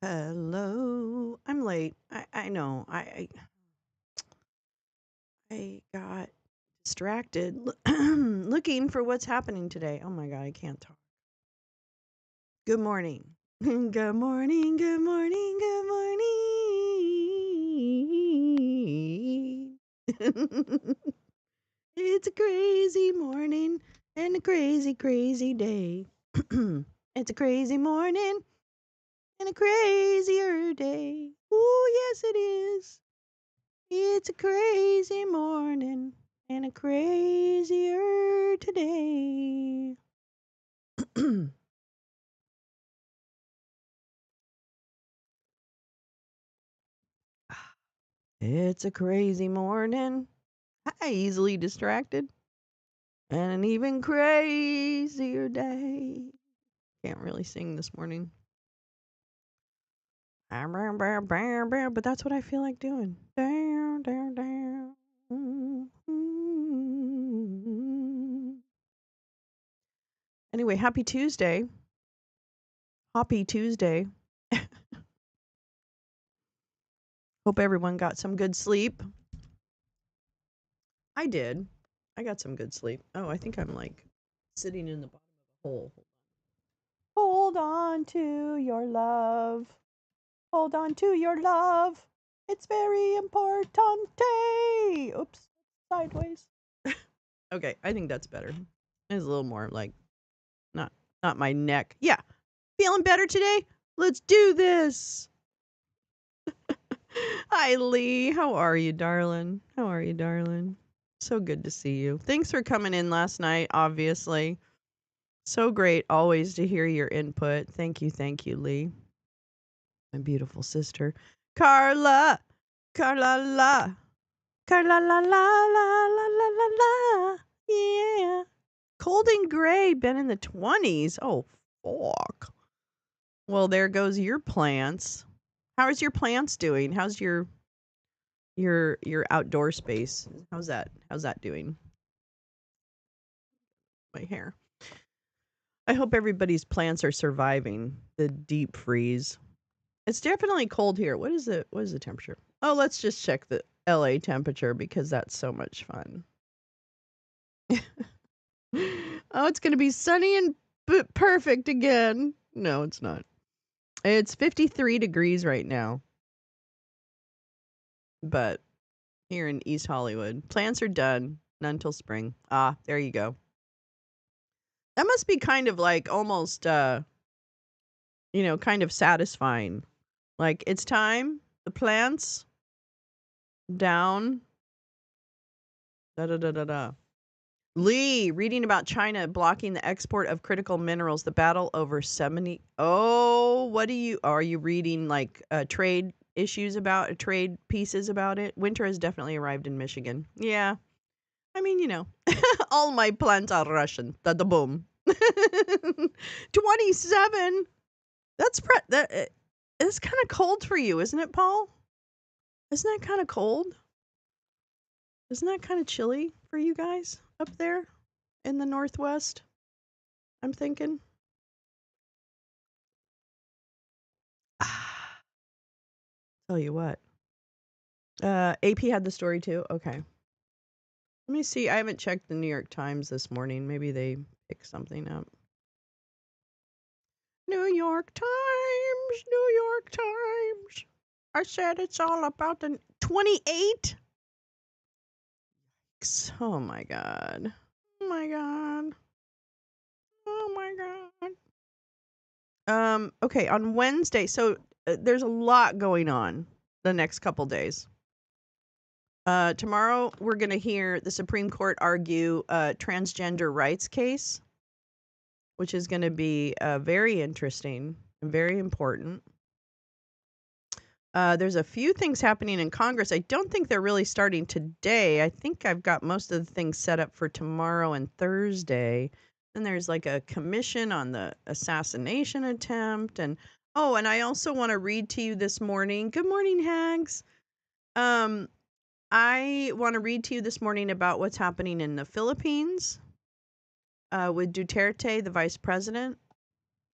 Hello. I'm late. I know. I got distracted looking for what's happening today. Oh my god, I can't talk. Good morning. Good morning. Good morning. Good morning. It's a crazy morning and a crazy, crazy day. It's a crazy morning and a crazier day. Ooh, yes, it is. It's a crazy morning and a crazier today. It's a crazy morning. Hi, easily distracted. And an even crazier day. Can't really sing this morning. But that's what I feel like doing. Down, down, down. Anyway, happy Tuesday. Happy Tuesday. Hope everyone got some good sleep. I did. I got some good sleep. Oh, I think I'm like sitting in the bottom of a hole. Hold on to your love. Hold on to your love. It's very important. Oops, sideways. Okay, I think that's better. It's a little more like not my neck. Yeah. Feeling better today? Let's do this. Hi, Lee. How are you, darling? How are you, darling? So good to see you. Thanks for coming in last night, obviously. So great always to hear your input. Thank you, Lee. My beautiful sister. Carla! Carla la! Carla la la la la la la la! Yeah! Cold and gray, been in the 20s. Oh, fuck. Well, there goes your plants. How is your plants doing? How's your outdoor space? How's that doing? My hair. I hope everybody's plants are surviving the deep freeze. It's definitely cold here. What is the temperature? Oh, let's just check the LA temperature because that's so much fun. Oh, it's going to be sunny and perfect again. No, it's not. It's 53 degrees right now. But here in East Hollywood, plants are done. None till spring. Ah, there you go. That must be kind of like almost kind of satisfying. Like it's time, the plants down. Da da da da da. Lee, reading about China blocking the export of critical minerals, the battle over 70. Oh, are you reading like trade issues about trade pieces about it? Winter has definitely arrived in Michigan. Yeah. I mean, all my plants are Russian. Da da boom. 27. It's kind of cold for you, isn't it, Paul? Isn't that kind of cold? Isn't that kind of chilly for you guys up there in the Northwest? I'm thinking. Tell you what. AP had the story too. Okay. Let me see. I haven't checked the New York Times this morning. Maybe they picked something up. New York Times. New York Times. I said it's all about the 28. Oh my god. Oh my god. Oh my god. Okay, on Wednesday. So there's a lot going on the next couple days. Tomorrow we're going to hear the Supreme Court argue a transgender rights case, which is going to be very interesting and very important. There's a few things happening in Congress. I don't think they're really starting today. I think I've got most of the things set up for tomorrow and Thursday. Then there's like a commission on the assassination attempt. And I also want to read to you this morning. Good morning, Hags. I want to read to you this morning about what's happening in the Philippines with Duterte, the vice president,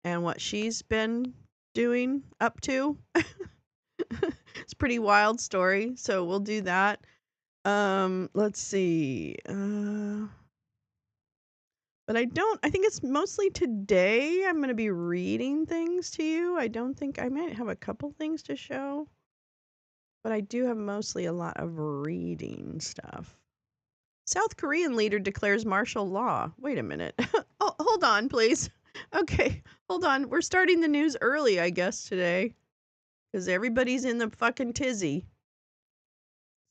and what she's been doing up to. It's a pretty wild story, so we'll do that. Let's see. But I think it's mostly today I'm going to be reading things to you. I don't think I might have a couple things to show, but I do have mostly a lot of reading stuff. South Korean leader declares martial law. Wait a minute. Oh, hold on, please. Okay, hold on. We're starting the news early, I guess, today, because everybody's in the fucking tizzy.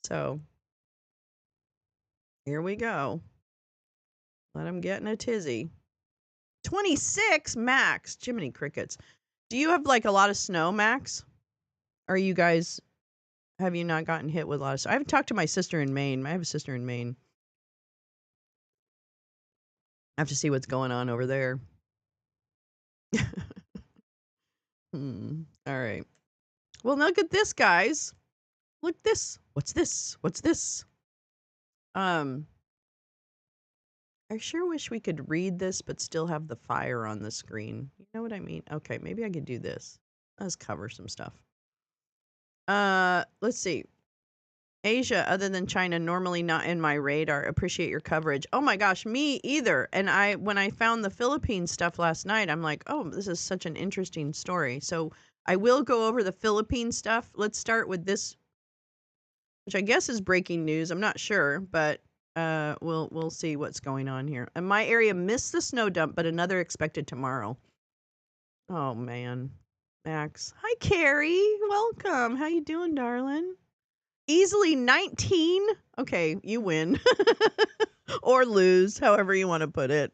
So, here we go. Let them get in a tizzy. 26 max. Jiminy crickets. Do you have like a lot of snow, Max? Are you guys, have you not gotten hit with a lot of snow? I haven't talked to my sister in Maine. I have a sister in Maine. I have to see what's going on over there. All right. Well, look at this, guys. Look this. What's this? What's this? I sure wish we could read this, but still have the fire on the screen. You know what I mean? Okay, maybe I could do this. Let's cover some stuff. Let's see. Asia, other than China, normally not in my radar. Appreciate your coverage. Oh my gosh, me either. And when I found the Philippines stuff last night, I'm like, oh, this is such an interesting story. So I will go over the Philippine stuff. Let's start with this, which I guess is breaking news. I'm not sure, but we'll see what's going on here. And my area missed the snow dump, but another expected tomorrow. Oh man, Max. Hi, Carrie. Welcome. How you doing, darling? Easily 19. Okay, you win. Or lose, however you want to put it.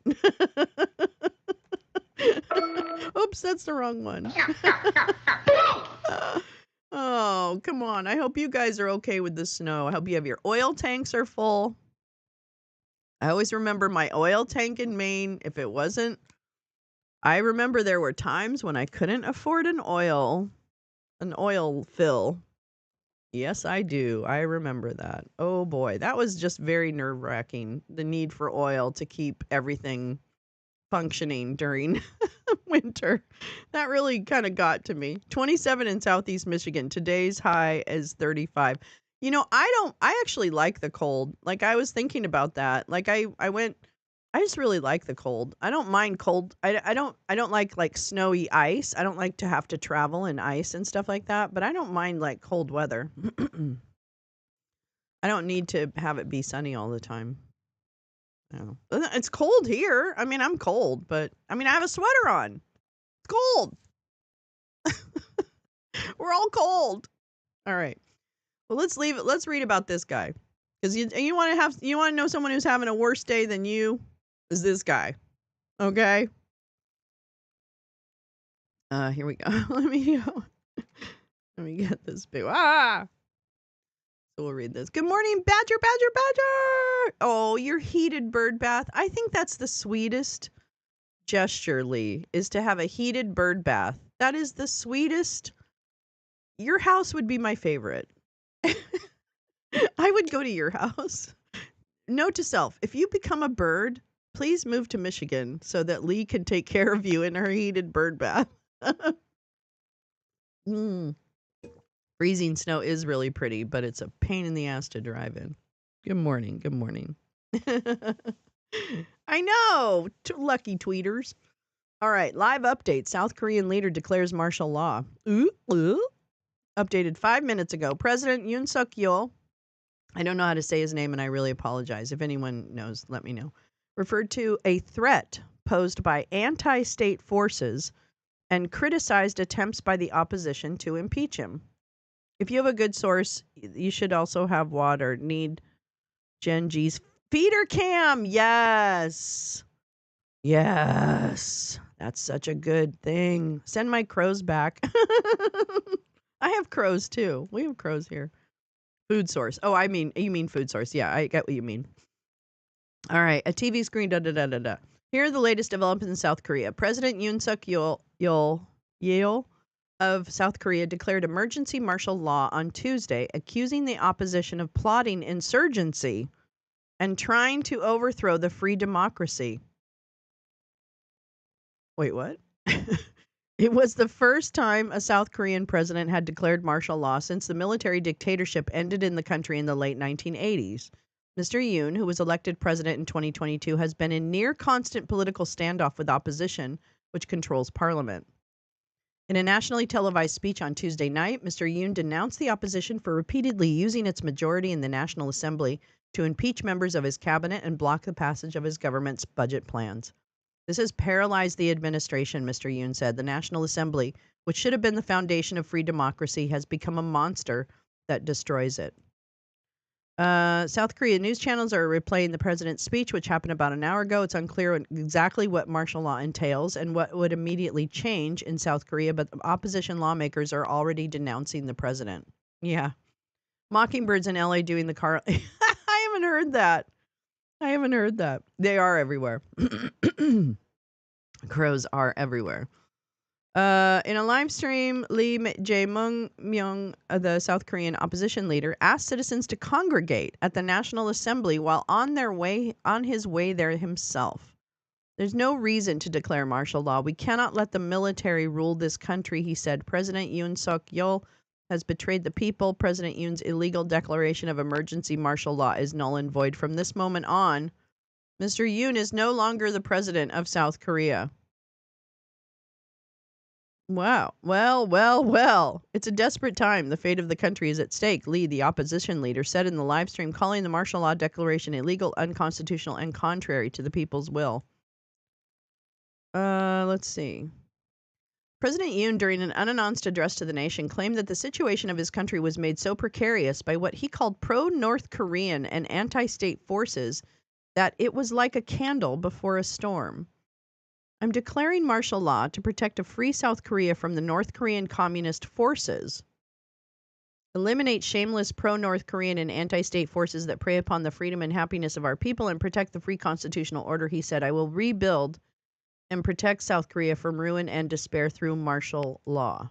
Oops, that's the wrong one. Oh, come on. I hope you guys are okay with the snow. I hope you have your oil tanks are full. I always remember my oil tank in Maine. If it wasn't, I remember there were times when I couldn't afford an oil fill. Yes, I do. I remember that. Oh boy, that was just very nerve-wracking. The need for oil to keep everything functioning during winter. That really kind of got to me. 27 in Southeast Michigan. Today's high is 35. You know, I actually like the cold. Like I was thinking about that. Like I just really like the cold. I don't mind cold. I don't like snowy ice. I don't like to have to travel in ice and stuff like that, but I don't mind like cold weather. I don't need to have it be sunny all the time. No. It's cold here. I mean, I'm cold, but I mean, I have a sweater on. It's cold. We're all cold. All right. Well, let's leave it. Let's read about this guy. Cuz you want to know someone who's having a worse day than you is this guy. Okay? Here we go. Let me get this big. So we'll read this. Good morning, Badger, Badger, Badger. Oh, your heated bird bath. I think that's the sweetest gesture, Lee, is to have a heated bird bath. That is the sweetest. Your house would be my favorite. I would go to your house. Note to self, if you become a bird, please move to Michigan so that Lee can take care of you in her heated bird bath. Freezing snow is really pretty, but it's a pain in the ass to drive in. Good morning. Good morning. I know. Lucky tweeters. All right. Live update. South Korean leader declares martial law. Updated 5 minutes ago. President Yoon Suk-yeol, I don't know how to say his name and I really apologize. If anyone knows, let me know. Referred to a threat posed by anti-state forces and criticized attempts by the opposition to impeach him. If you have a good source, you should also have water. Need Gen G's feeder cam. Yes. Yes. That's such a good thing. Send my crows back. I have crows too. We have crows here. Food source. Oh, you mean food source. Yeah, I get what you mean. All right. A TV screen. Here are the latest developments in South Korea. President Yoon Suk-yeol of South Korea declared emergency martial law on Tuesday, accusing the opposition of plotting insurgency and trying to overthrow the free democracy. Wait, what? It was the first time a South Korean president had declared martial law since the military dictatorship ended in the country in the late 1980s. Mr. Yoon, who was elected president in 2022, has been in near constant political standoff with opposition, which controls parliament. In a nationally televised speech on Tuesday night, Mr. Yoon denounced the opposition for repeatedly using its majority in the National Assembly to impeach members of his cabinet and block the passage of his government's budget plans. This has paralyzed the administration, Mr. Yoon said. The National Assembly, which should have been the foundation of free democracy, has become a monster that destroys it. South Korea news channels are replaying the president's speech, which happened about an hour ago. It's unclear exactly what martial law entails and what would immediately change in South Korea, but opposition lawmakers are already denouncing the president. Yeah. Mockingbirds in LA doing the car. I haven't heard that. They are everywhere. Crows are everywhere. In a live stream, Lee Jae-myung, the South Korean opposition leader, asked citizens to congregate at the National Assembly while on his way there himself. There's no reason to declare martial law. We cannot let the military rule this country, he said. President Yoon Suk-yeol has betrayed the people. President Yoon's illegal declaration of emergency martial law is null and void. From this moment on, Mr. Yoon is no longer the president of South Korea. Wow. Well. It's a desperate time. The fate of the country is at stake, Lee, the opposition leader, said in the live stream, calling the martial law declaration illegal, unconstitutional, and contrary to the people's will. Let's see. President Yoon, during an unannounced address to the nation, claimed that the situation of his country was made so precarious by what he called pro-North Korean and anti-state forces that it was like a candle before a storm. I'm declaring martial law to protect a free South Korea from the North Korean communist forces, eliminate shameless pro-North Korean and anti-state forces that prey upon the freedom and happiness of our people, and protect the free constitutional order, he said. I will rebuild and protect South Korea from ruin and despair through martial law.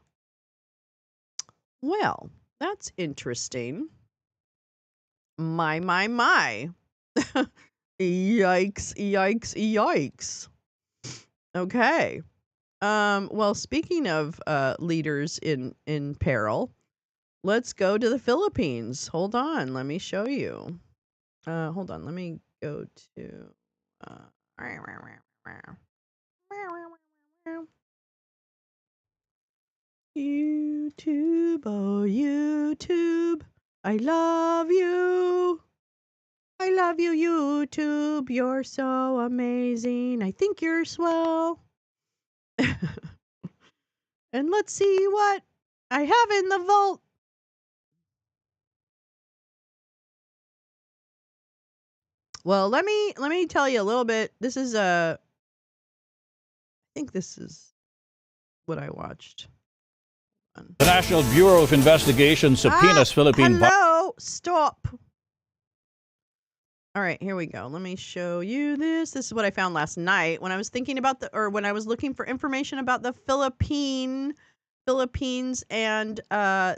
Well, that's interesting. My. Yikes. Okay. Well, speaking of leaders in peril, let's go to the Philippines. Hold on, let me show you. Hold on, let me go to YouTube. Oh, YouTube. I love you. YouTube. You're so amazing. I think you're swell. And let's see what I have in the vault. Well, let me tell you a little bit. This is I think this is what I watched. The National Bureau of Investigation subpoenas Philippine. Hello, stop. All right, here we go. Let me show you this. This is what I found last night when I was thinking about when I was looking for information about the Philippines and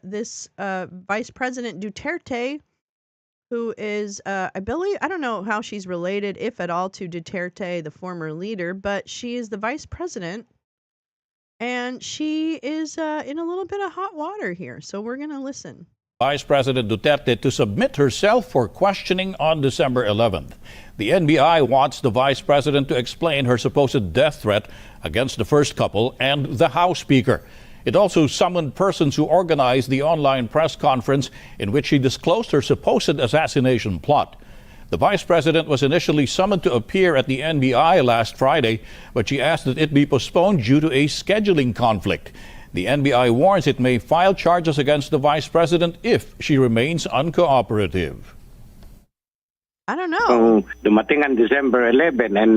this Vice President Duterte, who is, I believe, I don't know how she's related, if at all, to Duterte, the former leader, but she is the vice president, and she is in a little bit of hot water here. So we're going to listen. Vice President Duterte to submit herself for questioning on December 11th. The NBI wants the Vice President to explain her supposed death threat against the first couple and the House Speaker. It also summoned persons who organized the online press conference in which she disclosed her supposed assassination plot. The Vice President was initially summoned to appear at the NBI last Friday, but she asked that it be postponed due to a scheduling conflict. The NBI warns it may file charges against the Vice President if she remains uncooperative. I don't know. Kung dumating ang December 11 and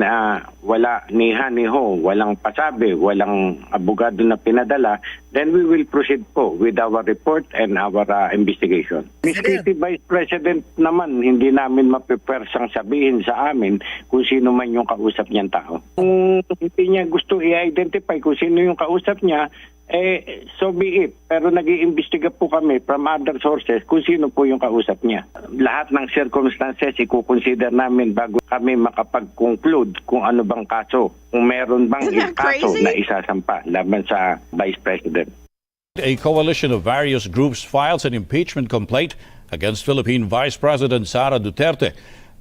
wala ni ha ni ho, walang pasabi, walang abogado na pinadala, then we will proceed po with our report and our investigation. Ms. Kitty Vice President naman, hindi namin mapipersang sabihin sa amin kung sino man yung kausap niyang tao. Kung hindi niya gusto i-identify kung sino yung kausap niya, So be it. Pero nag-iimbestiga po kami from other sources kung sino po yung kausap niya. Lahat ng circumstances i-consider namin bago kami makapag-conclude kung ano bang kaso. Kung meron bang Isn't that kaso crazy? na isasampa laban sa Vice President. A coalition of various groups files an impeachment complaint against Philippine Vice President Sara Duterte.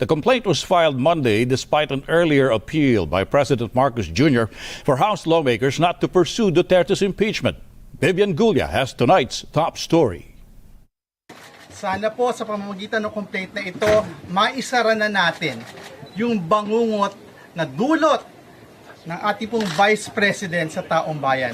The complaint was filed Monday despite an earlier appeal by President Marcos Jr. for House lawmakers not to pursue Duterte's impeachment. Vivian Gulia has tonight's top story. Sana po sa pamamagitan ng complaint na ito, maisara na natin yung bangungot na dulot ng ating pong Vice President sa taong bayan.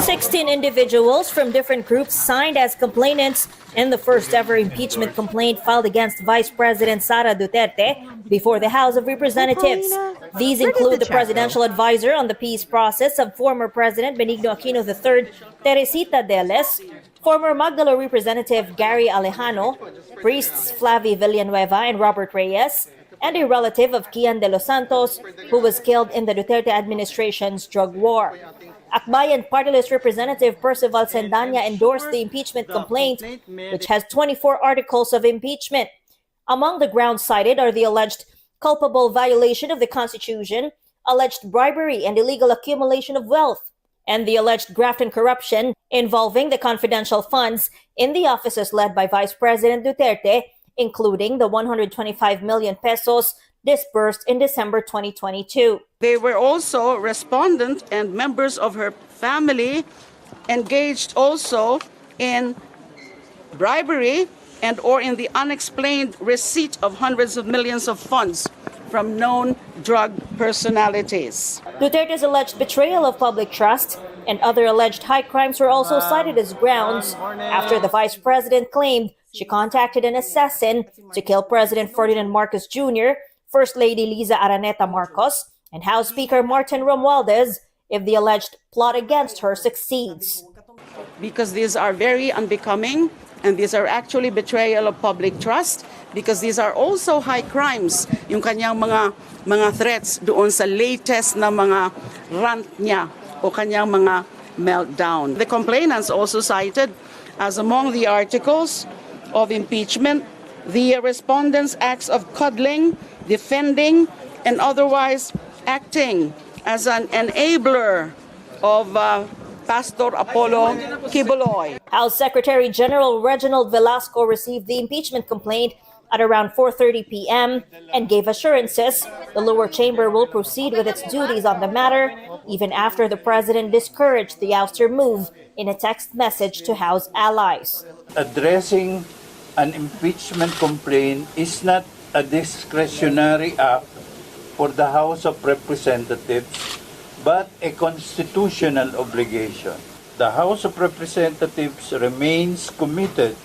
16 individuals from different groups signed as complainants in the first ever impeachment complaint filed against Vice President Sara Duterte before the House of Representatives. These include the presidential advisor on the peace process of former President Benigno Aquino III, Teresita Deles, former Magdalo Representative Gary Alejano, priests Flavie Villanueva and Robert Reyes, and a relative of Kian de los Santos, who was killed in the Duterte administration's drug war. Akbayan Party List Representative Percival Sendanya endorsed the impeachment complaint, which has 24 articles of impeachment. Among the grounds cited are the alleged culpable violation of the Constitution, alleged bribery and illegal accumulation of wealth, and the alleged graft and corruption involving the confidential funds in the offices led by Vice President Duterte, including the 125 million pesos disbursed in December 2022. They were also respondent and members of her family engaged also in bribery and or in the unexplained receipt of hundreds of millions of funds from known drug personalities. Duterte's alleged betrayal of public trust and other alleged high crimes were also cited as grounds after the vice president claimed she contacted an assassin to kill President Ferdinand Marcos Jr., First Lady Liza Araneta Marcos, and House Speaker Martin Romualdez if the alleged plot against her succeeds. Because these are very unbecoming and these are actually betrayal of public trust because these are also high crimes. Yung kanyang mga threats doon sa latest na mga rant niya o kanyang mga meltdown. The complainants also cited as among the articles of impeachment the respondents' acts of coddling, defending, and otherwise acting as an enabler of Pastor Apollo Kibuloy. House Secretary General Reginald Velasco received the impeachment complaint at around 4:30 p.m. and gave assurances the lower chamber will proceed with its duties on the matter even after the president discouraged the ouster move in a text message to House allies. Addressing an impeachment complaint is not a discretionary act for the House of Representatives, but a constitutional obligation. The House of Representatives remains committed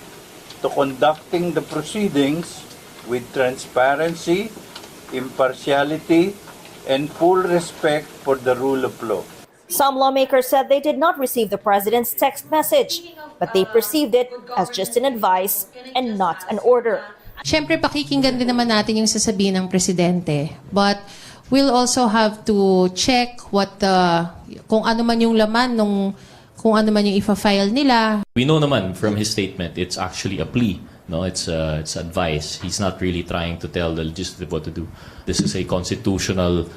to conducting the proceedings with transparency, impartiality, and full respect for the rule of law. Some lawmakers said they did not receive the president's text message, but they perceived it as just an advice and not an order. Siyempre, pakikinggan din naman natin yung sasabihin ng presidente. But we'll also have to check kung ano man yung laman kung ano man yung ifa-file nila. We know naman from his statement, it's actually a plea. No, it's advice. He's not really trying to tell the legislative what to do. This is a constitutional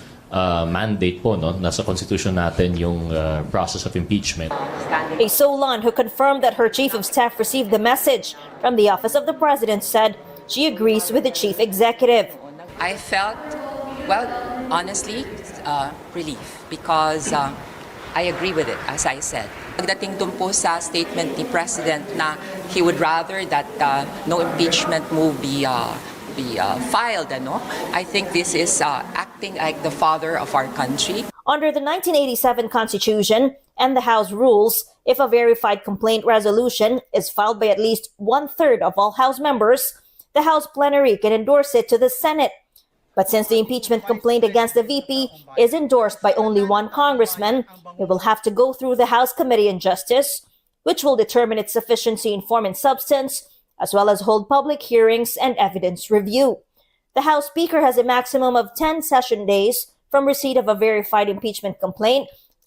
mandate po, no? Nasa constitution natin yung process of impeachment. A Solon who confirmed that her chief of staff received the message from the office of the president said she agrees with the chief executive. I felt, well, honestly, relief because I agree with it, as I said. Pagdating dun po sa statement ni President na he would rather that no impeachment move be filed, I think this is acting like the father of our country. Under the 1987 Constitution and the House rules, if a verified complaint resolution is filed by at least 1/3 of all House members, the House plenary can endorse it to the Senate. But since the impeachment complaint against the VP is endorsed by only one congressman, it will have to go through the House Committee on Justice, which will determine its sufficiency in form and substance, as well as hold public hearings and evidence review. The House Speaker has a maximum of 10 session days from receipt of a verified impeachment complaint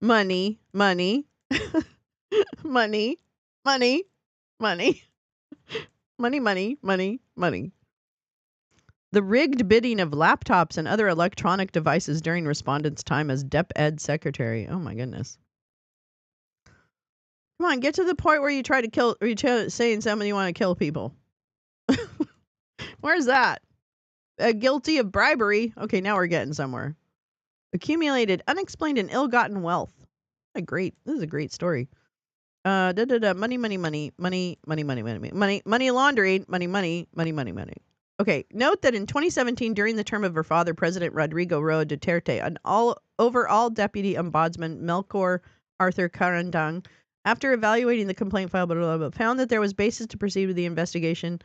money, money, money, money, money, money, money, money, money. The rigged bidding of laptops and other electronic devices during respondents' time as Dep Ed secretary. Oh my goodness. Come on, get to the point where you try to kill, or you saying somebody you want to kill people. Where's that? Guilty of bribery. Okay, now we're getting somewhere. Accumulated unexplained and ill-gotten wealth. This is a great story. Money, money, money, money, money, money, money, money, money laundering, money, money, money, money, money. Okay, note that in 2017, during the term of her father, President Rodrigo Roa Duterte, an overall deputy ombudsman, Melchor Arthur Carandang, after evaluating the complaint filed, found that there was basis to proceed with the investigation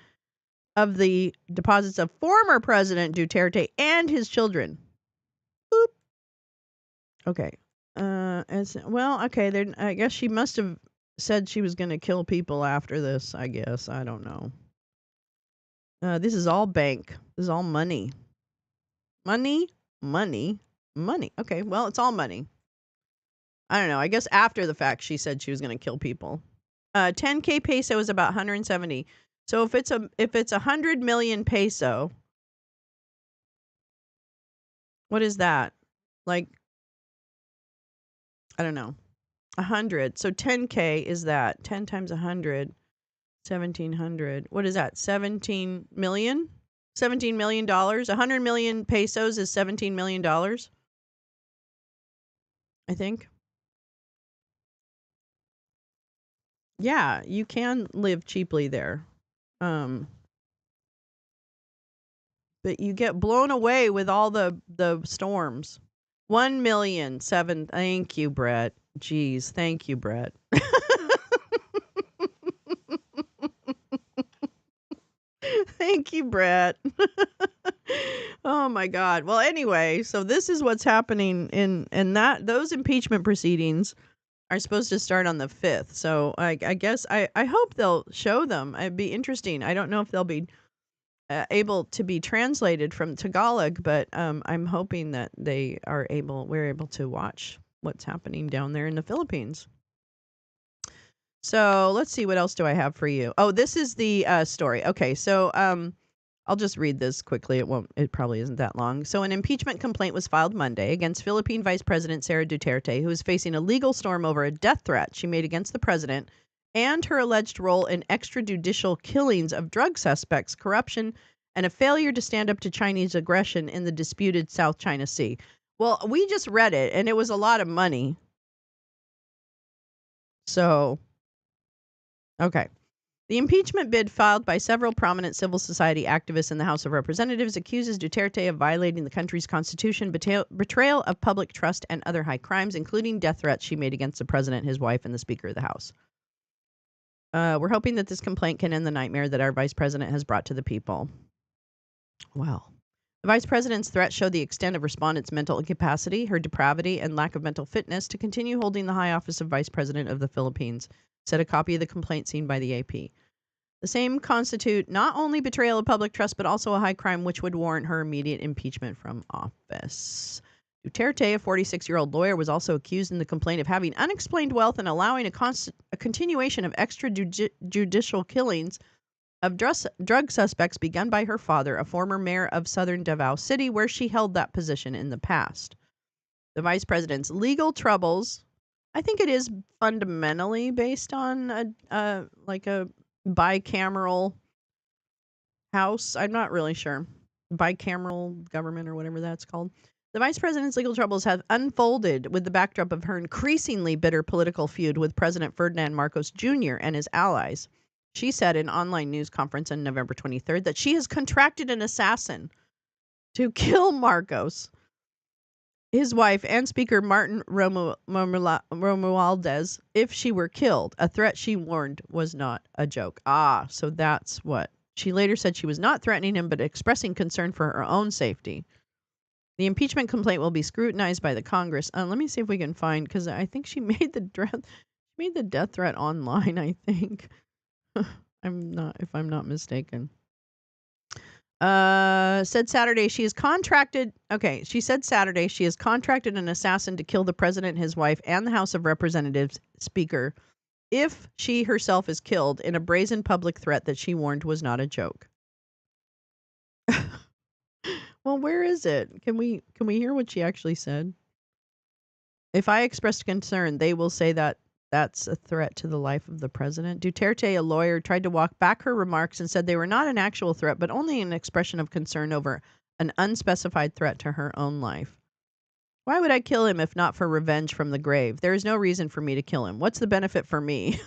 of the deposits of former President Duterte and his children. Boop. Okay. Okay. I guess she must have said she was going to kill people after this. I guess I don't know. This is all bank. This is all money. Money, money, money. Okay. Well, it's all money. I don't know. I guess after the fact, she said she was going to kill people. 10K peso is about 170. So if it's 100 million peso, what is that? Like, I don't know. 100. So 10K is that 10 times 100, 1,700. What is that? 17 million? $17 million. 100 million pesos is $17 million. I think. Yeah, you can live cheaply there. But you get blown away with all the storms. 1,000,007. Thank you, Brett. Jeez, thank you, Brett. Thank you, Brett. Oh my God. Well, anyway, so this is what's happening in those impeachment proceedings are supposed to start on the 5th. So I guess I hope they'll show them. It'd be interesting. I don't know if they'll be able to be translated from Tagalog, but I'm hoping that we're able to watch what's happening down there in the Philippines. So let's see, what else do I have for you? Oh, this is the story. Okay, so I'll just read this quickly. It probably isn't that long. So an impeachment complaint was filed Monday against Philippine Vice President Sara Duterte, who is facing a legal storm over a death threat she made against the president and her alleged role in extrajudicial killings of drug suspects, corruption, and a failure to stand up to Chinese aggression in the disputed South China Sea. Well, we just read it, and it was a lot of money. So, okay. The impeachment bid filed by several prominent civil society activists in the House of Representatives accuses Duterte of violating the country's constitution, betrayal of public trust, and other high crimes, including death threats she made against the president, his wife, and the Speaker of the House. We're hoping that this complaint can end the nightmare that our vice president has brought to the people. Wow. The vice president's threat showed the extent of respondents' mental incapacity, her depravity, and lack of mental fitness to continue holding the high office of vice president of the Philippines, said a copy of the complaint seen by the AP. The same constitute not only betrayal of public trust, but also a high crime which would warrant her immediate impeachment from office. Duterte, a 46-year-old lawyer, was also accused in the complaint of having unexplained wealth and allowing a continuation of extrajudicial killings of drug suspects begun by her father, a former mayor of southern Davao City, where she held that position in the past. The vice president's legal troubles, I think it is fundamentally based on a bicameral house. I'm not really sure. Bicameral government or whatever that's called. The vice president's legal troubles have unfolded with the backdrop of her increasingly bitter political feud with President Ferdinand Marcos Jr. and his allies. She said in an online news conference on November 23rd that she has contracted an assassin to kill Marcos, his wife, and Speaker Martin Romualdez if she were killed, a threat she warned was not a joke. So that's what. She later said she was not threatening him, but expressing concern for her own safety. The impeachment complaint will be scrutinized by the Congress. Let me see if we can find, because I think she made the death threat online, I think. If I'm not mistaken. Said Saturday she has contracted. Okay, she said Saturday she has contracted an assassin to kill the president, his wife, and the House of Representatives Speaker if she herself is killed in a brazen public threat that she warned was not a joke. Well, where is it? Can we hear what she actually said? If I expressed concern, they will say that that's a threat to the life of the president. Duterte, a lawyer, tried to walk back her remarks and said they were not an actual threat, but only an expression of concern over an unspecified threat to her own life. Why would I kill him if not for revenge from the grave? There is no reason for me to kill him. What's the benefit for me?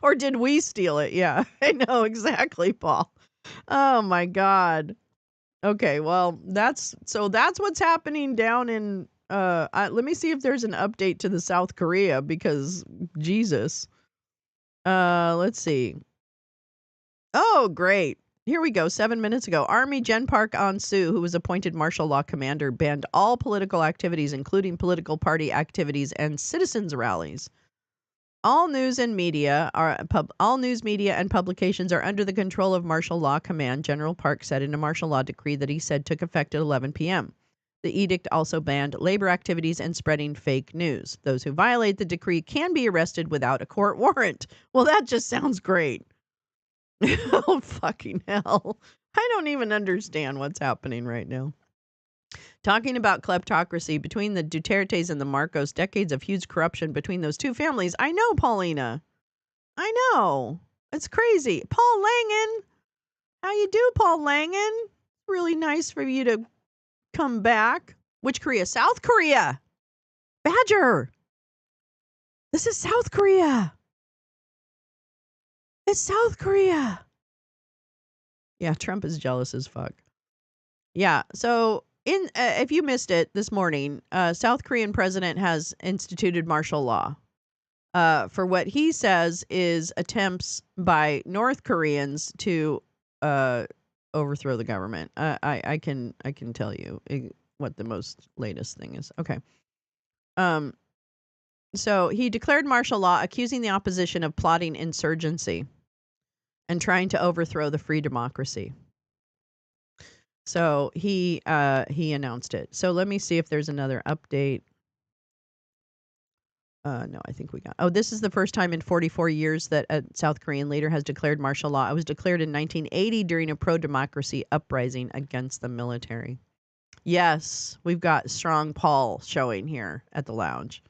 Or did we steal it? Yeah, I know exactly, Paul. Oh my God. Okay, well, that's what's happening down in let me see if there's an update to the South Korea because Jesus. Let's see. Oh, great. Here we go. 7 minutes ago, Army Gen Park An-soo, who was appointed martial law commander, banned all political activities, including political party activities and citizens rallies. All news media and publications are under the control of Martial Law Command, General Park said in a martial law decree that he said took effect at 11 p.m. The edict also banned labor activities and spreading fake news. Those who violate the decree can be arrested without a court warrant. Well, that just sounds great. Oh, fucking hell. I don't even understand what's happening right now. Talking about kleptocracy between the Dutertes and the Marcos, decades of huge corruption between those two families. I know, Paulina. I know. It's crazy. Paul Langen. How you do, Paul Langen? Really nice for you to come back. Which Korea? South Korea. Badger. This is South Korea. It's South Korea. Yeah, Trump is jealous as fuck. Yeah, so if you missed it this morning, South Korean president has instituted martial law for what he says is attempts by North Koreans to overthrow the government. I can tell you what the most latest thing is. Okay. So he declared martial law, accusing the opposition of plotting insurgency and trying to overthrow the free democracy. So he announced it. So let me see if there's another update. No, I think we got. Oh, this is the first time in 44 years that a South Korean leader has declared martial law. It was declared in 1980 during a pro-democracy uprising against the military. Yes, we've got strong Paul showing here at the lounge.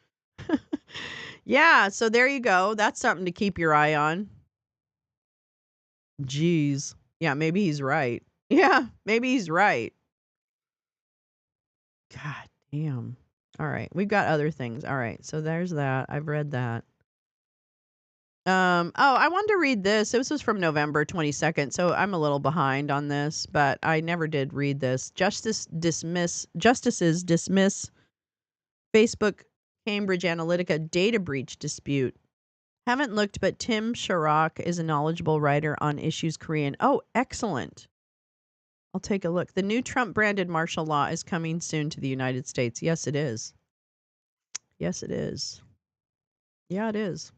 Yeah, so there you go. That's something to keep your eye on. Jeez. Yeah, maybe he's right. Yeah, maybe he's right. God damn. All right, we've got other things. All right, so there's that. I've read that. I wanted to read this. This was from November 22nd, so I'm a little behind on this, but I never did read this. Justices dismiss Facebook Cambridge Analytica data breach dispute. Haven't looked, but Tim Sharrock is a knowledgeable writer on issues Korean. Oh, excellent. I'll take a look. The new Trump-branded martial law is coming soon to the United States. Yes, it is. Yes, it is. Yeah, it is.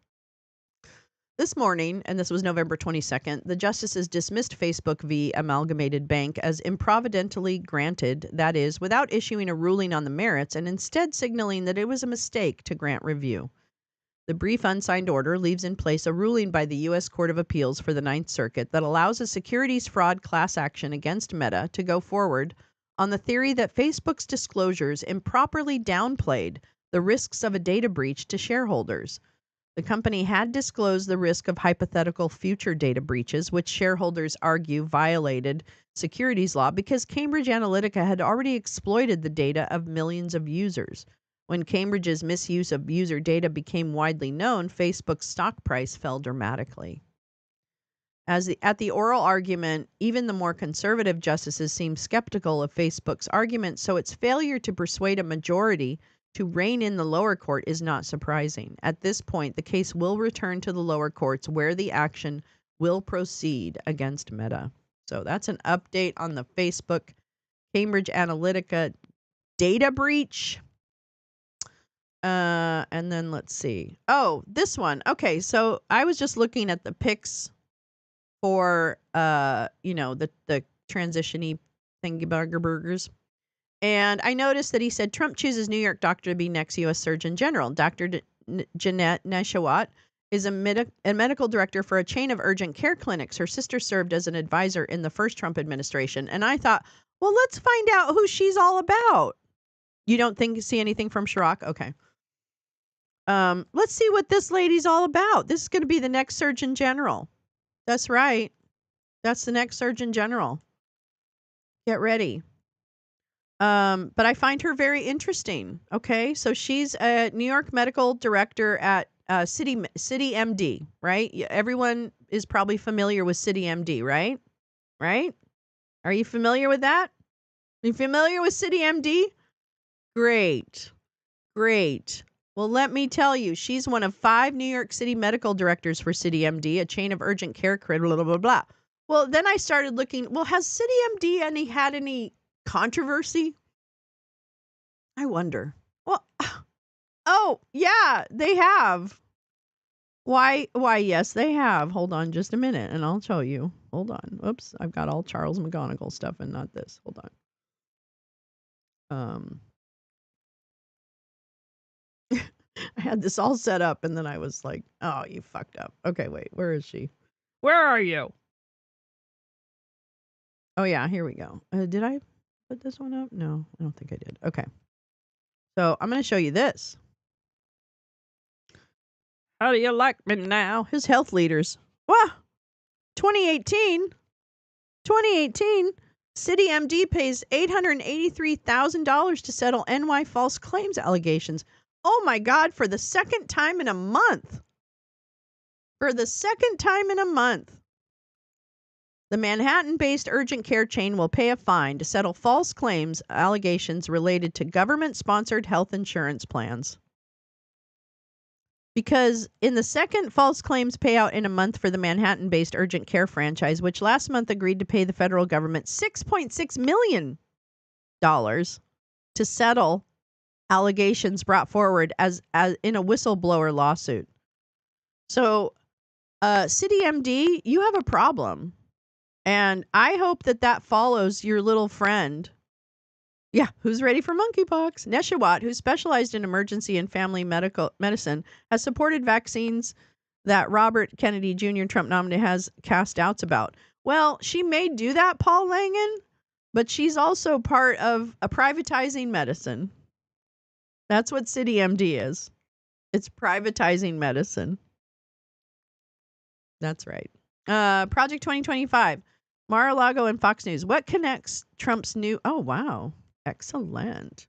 This morning, and this was November 22nd, the justices dismissed Facebook v. Amalgamated Bank as improvidently granted, that is, without issuing a ruling on the merits and instead signaling that it was a mistake to grant review. The brief unsigned order leaves in place a ruling by the U.S. Court of Appeals for the Ninth Circuit that allows a securities fraud class action against Meta to go forward on the theory that Facebook's disclosures improperly downplayed the risks of a data breach to shareholders. The company had disclosed the risk of hypothetical future data breaches, which shareholders argue violated securities law because Cambridge Analytica had already exploited the data of millions of users. When Cambridge's misuse of user data became widely known, Facebook's stock price fell dramatically. At the oral argument, even the more conservative justices seemed skeptical of Facebook's argument, so its failure to persuade a majority to rein in the lower court is not surprising. At this point, the case will return to the lower courts where the action will proceed against Meta. So that's an update on the Facebook Cambridge Analytica data breach. And then let's see. Oh, this one. Okay, so I was just looking at the pics for the transition-y thingy burgers. And I noticed that he said Trump chooses New York doctor to be next U.S. Surgeon General. Dr. Jeanette Neshawat is a medical director for a chain of urgent care clinics. Her sister served as an advisor in the first Trump administration. And I thought, well, let's find out who she's all about. You don't see anything from Chirac? Okay. Let's see what this lady's all about. This is going to be the next Surgeon General. That's right. That's the next Surgeon General. Get ready. But I find her very interesting. Okay, so she's a New York medical director at City MD, right? Everyone is probably familiar with City MD, right? Right? Are you familiar with that? Are you familiar with City MD? Great. Well, let me tell you, she's one of 5 New York City medical directors for City MD, a chain of urgent care, blah, blah, blah, blah. Well, then I started looking, well, has City MD had any controversy? I wonder. Well, oh, yeah, they have. Why, yes, they have. Hold on just a minute, and I'll show you. Hold on. Oops, I've got all Charles McGonigal stuff and not this. Hold on. I had this all set up, and then I was like, oh, you fucked up. Okay, wait, where is she? Where are you? Oh, yeah, here we go. Did I put this one up? No, I don't think I did. Okay. So I'm going to show you this. How do you like me now? His health leaders. Wow. 2018, City MD pays $883,000 to settle NY false claims allegations. Oh my God, for the second time in a month. The Manhattan-based urgent care chain will pay a fine to settle false claims allegations related to government-sponsored health insurance plans. Because in the second false claims payout in a month for the Manhattan-based urgent care franchise, which last month agreed to pay the federal government $6.6 million to settle allegations brought forward as in a whistleblower lawsuit. So, City MD, you have a problem. And I hope that follows your little friend. Yeah, who's ready for monkeypox? Neshawat, who specialized in emergency and family medicine, has supported vaccines that Robert Kennedy Jr., Trump nominee, has cast doubts about. Well, she may do that, Paul Langan, but she's also part of a privatizing medicine. That's what City MD is. It's privatizing medicine. That's right. Project 2025. Mar-a-Lago and Fox News. What connects Trump's new... Oh, wow. Excellent.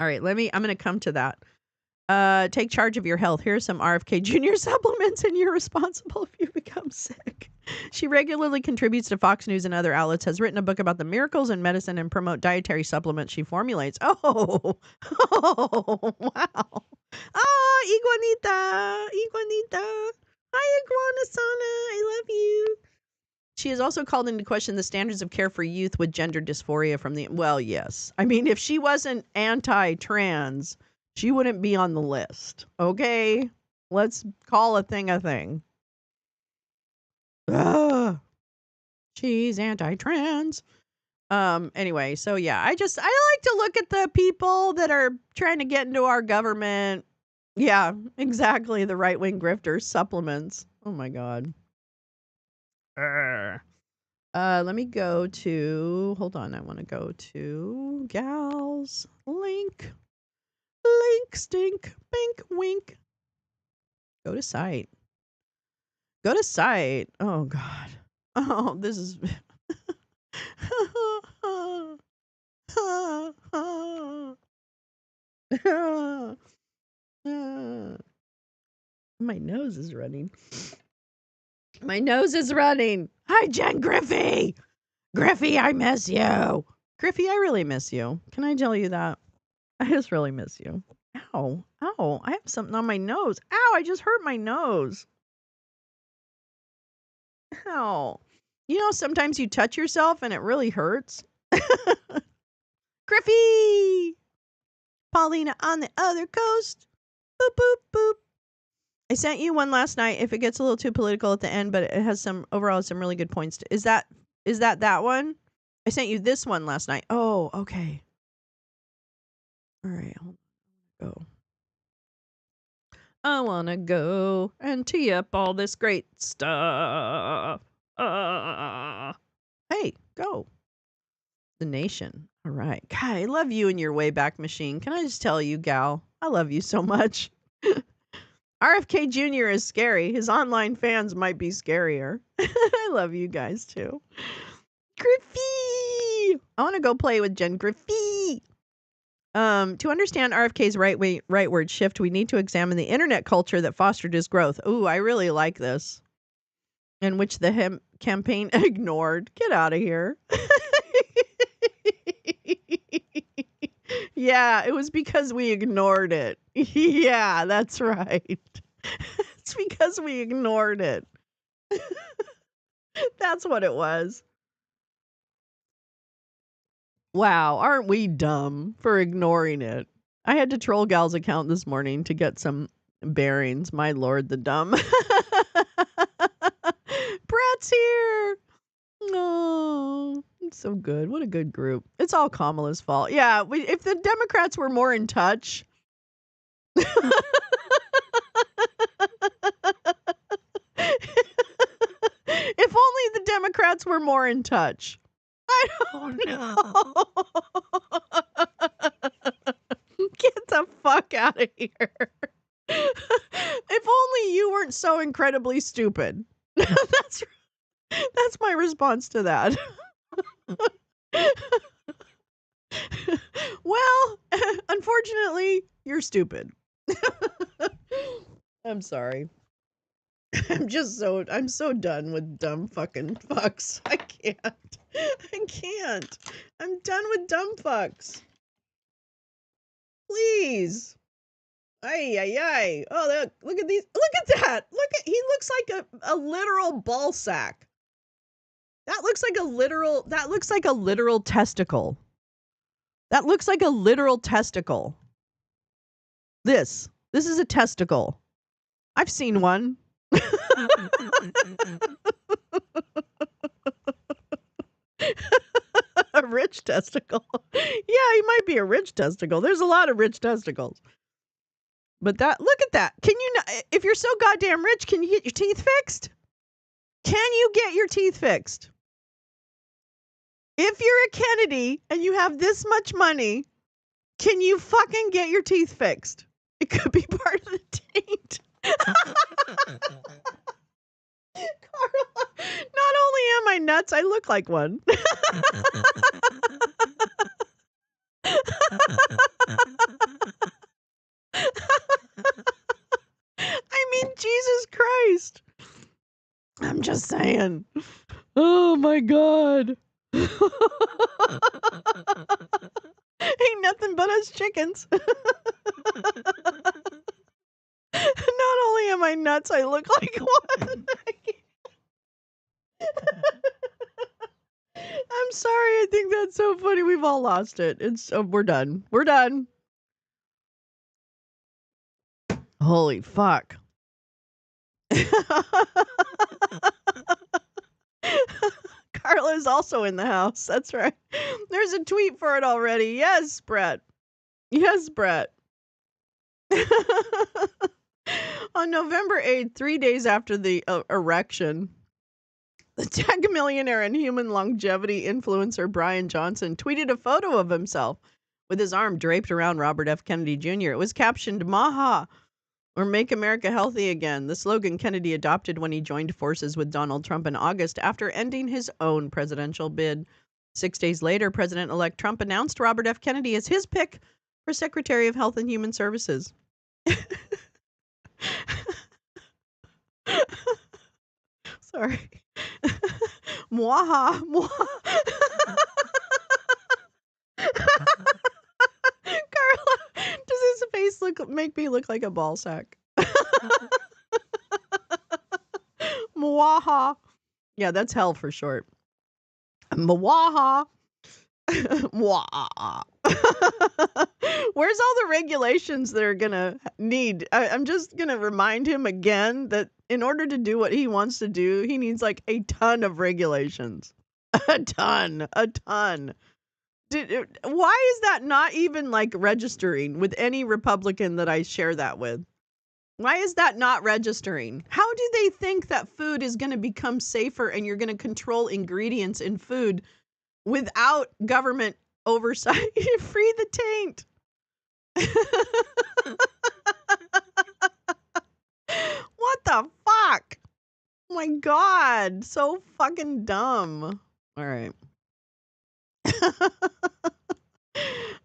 All right, I'm going to come to that. Take charge of your health. Here are some RFK Jr. supplements, and you're responsible if you become sick. She regularly contributes to Fox News and other outlets, has written a book about the miracles in medicine, and promote dietary supplements she formulates. Oh, wow. Oh, Iguanita. Hi, Iguanasana. I love you. She has also called into question the standards of care for youth with gender dysphoria from the... Well, yes. I mean, if she wasn't anti-trans, she wouldn't be on the list. Okay? Let's call a thing a thing. Ugh. She's anti-trans. Anyway, so yeah, I like to look at the people that are trying to get into our government. Yeah, exactly. The right-wing grifters, supplements. Oh my God. Let me go to, hold on, I want to go to gals, link, stink, bink, wink. Go to site. Oh God. Oh, this is, my nose is running. Hi, Jen Griffey. I miss you. Griffey, I really miss you. Can I tell you that? I just really miss you. Ow. I have something on my nose. Ow, I just hurt my nose. Ow. You know, sometimes you touch yourself and it really hurts. Griffey. Paulina on the other coast. Boop, boop, boop. I sent you one last night. If it gets a little too political at the end, but it has some really good points. Is that one? I sent you this one last night. Oh, okay. All right, go. I wanna go and tee up all this great stuff. Hey, go. The Nation. All right. God, I love you and your Wayback Machine. Can I just tell you, gal? I love you so much. RFK Jr. is scary. His online fans might be scarier. I love you guys too. Griffey! I want to go play with Jen Griffey. To understand RFK's rightward shift, we need to examine the internet culture that fostered his growth. Ooh, I really like this. In which the campaign ignored. Get out of here. Yeah, it was because we ignored it. Yeah, that's right. It's because we ignored it. That's what it was. Wow, aren't we dumb for ignoring it? I had to troll Gal's account this morning to get some bearings. My lord, the dumb. Brett's here. Oh, it's so good. What a good group. It's all Kamala's fault. Yeah, if the Democrats were more in touch. If only the Democrats were more in touch. I don't know. Get the fuck out of here. If only you weren't so incredibly stupid. That's my response to that. Well, unfortunately, you're stupid. I'm sorry. I'm so done with dumb fucking fucks. I can't. I'm done with dumb fucks. Please. Ay. Oh, look at these. Look at that. He looks like a literal ball sack. That looks like a literal testicle. That looks like a literal testicle. This is a testicle. I've seen one. A rich testicle. Yeah, he might be a rich testicle. There's a lot of rich testicles. But look at that. Can you not, if you're so goddamn rich, can you get your teeth fixed? Can you get your teeth fixed? If you're a Kennedy and you have this much money, can you fucking get your teeth fixed? It could be part of the taint. Carla, not only am I nuts, I look like one. I mean, Jesus Christ. I'm just saying. Oh my God. Ain't nothing but us chickens. Not only am I nuts, I look like one. I'm sorry. I think that's so funny. We've all lost it. We're done. We're done. Holy fuck. Carla is also in the house. That's right. There's a tweet for it already. Yes, Brett. Yes, Brett. On November 8th, 3 days after the erection, the tech millionaire and human longevity influencer Brian Johnson tweeted a photo of himself with his arm draped around Robert F. Kennedy Jr. It was captioned, "Maha," or "Make America Healthy Again," the slogan Kennedy adopted when he joined forces with Donald Trump in August after ending his own presidential bid. 6 days later, President-elect Trump announced Robert F. Kennedy as his pick for Secretary of Health and Human Services. Sorry. Mwaha. Carla, does his face make me look like a ball sack? Mwaha. Yeah, that's hell for short. Mwaha. Mwaha. Where's all the regulations that are gonna need? I'm just gonna remind him again that in order to do what he wants to do, he needs like a ton of regulations. A ton. Why is that not even like registering with any Republican that I share that with? Why is that not registering? How do they think that food is going to become safer and you're going to control ingredients in food without government oversight? Free the taint. What the fuck? Oh my God. So fucking dumb. All right.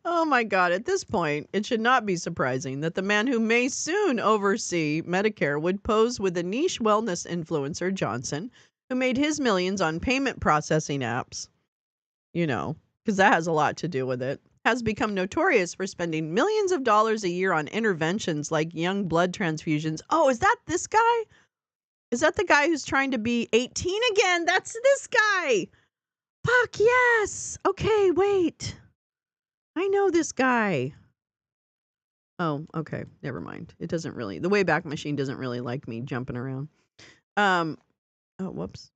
Oh my God. At this point, it should not be surprising that the man who may soon oversee Medicare would pose with a niche wellness influencer, Johnson, who made his millions on payment processing apps, because that has a lot to do with it, has become notorious for spending millions of dollars a year on interventions like young blood transfusions. Oh, is that this guy? Is that the guy who's trying to be 18 again? That's this guy. Fuck yes. Okay, wait. I know this guy. Oh, okay. Never mind. It doesn't really. The Wayback Machine doesn't really like me jumping around. Oh, whoops.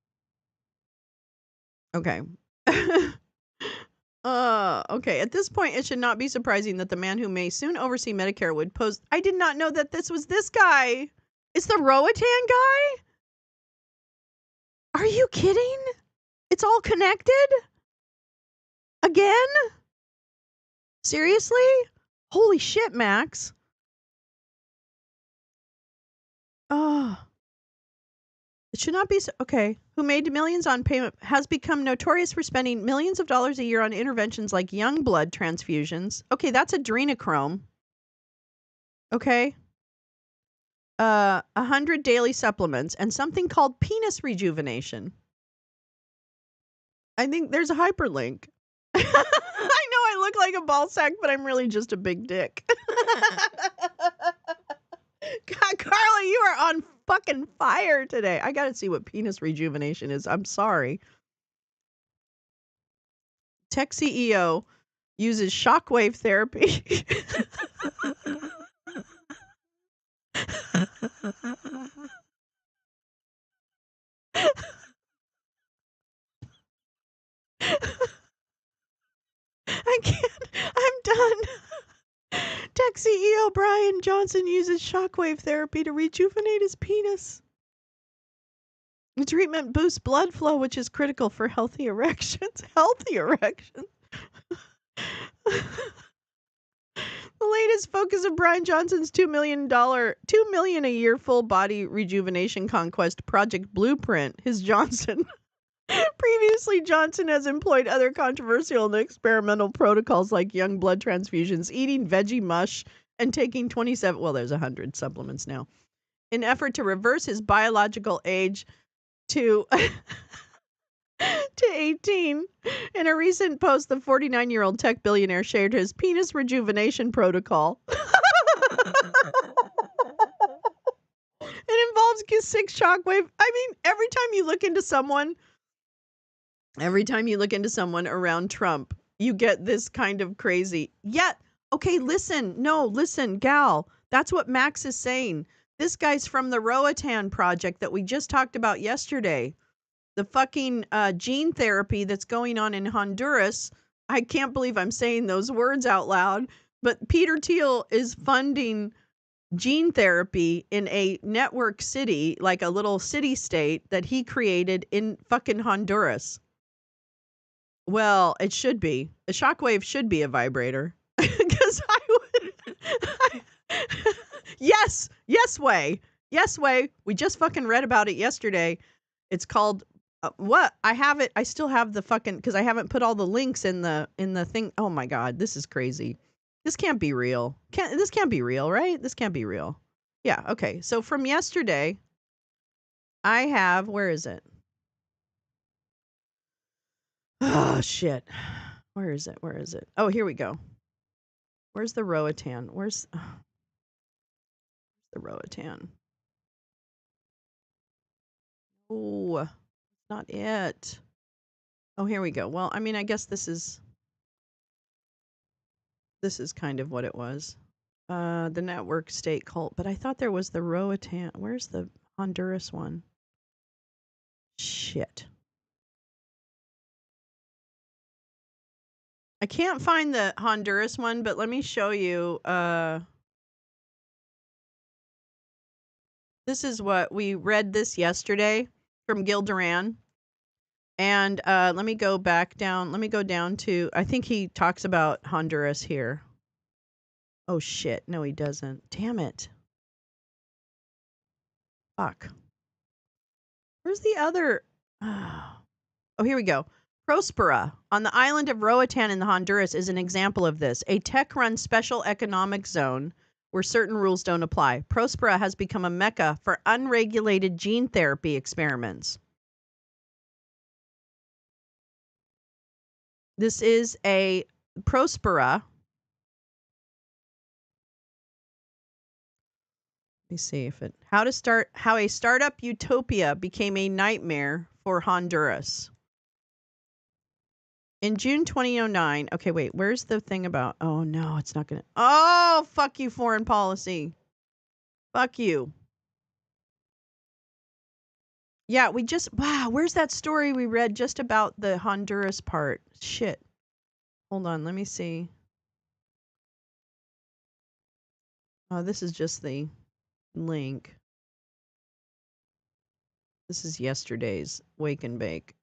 Okay. Okay. At this point, it should not be surprising that the man who may soon oversee Medicare would pose. I did not know that this was this guy. It's the Roatan guy? Are you kidding? It's all connected? Again? Seriously? Holy shit, Max. Oh. It should not be okay. Who made millions on payment has become notorious for spending millions of dollars a year on interventions like young blood transfusions. Okay, that's adrenochrome. Okay. 100 daily supplements and something called penis rejuvenation. I think there's a hyperlink. I know I look like a ball sack, but I'm really just a big dick. God, Carla, you are on fucking fire today. I gotta see what penis rejuvenation is. I'm sorry. Tech CEO uses shockwave therapy. I can't. I'm done. Tech CEO Brian Johnson uses shockwave therapy to rejuvenate his penis. The treatment boosts blood flow, which is critical for healthy erections. Healthy erections. The latest focus of Brian Johnson's $2 million a year full body rejuvenation conquest Project Blueprint. His Johnson. Previously, Johnson has employed other controversial and experimental protocols like young blood transfusions, eating veggie mush, and taking 27, well, there's 100 supplements now, in effort to reverse his biological age to 18. In a recent post, the 49-year-old tech billionaire shared his penis rejuvenation protocol. It involves 6 shockwave. I mean, every time you look into someone around Trump, you get this kind of crazy. Yet, okay, listen, gal. That's what Max is saying. This guy's from the Roatan project that we just talked about yesterday. The fucking gene therapy that's going on in Honduras. I can't believe I'm saying those words out loud, but Peter Thiel is funding gene therapy in a network city, like a little city state that he created in fucking Honduras. Well, it should be. A shockwave should be a vibrator. Because I would. Yes, way. We just fucking read about it yesterday. It's called what? I have it. I still have the fucking, because I haven't put all the links in the thing. Oh my God, this is crazy. This can't be real. This can't be real, right? This can't be real. Yeah, okay. So from yesterday, I have, where is it? Oh, shit. Where is it? Oh, here we go. Where's the Roatan? Where's the Roatan? Oh, not it. Oh, here we go. Well, I mean, I guess this is This is kind of what it was. The network state cult, but I thought there was the Roatan. Where's the Honduras one? Shit. I can't find the Honduras one, but let me show you. This is what we read this yesterday from Gil Duran. And let me go back down. Let me go down to, I think he talks about Honduras here. Oh, shit. No, he doesn't. Damn it. Fuck. Where's the other? Oh, here we go. Prospera on the island of Roatan in the Honduras is an example of this, a tech-run special economic zone where certain rules don't apply. Prospera has become a mecca for unregulated gene therapy experiments. This is a Prospera. Let me see if it how a startup utopia became a nightmare for Honduras. In June 2009, okay, wait, where's the thing about, oh no, it's not gonna, oh, fuck you, foreign policy. Fuck you. Yeah, wow, where's that story we read just about the Honduras part? Shit. Hold on, let me see. Oh, this is just the link. This is yesterday's Wake and Bake.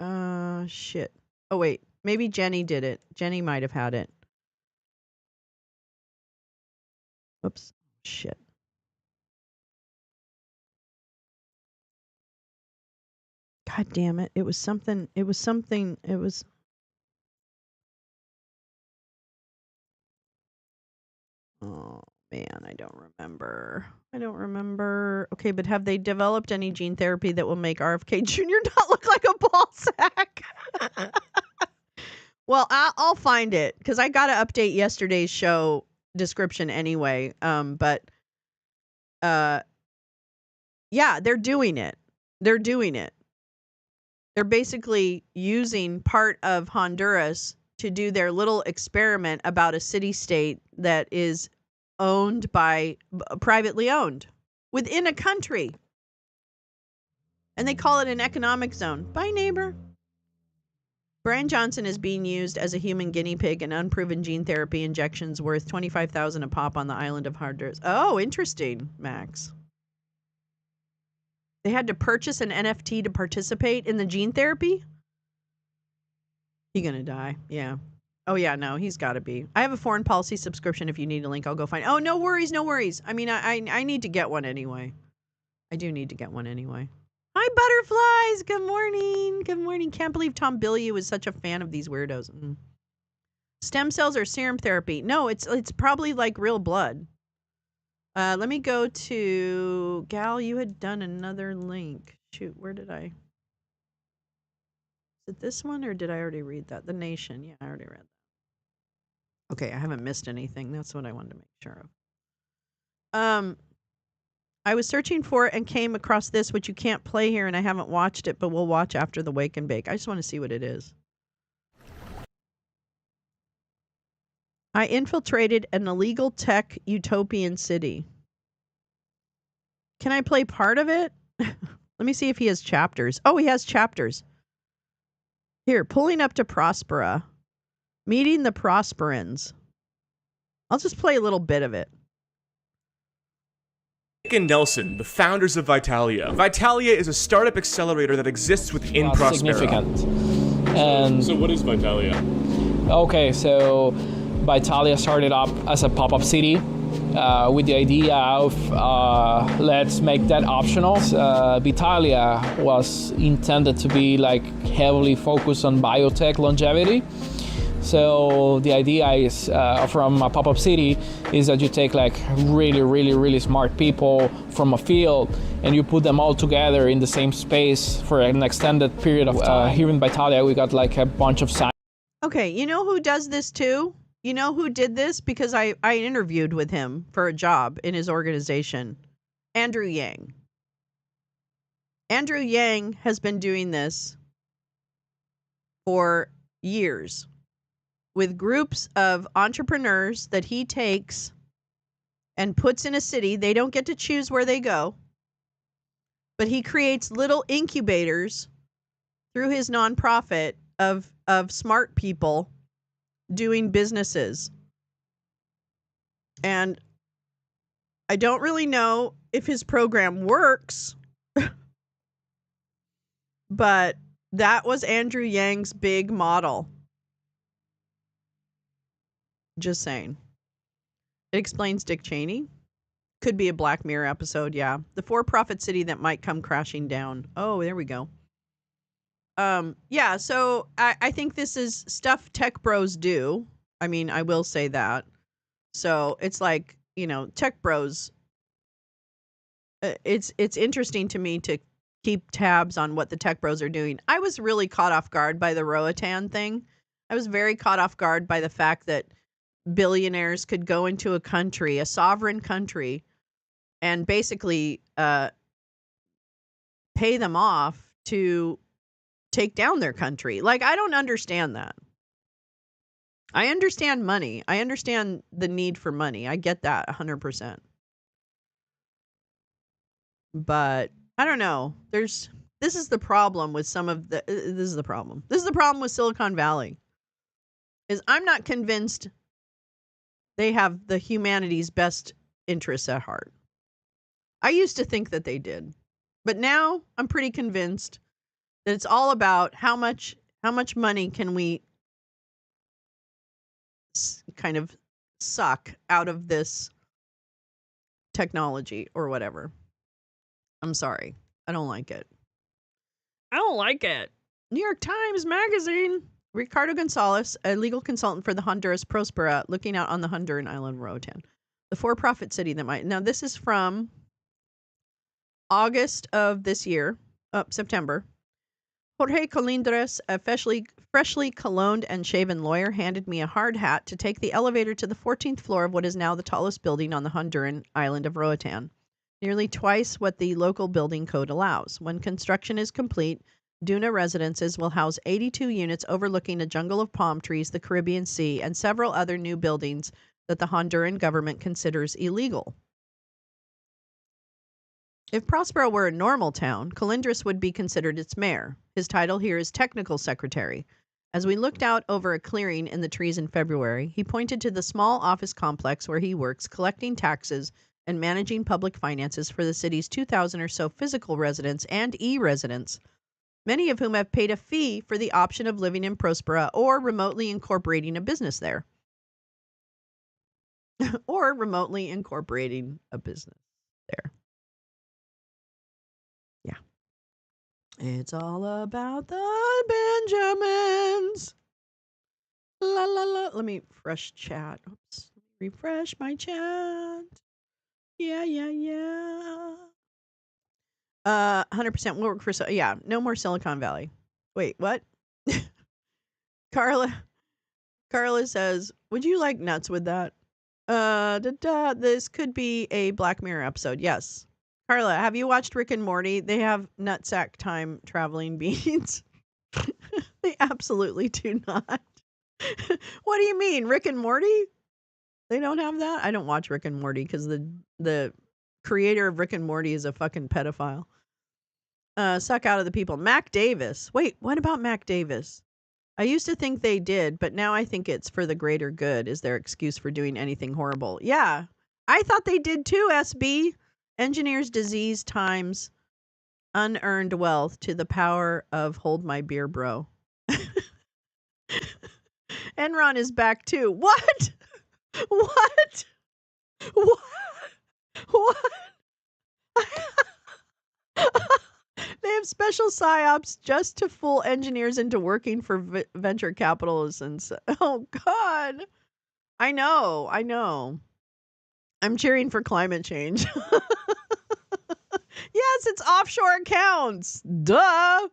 Shit. Oh, wait. Maybe Jenny did it. Jenny might have had it. Oops. Shit. God damn it. It was something. Oh, man. I don't remember. Okay, but have they developed any gene therapy that will make RFK Jr. not look like a ball sack? Well, I'll find it because I got to update yesterday's show description anyway. But yeah, they're doing it. They're basically using part of Honduras to do their little experiment about a city-state that is owned by privately owned within a country. And they call it an economic zone. Bye, neighbor. Brian Johnson is being used as a human guinea pig in unproven gene therapy injections worth $25,000 a pop on the island of Honduras. Oh, interesting, Max. They had to purchase an NFT to participate in the gene therapy? He gonna die, yeah. Oh, yeah, no, he's got to be. I have a foreign policy subscription. If you need a link, I'll go find it. Oh, no worries. I mean, I need to get one anyway. I do need to get one anyway. Hi, butterflies. Good morning. Can't believe Tom Bilyeu is such a fan of these weirdos. Stem cells or serum therapy? No, it's probably like real blood. Let me go to Gal. You had done another link. Shoot, where did I? Is it this one or did I already read that? The Nation. Yeah, I already read that. Okay, I haven't missed anything. That's what I wanted to make sure of. I was searching for it and came across this, which you can't play here, and I haven't watched it, but we'll watch after the Wake and Bake. I just want to see what it is. I infiltrated an illegal tech utopian city. Can I play part of it? Let me see if he has chapters. Oh, he has chapters. Here, pulling up to Prospera. Meeting the Prosperans. I'll just play a little bit of it. Nick and Nelson, the founders of Vitalia. Vitalia is a startup accelerator that exists within Prospera. Significant. And so what is Vitalia? Okay, so Vitalia started up as a pop-up city with the idea of let's make that optional. Vitalia was intended to be like heavily focused on biotech longevity. So the idea is from a pop-up city is that you take like really smart people from a field and you put them all together in the same space for an extended period of time. Here in Vitalia, we got like a bunch of science. Okay, you know who does this too? You know who did this? Because I interviewed with him for a job in his organization. Andrew Yang. Andrew Yang has been doing this for years. with groups of entrepreneurs that he takes and puts in a city. They don't get to choose where they go, but he creates little incubators through his nonprofit of smart people doing businesses. And I don't really know if his program works, but that was Andrew Yang's big model. Just saying. It explains Dick Cheney. Could be a Black Mirror episode, yeah. The for-profit city that might come crashing down. Oh, there we go. Yeah, so I think this is stuff tech bros do. I mean, I will say that. So it's like, tech bros. It's interesting to me to keep tabs on what the tech bros are doing. I was really caught off guard by the Roatan thing. I was very caught off guard by the fact that billionaires could go into a country, a sovereign country, and basically pay them off to take down their country. Like, I don't understand that. I understand money. I understand the need for money. I get that 100%. But I don't know. This is the problem with some of the, this is the problem. This is the problem with Silicon Valley. Is I'm not convinced they have the humanity's best interests at heart. I used to think that they did. But now I'm pretty convinced that it's all about how much money can we kind of suck out of this technology or whatever. I'm sorry. I don't like it. I don't like it. New York Times Magazine. Ricardo Gonzalez, a legal consultant for the Honduras Prospera, looking out on the Honduran island of Roatan, the for-profit city that might. Now, this is from August of this year, September. Jorge Colindres, a freshly cologned and shaven lawyer, handed me a hard hat to take the elevator to the 14th floor of what is now the tallest building on the Honduran island of Roatan, nearly twice what the local building code allows. When construction is complete, Duna Residences will house 82 units overlooking a jungle of palm trees, the Caribbean Sea, and several other new buildings that the Honduran government considers illegal. If Prospero were a normal town, Colindres would be considered its mayor. His title here is technical secretary. As we looked out over a clearing in the trees in February, he pointed to the small office complex where he works, collecting taxes and managing public finances for the city's 2,000 or so physical residents and e-residents, many of whom have paid a fee for the option of living in Prospera or remotely incorporating a business there. Or remotely incorporating a business there. Yeah. It's all about the Benjamins. La la la. Let me fresh chat. Oops. Refresh my chat. Yeah. 100% will work for, yeah, no more Silicon Valley. Wait, what? Carla says, would you like nuts with that? This could be a Black Mirror episode. Yes. Carla, have you watched Rick and Morty? They have nutsack time traveling beings. They absolutely do not. What do you mean, Rick and Morty? They don't have that? I don't watch Rick and Morty because the creator of Rick and Morty is a fucking pedophile. Suck out of the people. Mac Davis. Wait, what about Mac Davis? I used to think they did, but now I think it's for the greater good is their excuse for doing anything horrible. Yeah, I thought they did too, SB. Engineers disease times unearned wealth to the power of hold my beer, bro. Enron is back too. What? What? They have special psyops just to fool engineers into working for venture capitalists. Oh, God. I know. I'm cheering for climate change. Yes, it's offshore accounts. Duh.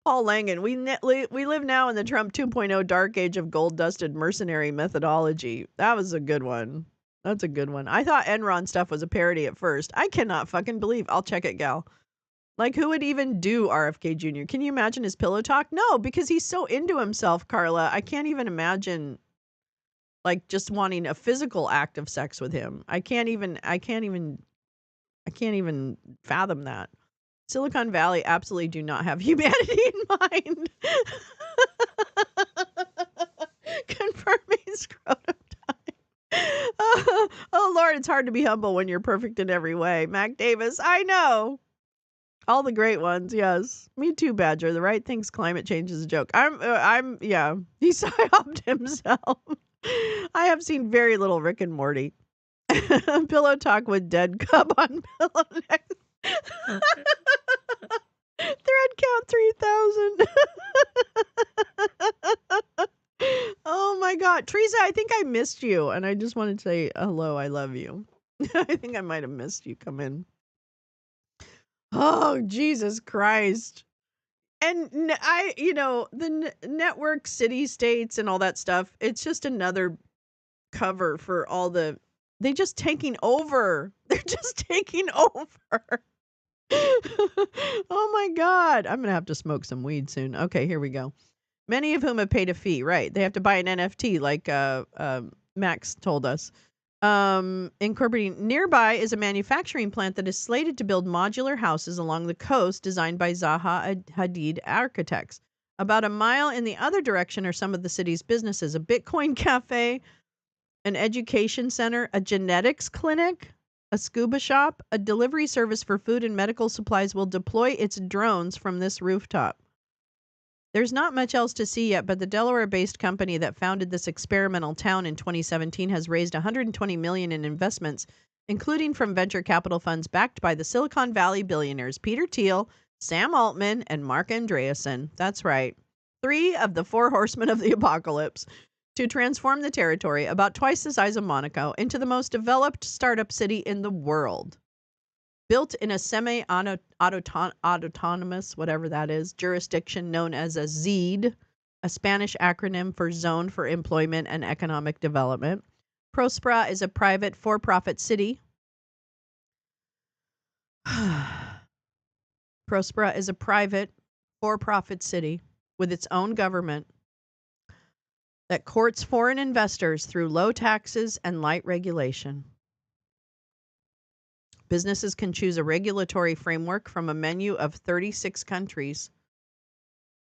Paul Langan, we live now in the Trump 2.0 dark age of gold-dusted mercenary methodology. That was a good one. That's a good one. I thought Enron stuff was a parody at first. I cannot fucking believe. I'll check it, gal. Like, who would even do RFK Jr.? Can you imagine his pillow talk? No, because he's so into himself, Carla. I can't even imagine, like, just wanting a physical act of sex with him. I can't even fathom that. Silicon Valley absolutely do not have humanity in mind. Confirming scrotum time. Oh, Lord, it's hard to be humble when you're perfect in every way. Mac Davis, I know. All the great ones, yes. Me too, Badger. The right thinks climate change is a joke. Yeah. He psyoped himself. I have seen very little Rick and Morty. Pillow talk with dead cub on pillow neck. Thread count 3,000. Oh my God. Teresa, I think I missed you. And I just wanted to say hello. I love you. I think I might have missed you come in. Oh, Jesus Christ. And the network city states and all that stuff, it's just another cover for all they just taking over. They're just taking over. Oh my God. I'm going to have to smoke some weed soon. Okay, here we go. Many of whom have paid a fee, right? They have to buy an NFT like Max told us. Incorporating nearby is a manufacturing plant that is slated to build modular houses along the coast designed by Zaha Hadid architects. About a mile in the other direction are some of the city's businesses, a Bitcoin cafe, an education center, a genetics clinic, a scuba shop, a delivery service for food and medical supplies will deploy its drones from this rooftop. There's not much else to see yet, but the Delaware-based company that founded this experimental town in 2017 has raised $120 million in investments, including from venture capital funds backed by the Silicon Valley billionaires Peter Thiel, Sam Altman, and Mark Andreessen. That's right. 3 of the 4 horsemen of the apocalypse to transform the territory, about twice the size of Monaco, into the most developed startup city in the world. Built in a semi-autonomous, whatever that is, jurisdiction known as a ZEED, a Spanish acronym for Zone for Employment and Economic Development. Prospera is a private for-profit city. Prospera is a private for-profit city with its own government that courts foreign investors through low taxes and light regulation. Businesses can choose a regulatory framework from a menu of 36 countries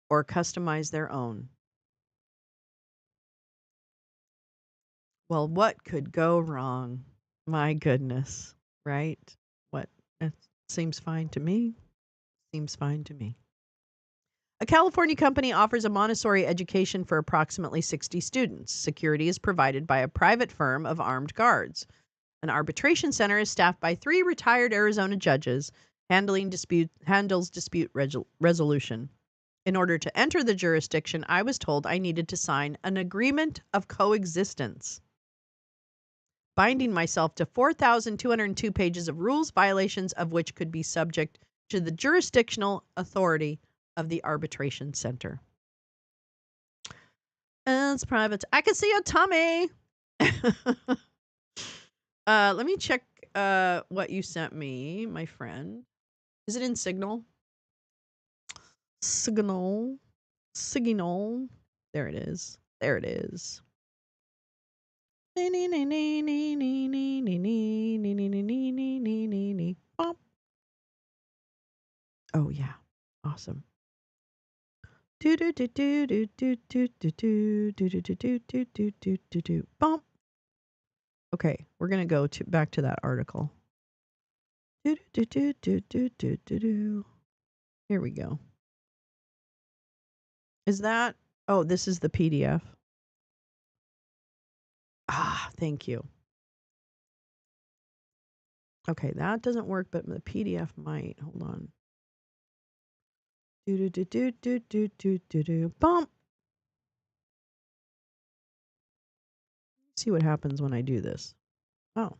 or customize their own. Well, what could go wrong? My goodness, right? What? It seems fine to me. Seems fine to me. A California company offers a Montessori education for approximately 60 students. Security is provided by a private firm of armed guards. An arbitration center is staffed by 3 retired Arizona judges, handles dispute resolution. In order to enter the jurisdiction, I was told I needed to sign an agreement of coexistence, binding myself to 4,202 pages of rules, violations of which could be subject to the jurisdictional authority of the arbitration center. It's private. I can see your tummy. Let me check what you sent me, my friend. Is it in Signal? Signal. There it is. There it is. Oh yeah. Awesome. Bump. Okay, we're gonna go back to that article. Here we go. Is that? Oh, this is the PDF. Ah, thank you. Okay, that doesn't work, but the PDF might. Hold on. Bump. See what happens when I do this. Oh,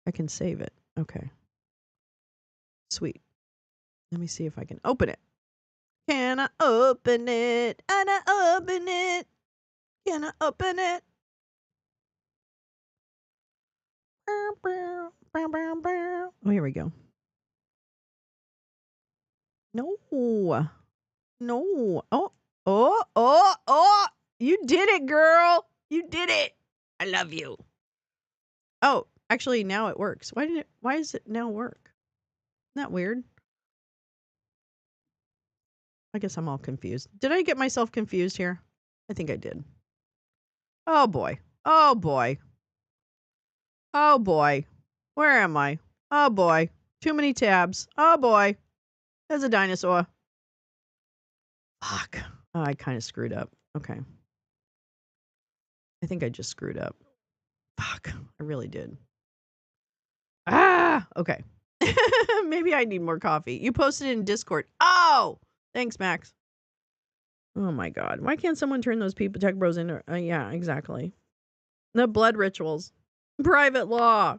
I can save it. Okay. Sweet. Let me see if I can open it. Can I open it? Can I open it? Can I open it? Oh, here we go. No. No. Oh. You did it, girl. You did it. I love you. Oh, actually, now it works. Why does it now work? Isn't that weird? I guess I'm all confused. Did I get myself confused here? I think I did. Oh, boy. Oh, boy. Oh, boy. Where am I? Oh, boy. Too many tabs. Oh, boy. There's a dinosaur. Fuck. Oh, I kind of screwed up. Okay. I think I just screwed up. Fuck. I really did. Okay. Maybe I need more coffee. You posted it in Discord. Oh! Thanks, Max. Oh my God. Why can't someone turn those people, tech bros, into. Yeah, exactly. The blood rituals. Private law.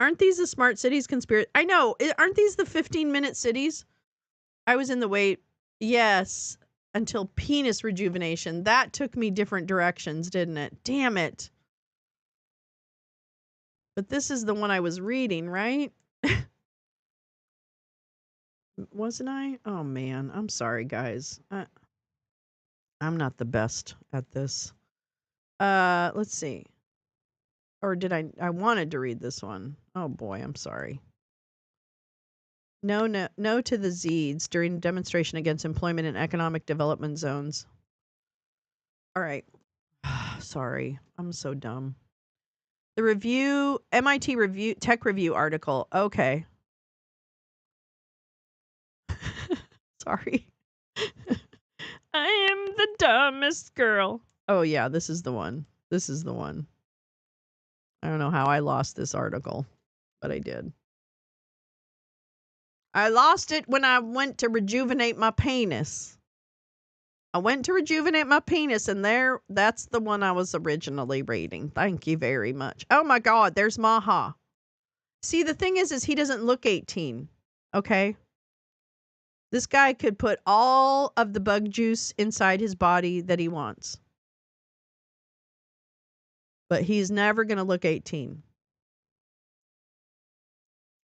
Aren't these the smart cities conspiracy? I know. Aren't these the 15-minute cities? I was in the wait. Yes. Until penis rejuvenation. That took me different directions, didn't it? Damn it. But this is the one I was reading, right? Wasn't I? Oh, man. I'm sorry, guys. I'm not the best at this. Let's see. Or did I wanted to read this one. Oh, boy. I'm sorry. No to the Zeeds during demonstration against employment in economic development zones. All right. Sorry. I'm so dumb. The MIT tech review article. Okay. Sorry. I am the dumbest girl. Oh, yeah. This is the one. This is the one. I don't know how I lost this article, but I did. I lost it when I went to rejuvenate my penis. I went to rejuvenate my penis, and that's the one I was originally reading. Thank you very much. Oh my God, there's Maha. See, the thing is he doesn't look 18. Okay? This guy could put all of the bug juice inside his body that he wants. But he's never going to look 18.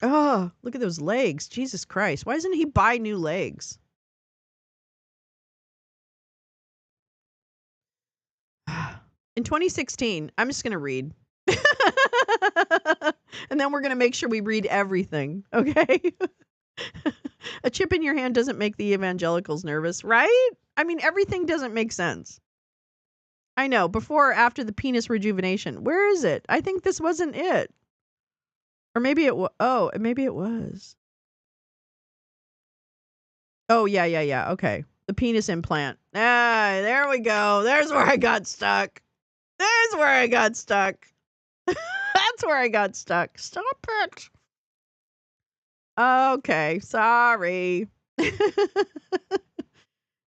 Oh, look at those legs. Jesus Christ. Why doesn't he buy new legs? In 2016, I'm just going to read. And then we're going to make sure we read everything, okay? A chip in your hand doesn't make the evangelicals nervous, right? I mean, everything doesn't make sense. I know, before or after the penis rejuvenation. Where is it? I think this wasn't it. Or maybe it was. Oh, maybe it was. Oh, yeah. Okay. The penis implant. Ah, there we go. There's where I got stuck. That's where I got stuck. Stop it. Okay, sorry.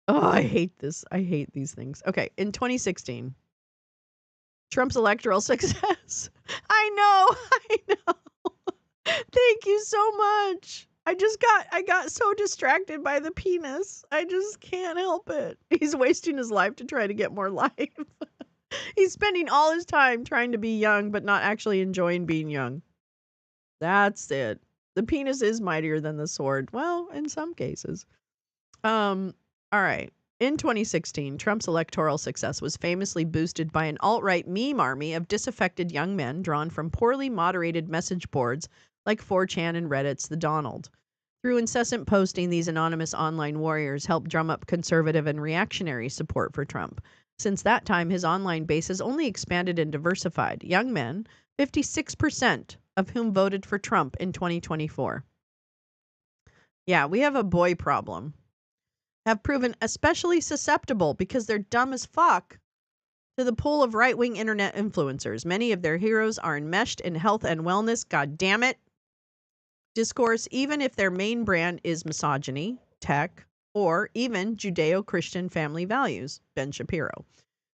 Oh, I hate this. I hate these things. Okay, in 2016, Trump's electoral success. I know. Thank you so much. I got so distracted by the penis. I just can't help it. He's wasting his life to try to get more life. He's spending all his time trying to be young, but not actually enjoying being young. That's it. The penis is mightier than the sword. Well, in some cases. All right. In 2016, Trump's electoral success was famously boosted by an alt-right meme army of disaffected young men drawn from poorly moderated message boards like 4chan and Reddit's The Donald. Through incessant posting, these anonymous online warriors helped drum up conservative and reactionary support for Trump. Since that time, his online base has only expanded and diversified. Young men, 56% of whom voted for Trump in 2024. Yeah, we have a boy problem. Have proven especially susceptible because they're dumb as fuck to the pool of right-wing internet influencers. Many of their heroes are enmeshed in health and wellness, god damn it, discourse, even if their main brand is misogyny, tech, or even Judeo-Christian family values. Ben Shapiro.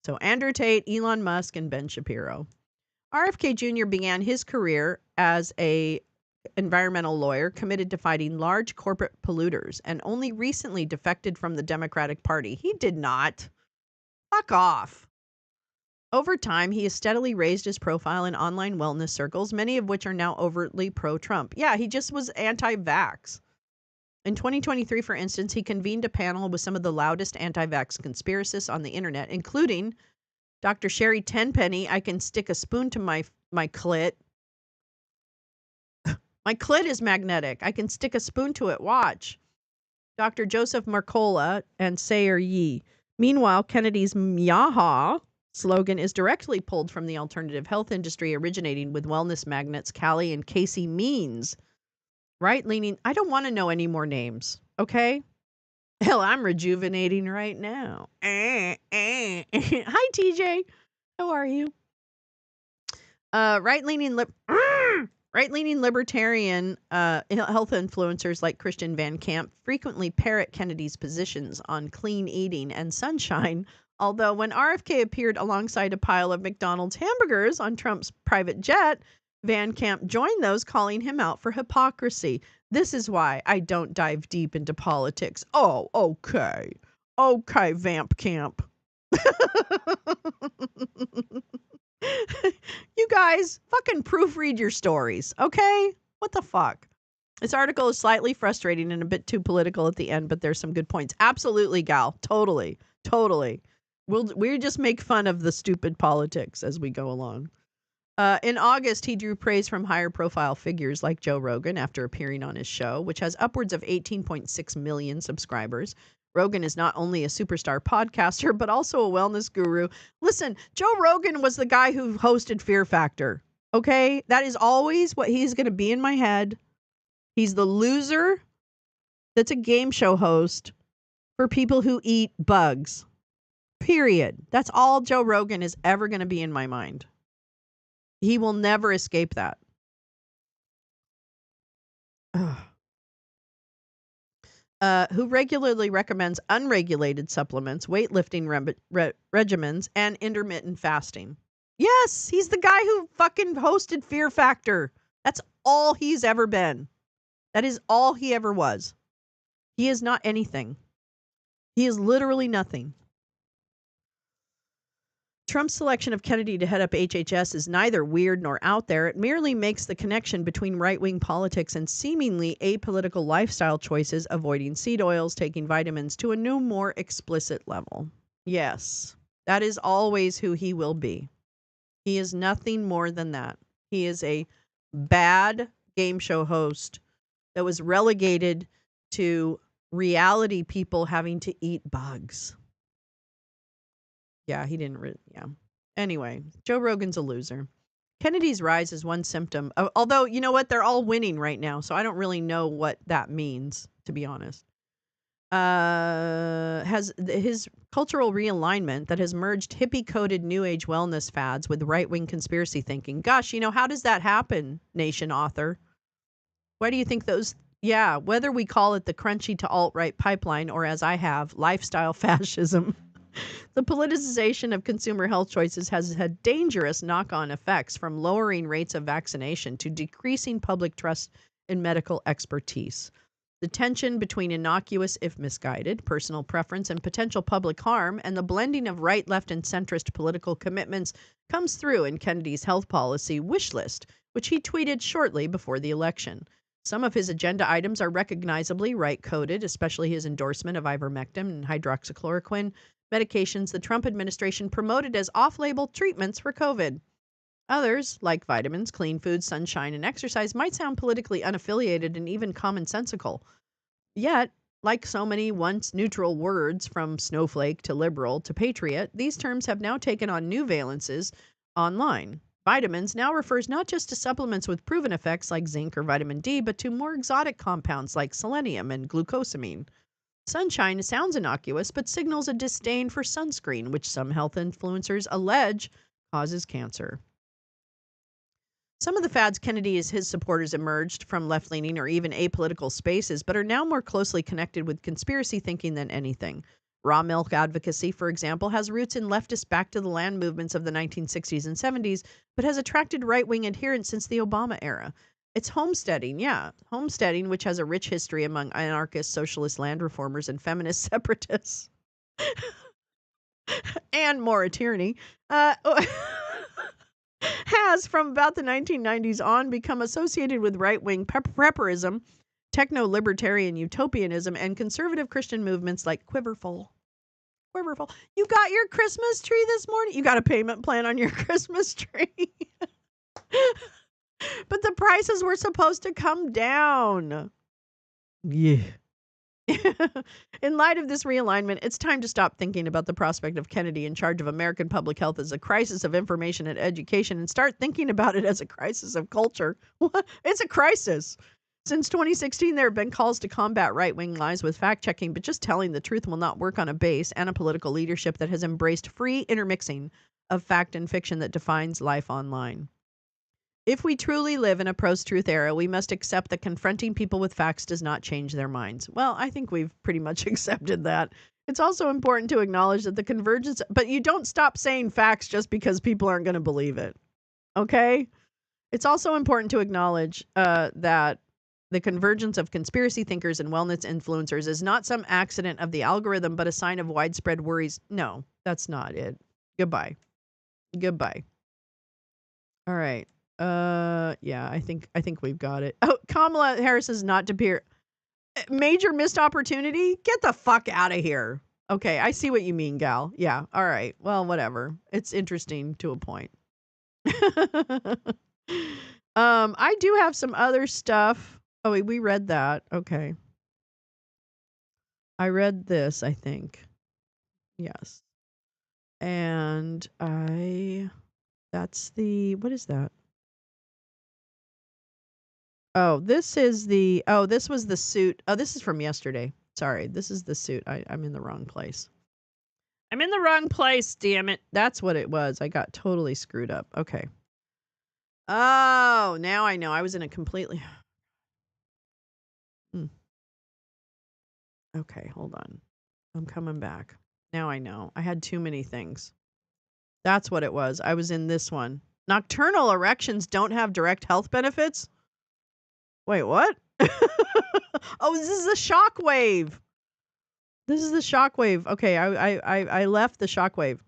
So Andrew Tate, Elon Musk, and Ben Shapiro. RFK Jr. began his career as a environmental lawyer committed to fighting large corporate polluters and only recently defected from the Democratic Party. He did not. Fuck off. Over time, he has steadily raised his profile in online wellness circles, many of which are now overtly pro-Trump. Yeah, he just was anti-vax. In 2023, for instance, he convened a panel with some of the loudest anti-vax conspiracists on the internet, including Dr. Sherry Tenpenny. I can stick a spoon to my clit. My clit is magnetic. I can stick a spoon to it. Watch. Dr. Joseph Mercola and Sayer Yi. Meanwhile, Kennedy's Myaha slogan is directly pulled from the alternative health industry, originating with wellness magnates Callie and Casey Means. Right-leaning, I don't want to know any more names, okay? Hell, I'm rejuvenating right now. Hi, TJ. How are you? Right-leaning libertarian health influencers like Christian Van Camp frequently parrot Kennedy's positions on clean eating and sunshine, although when RFK appeared alongside a pile of McDonald's hamburgers on Trump's private jet, Van Camp joined those calling him out for hypocrisy. This is why I don't dive deep into politics. Oh, okay. Okay, Vamp Camp. You guys, fucking proofread your stories, okay? What the fuck? This article is slightly frustrating and a bit too political at the end, but there's some good points. Absolutely, Gal. Totally. We just make fun of the stupid politics as we go along. In August, he drew praise from higher profile figures like Joe Rogan after appearing on his show, which has upwards of 18.6 million subscribers. Rogan is not only a superstar podcaster, but also a wellness guru. Listen, Joe Rogan was the guy who hosted Fear Factor. Okay? That is always what he's going to be in my head. He's the loser that's a game show host for people who eat bugs. Period. That's all Joe Rogan is ever going to be in my mind. He will never escape that. Who regularly recommends unregulated supplements, weightlifting regimens, and intermittent fasting. Yes, he's the guy who fucking hosted Fear Factor. That's all he's ever been. That is all he ever was. He is not anything. He is literally nothing. Trump's selection of Kennedy to head up HHS is neither weird nor out there. It merely makes the connection between right-wing politics and seemingly apolitical lifestyle choices, avoiding seed oils, taking vitamins, to a new, more explicit level. Yes, that is always who he will be. He is nothing more than that. He is a bad game show host that was relegated to reality people having to eat bugs. Yeah, he didn't really, yeah. Anyway, Joe Rogan's a loser. Kennedy's rise is one symptom. Although, you know what? They're all winning right now, so I don't really know what that means, to be honest. Has his cultural realignment that has merged hippie-coded New Age wellness fads with right-wing conspiracy thinking. Gosh, how does that happen, Nation author? Why do you think those... Yeah, whether we call it the crunchy to alt-right pipeline or, as I have, lifestyle fascism... The politicization of consumer health choices has had dangerous knock-on effects, from lowering rates of vaccination to decreasing public trust in medical expertise. The tension between innocuous, if misguided, personal preference and potential public harm, and the blending of right, left, and centrist political commitments comes through in Kennedy's health policy wish list, which he tweeted shortly before the election. Some of his agenda items are recognizably right-coded, especially his endorsement of ivermectin and hydroxychloroquine, medications the Trump administration promoted as off-label treatments for COVID. Others, like vitamins, clean food, sunshine, and exercise, might sound politically unaffiliated and even commonsensical. Yet, like so many once neutral words, from snowflake to liberal to patriot, these terms have now taken on new valences online. Vitamins now refers not just to supplements with proven effects like zinc or vitamin D, but to more exotic compounds like selenium and glucosamine. Sunshine sounds innocuous, but signals a disdain for sunscreen, which some health influencers allege causes cancer. Some of the fads Kennedy and his supporters emerged from left-leaning or even apolitical spaces, but are now more closely connected with conspiracy thinking than anything. Raw milk advocacy, for example, has roots in leftist back-to-the-land movements of the 1960s and 70s, but has attracted right-wing adherents since the Obama era. It's homesteading, yeah. Homesteading, which has a rich history among anarchists, socialist land reformers, and feminist separatists. And more tyranny. Has, from about the 1990s on, become associated with right-wing prepperism techno-libertarian utopianism and conservative Christian movements like Quiverful. You got your Christmas tree this morning? You got a payment plan on your Christmas tree? But the prices were supposed to come down. Yeah. In light of this realignment, it's time to stop thinking about the prospect of Kennedy in charge of American public health as a crisis of information and education and start thinking about it as a crisis of culture. It's a crisis. Since 2016, there have been calls to combat right-wing lies with fact-checking, but just telling the truth will not work on a base and a political leadership that has embraced free intermixing of fact and fiction that defines life online. If we truly live in a post-truth era, we must accept that confronting people with facts does not change their minds. Well, I think we've pretty much accepted that. It's also important to acknowledge that the convergence, but you don't stop saying facts just because people aren't going to believe it. Okay? It's also important to acknowledge that the convergence of conspiracy thinkers and wellness influencers is not some accident of the algorithm, but a sign of widespread worries. No, that's not it. Goodbye. All right. Yeah, I think we've got it. Oh, Kamala Harris is not to appear. Major missed opportunity? Get the fuck out of here. Okay, I see what you mean, gal. Yeah, all right. Well, whatever. It's interesting to a point. I do have some other stuff. Oh, wait, we read that. Okay. I read this, I think. Yes. And that's the, what is that? Oh, this was the suit. Oh, this is from yesterday. Sorry, this is the suit. I'm in the wrong place. Damn it. That's what it was. I got totally screwed up. Okay. Oh, now I know. I was in a completely... Okay, hold on. I'm coming back. Now I know. I had too many things. That's what it was. I was in this one. Nocturnal erections don't have direct health benefits? Wait, what? Oh, this is the shockwave. Okay, I left the shockwave.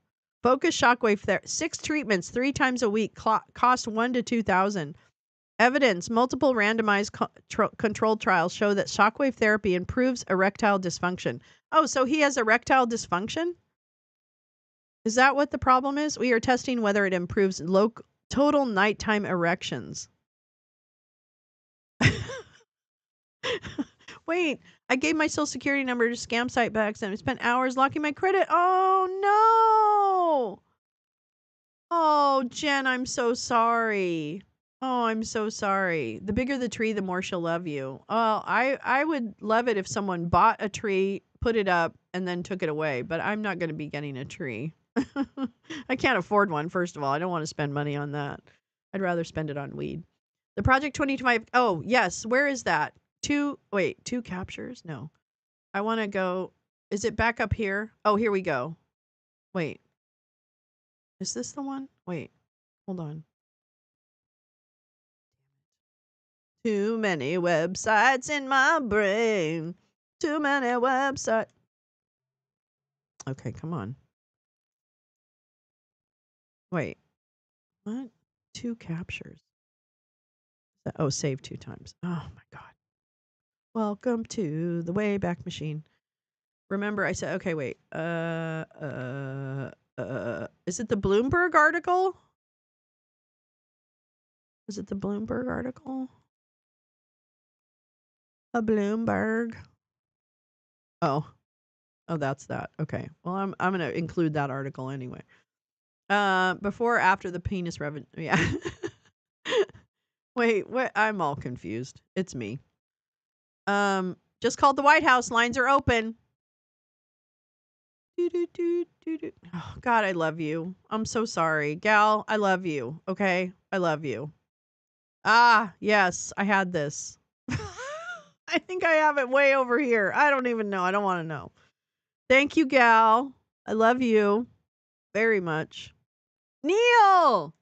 Focus shockwave there. 6 treatments 3 times a week cost $1,000 to $2,000. Evidence, multiple randomized controlled trials show that shockwave therapy improves erectile dysfunction. Oh, so he has erectile dysfunction? Is that what the problem is? We are testing whether it improves total nighttime erections. Wait, I gave my social security number to scam site by accident. I spent hours locking my credit. Oh, no. Oh, Jen, I'm so sorry. Oh, I'm so sorry. The bigger the tree, the more she'll love you. Oh, I would love it if someone bought a tree, put it up, and then took it away. But I'm not going to be getting a tree. I can't afford one, first of all. I don't want to spend money on that. I'd rather spend it on weed. The Project 2025. Oh, yes. Where is that? 2 captures? No. I want to go. Is it back up here? Oh, here we go. Wait. Is this the one? Wait. Hold on. Too many websites in my brain. Too many websites. Okay, come on. Wait. What? 2 captures. Oh, save 2 times. Oh my God. Welcome to the Wayback Machine. Remember, I said, okay, wait. Is it the Bloomberg article? Is it the Bloomberg article? A Bloomberg. Oh, that's that. Okay. Well, I'm going to include that article anyway. Before or after the penis revenue. Yeah. Wait, what? I'm all confused. It's me. Just called the White House. Lines are open. Oh, God, I love you. I'm so sorry. Gal, I love you. Okay? I love you. Ah, yes, I had this. I think I have it way over here. I don't even know. I don't want to know. Thank you, gal. I love you very much. Neil!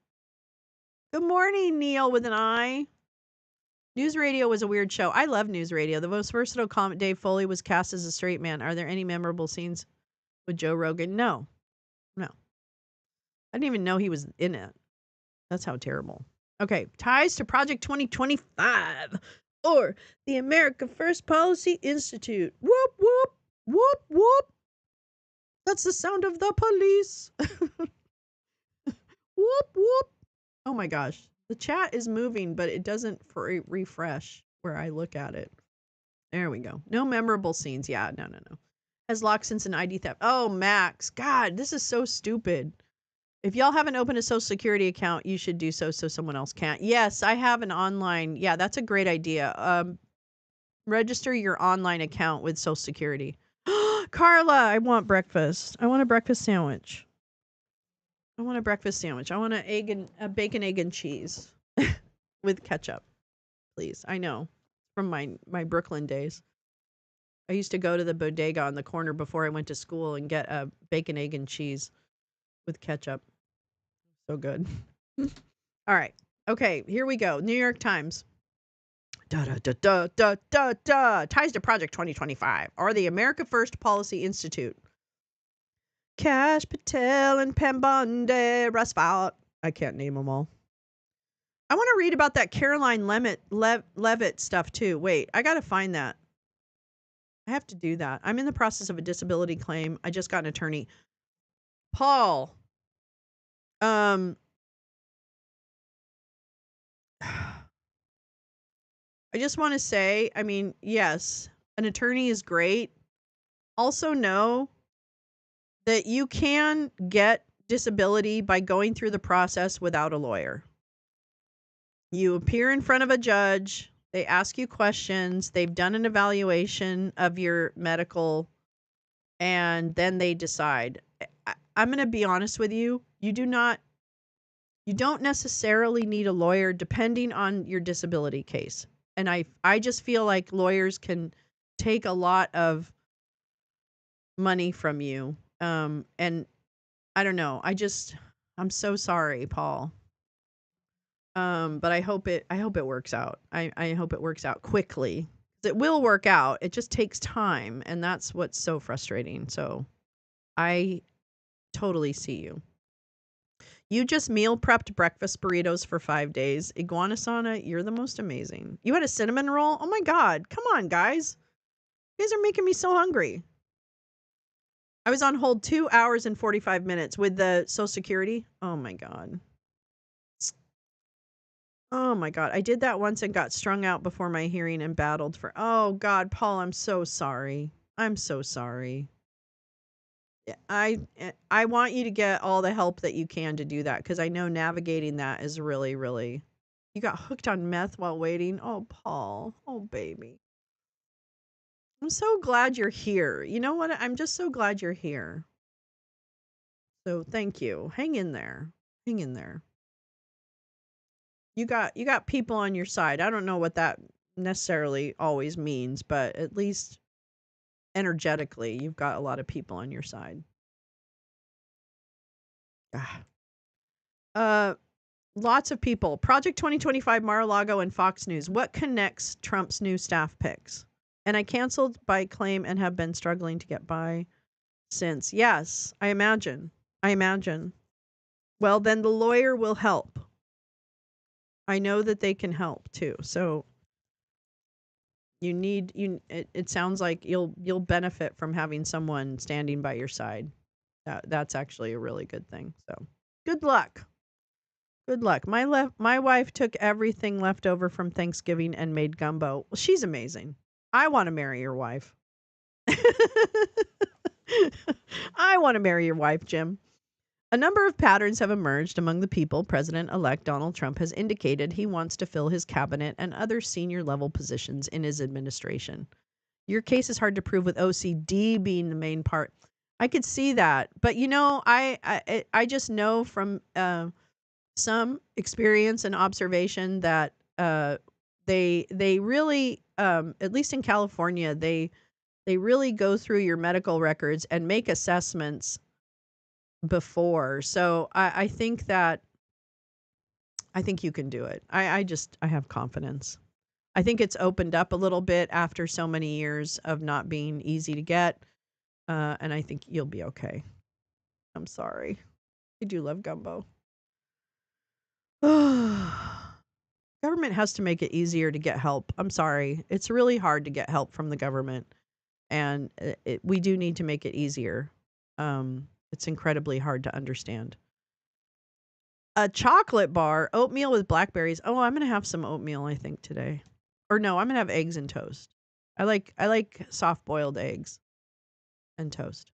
Good morning, Neil with an I. News Radio was a weird show. I love News Radio. The most versatile comic, Dave Foley, was cast as a straight man. Are there any memorable scenes with Joe Rogan? No. I didn't even know he was in it. That's how terrible. Okay, ties to Project 2025. or the America First Policy Institute. Whoop, whoop, whoop, whoop. That's the sound of the police. Whoop, whoop. Oh my gosh. The chat is moving, but it doesn't refresh where I look at it. There we go. No memorable scenes. Yeah, no. Has locked since an ID theft. Oh, Max. God, this is so stupid. If y'all haven't opened a Social Security account, you should do so someone else can't. Yes, I have an online. Yeah, that's a great idea. Register your online account with Social Security. Carla, I want breakfast. I want a breakfast sandwich. I want a bacon, egg, and cheese with ketchup, please. I know, from my Brooklyn days. I used to go to the bodega on the corner before I went to school and get a bacon, egg, and cheese with ketchup. So good. All right. Okay, here we go. New York Times. Ties to Project 2025 or the America First Policy Institute. Cash Patel and Pembonde Rasvat. I can't name them all. I want to read about that Caroline Levitt stuff too. Wait, I got to find that. I have to do that. I'm in the process of a disability claim. I just got an attorney. Paul. I just want to say, I mean, yes, an attorney is great. Also know that you can get disability by going through the process without a lawyer. You appear in front of a judge. They ask you questions. They've done an evaluation of your medical, and then they decide. I'm going to be honest with you. You don't necessarily need a lawyer depending on your disability case. And I just feel like lawyers can take a lot of money from you. And I don't know. I'm so sorry, Paul. But I hope it works out. I hope it works out quickly. It will work out. It just takes time, and that's what's so frustrating. So I totally see you. You just meal prepped breakfast burritos for 5 days. Iguanasana, you're the most amazing. You had a cinnamon roll? Oh my God. Come on, guys. You guys are making me so hungry. I was on hold 2 hours and 45 minutes with the Social Security. Oh my God. Oh my God. I did that once and got strung out before my hearing and battled for. Oh God, Paul, I'm so sorry. I'm so sorry. I want you to get all the help that you can to do that, because I know navigating that is really, really. You got hooked on meth while waiting. Oh, Paul. Oh, baby. I'm so glad you're here. You know what? I'm just so glad you're here. So thank you. Hang in there. Hang in there. You got people on your side. I don't know what that necessarily always means, but at least energetically, you've got a lot of people on your side. Lots of people. Project 2025, Mar-a-Lago, and Fox News. What connects Trump's new staff picks? And I canceled by claim and have been struggling to get by since. Yes, I imagine. Well, then the lawyer will help. I know that they can help too. So it sounds like you'll benefit from having someone standing by your side. That's actually a really good thing. So good luck. Good luck. My wife took everything left over from Thanksgiving and made gumbo. Well, she's amazing. I want to marry your wife. I want to marry your wife, Jim. A number of patterns have emerged among the people President-elect Donald Trump has indicated he wants to fill his cabinet and other senior-level positions in his administration. Your case is hard to prove with OCD being the main part. I could see that. But, you know, I just know from some experience and observation that they really, at least in California, they really go through your medical records and make assessments before. So I think you can do it. I have confidence. I think it's opened up a little bit after so many years of not being easy to get. And I think you'll be okay. I'm sorry. I do love gumbo. Government has to make it easier to get help. I'm sorry. It's really hard to get help from the government. And we do need to make it easier. It's incredibly hard to understand. A chocolate bar, oatmeal with blackberries. Oh, I'm going to have some oatmeal, I think, today. Or no, I'm going to have eggs and toast. I like soft-boiled eggs and toast.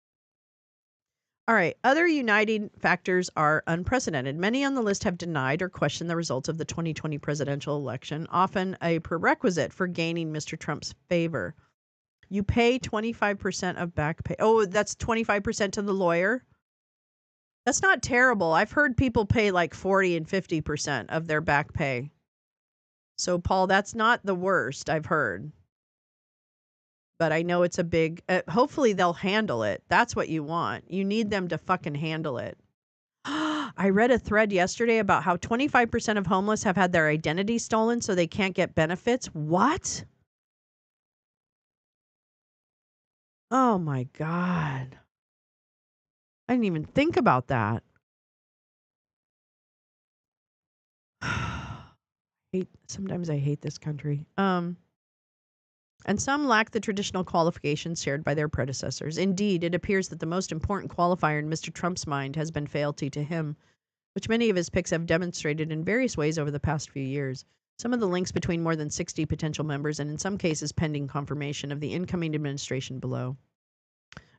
All right. Other uniting factors are unprecedented. Many on the list have denied or questioned the results of the 2020 presidential election, often a prerequisite for gaining Mr. Trump's favor. You pay 25% of back pay. Oh, that's 25% to the lawyer? That's not terrible. I've heard people pay like 40 and 50% of their back pay. So, Paul, that's not the worst I've heard. But I know it's a big, hopefully they'll handle it. That's what you want. You need them to fucking handle it. I read a thread yesterday about how 25% of homeless have had their identity stolen so they can't get benefits. What? Oh my God. I didn't even think about that. Sometimes I hate this country. And some lack the traditional qualifications shared by their predecessors. Indeed, it appears that the most important qualifier in Mr. Trump's mind has been fealty to him, which many of his picks have demonstrated in various ways over the past few years. Some of the links between more than 60 potential members and in some cases pending confirmation of the incoming administration below.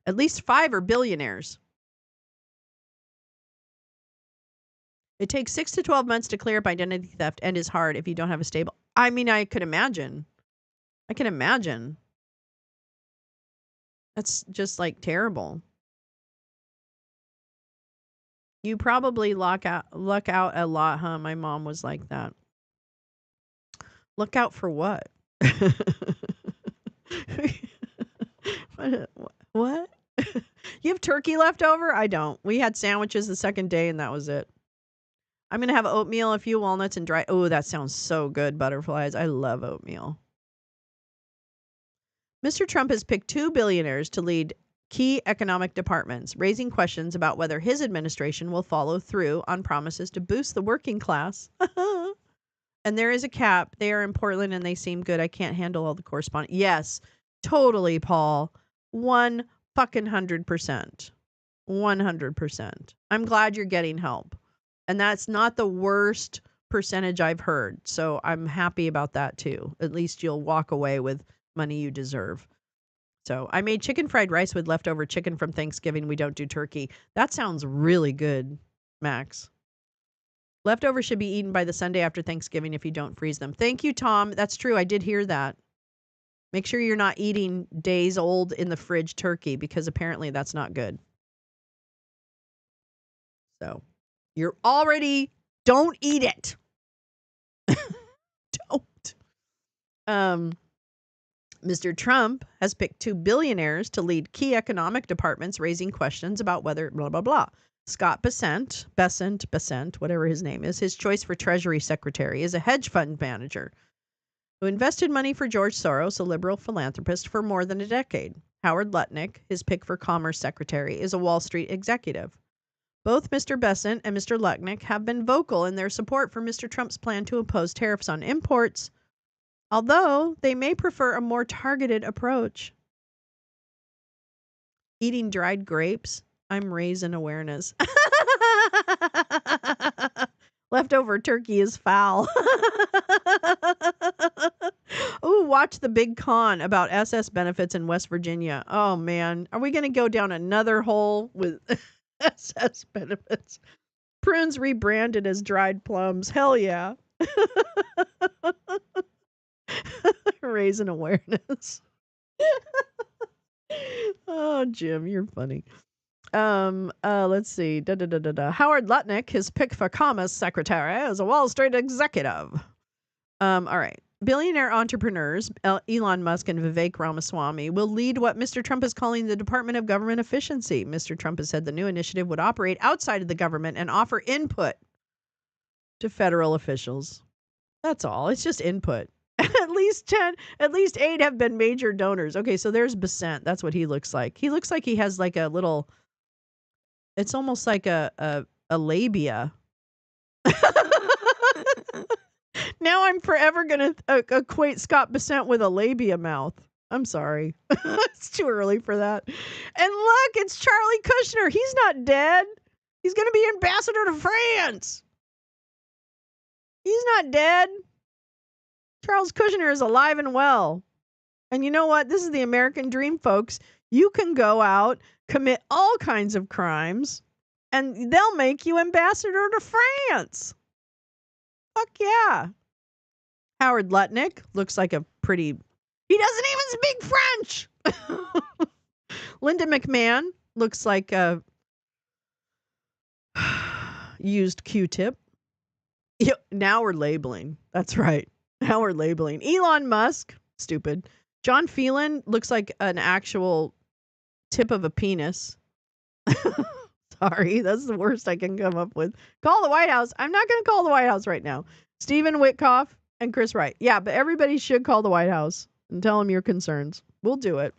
At least 5 are billionaires. It takes 6 to 12 months to clear up identity theft and is hard if you don't have a stable. I mean, I could imagine. I can imagine. That's just like terrible. You probably luck out a lot, huh? My mom was like that. Look out for what? What? You have turkey left over? I don't. We had sandwiches the second day and that was it. I'm going to have oatmeal, a few walnuts, and dry. Oh, that sounds so good, butterflies. I love oatmeal. Mr. Trump has picked 2 billionaires to lead key economic departments, raising questions about whether his administration will follow through on promises to boost the working class. And there is a cap. They are in Portland and they seem good. I can't handle all the correspondence. Yes, totally, Paul. 100%. 100%. I'm glad you're getting help. And that's not the worst percentage I've heard. So I'm happy about that too. At least you'll walk away with money you deserve. So I made chicken fried rice with leftover chicken from Thanksgiving. We don't do turkey. That sounds really good, Max. Leftovers should be eaten by the Sunday after Thanksgiving if you don't freeze them. Thank you, Tom. That's true. I did hear that. Make sure you're not eating days old in the fridge turkey because apparently that's not good. So you're already, don't eat it. Don't. Mr. Trump has picked 2 billionaires to lead key economic departments, raising questions about whether blah, blah, blah. Scott Bessent, whatever his name is, his choice for Treasury Secretary, is a hedge fund manager who invested money for George Soros, a liberal philanthropist, for more than a decade. Howard Lutnick, his pick for Commerce Secretary, is a Wall Street executive. Both Mr. Bessent and Mr. Lutnick have been vocal in their support for Mr. Trump's plan to impose tariffs on imports, although they may prefer a more targeted approach. Eating dried grapes, I'm raising awareness. Leftover turkey is foul. Ooh, watch The Big Con about SS benefits in West Virginia. Oh, man. Are we going to go down another hole with SS benefits? Prunes rebranded as dried plums. Hell yeah. Raising awareness. Oh, Jim, you're funny. Let's see. Howard Lutnick, his pick for Commerce Secretary, is a Wall Street executive. All right. Billionaire entrepreneurs, Elon Musk and Vivek Ramaswamy, will lead what Mr. Trump is calling the Department of Government Efficiency. Mr. Trump has said the new initiative would operate outside of the government and offer input to federal officials. That's all. It's just input. At least 8 have been major donors. Okay, so there's Bessent. That's what he looks like. He looks like he has like a little, it's almost like a labia. Now I'm forever going to equate Scott Bessent with a labia mouth. I'm sorry. It's too early for that. And look, it's Charlie Kushner. He's not dead. He's going to be ambassador to France. He's not dead. Charles Kushner is alive and well. And you know what? This is the American dream, folks. You can go out, commit all kinds of crimes, and they'll make you ambassador to France. Fuck yeah. Howard Lutnick looks like a pretty... He doesn't even speak French. Linda McMahon looks like a used Q-tip. Now we're labeling. That's right. Now we're labeling. Elon Musk, stupid. John Phelan looks like an actual tip of a penis. Sorry, that's the worst I can come up with. Call the White House. I'm not going to call the White House right now. Stephen Witkoff and Chris Wright. Yeah, but everybody should call the White House and tell them your concerns. We'll do it.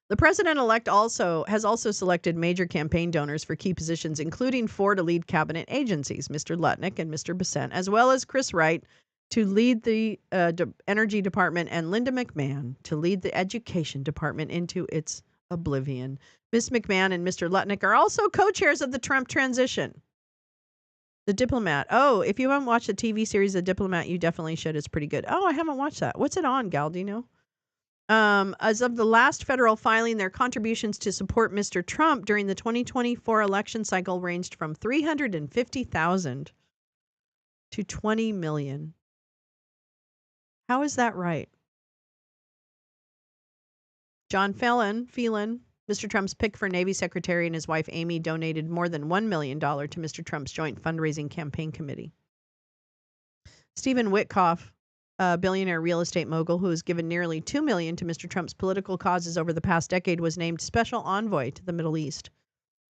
The president-elect has also selected major campaign donors for key positions, including 4 to lead cabinet agencies, Mr. Lutnick and Mr. Bessent, as well as Chris Wright to lead the Energy Department and Linda McMahon to lead the Education Department into its oblivion. Ms. McMahon and Mr. Lutnick are also co-chairs of the Trump transition. The Diplomat. Oh, if you haven't watched the TV series The Diplomat, you definitely should. It's pretty good. Oh, I haven't watched that. What's it on, Gal? Do you know? As of the last federal filing, their contributions to support Mr. Trump during the 2024 election cycle ranged from $350,000 to $20 million. How is that right? John Phelan, Mr. Trump's pick for Navy Secretary, and his wife Amy donated more than $1 million to Mr. Trump's joint fundraising campaign committee. Stephen Witkoff, a billionaire real estate mogul who has given nearly $2 million to Mr. Trump's political causes over the past decade, was named special envoy to the Middle East.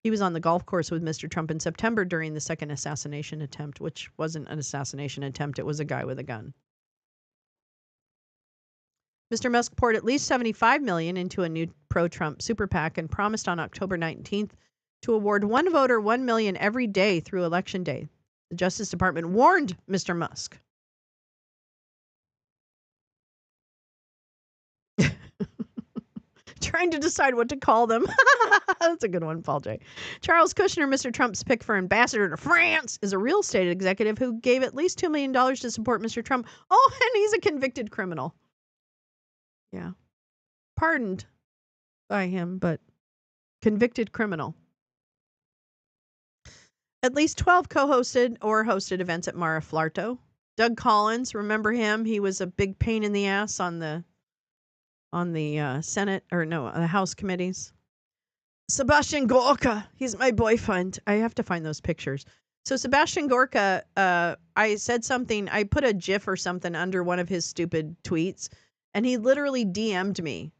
He was on the golf course with Mr. Trump in September during the second assassination attempt, which wasn't an assassination attempt. It was a guy with a gun. Mr. Musk poured at least $75 million into a new pro-Trump super PAC and promised on October 19th to award one voter $1 million every day through Election Day. The Justice Department warned Mr. Musk. Trying to decide what to call them. That's a good one, Paul J. Charles Kushner, Mr. Trump's pick for ambassador to France, is a real estate executive who gave at least $2 million to support Mr. Trump. Oh, and he's a convicted criminal. Yeah. Pardoned by him, but convicted criminal. At least 12 co-hosted or hosted events at Mar-a-Flarto. Doug Collins, remember him? He was a big pain in the ass on the Senate, the House committees. Sebastian Gorka, he's my boyfriend. I have to find those pictures. So Sebastian Gorka, I said something, I put a GIF or something under one of his stupid tweets, and he literally DM'd me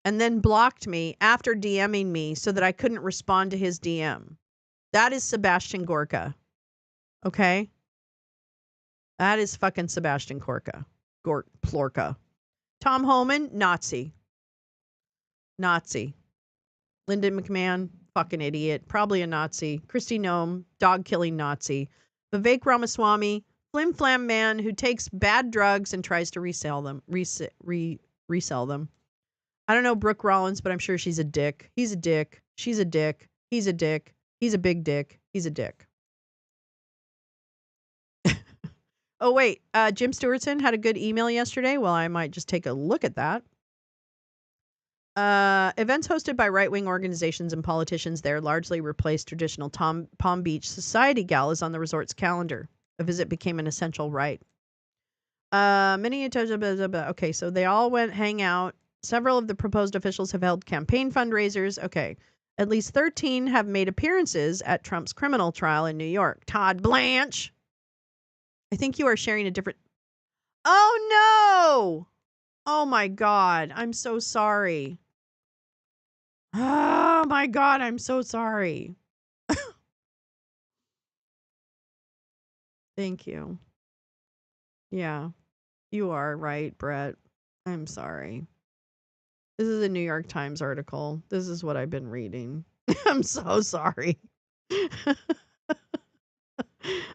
and then blocked me after DMing me so that I couldn't respond to his DM. That is Sebastian Gorka. Okay? That is fucking Sebastian Gorka. Plorka. Tom Homan, Nazi. Linda McMahon, fucking idiot. Probably a Nazi. Kristi Noem, dog-killing Nazi. Vivek Ramaswamy, flim-flam man who takes bad drugs and tries to resell them. Resell them. I don't know Brooke Rollins, but I'm sure she's a dick. He's a dick. She's a dick. He's a dick. He's a big dick. He's a dick. Oh, wait. Jim Stewartson had a good email yesterday. Well, I might just take a look at that. Events hosted by right-wing organizations and politicians there largely replaced traditional Palm Beach society galas on the resort's calendar. A visit became an essential right. Okay, so they all went hang out. Several of the proposed officials have held campaign fundraisers. Okay. At least 13 have made appearances at Trump's criminal trial in New York. Todd Blanche. I think you are sharing a different... Oh, no! Oh, my God. I'm so sorry. Oh, my God. I'm so sorry. Thank you. Yeah, you are right, Brett. I'm sorry. This is a New York Times article. This is what I've been reading. I'm so sorry.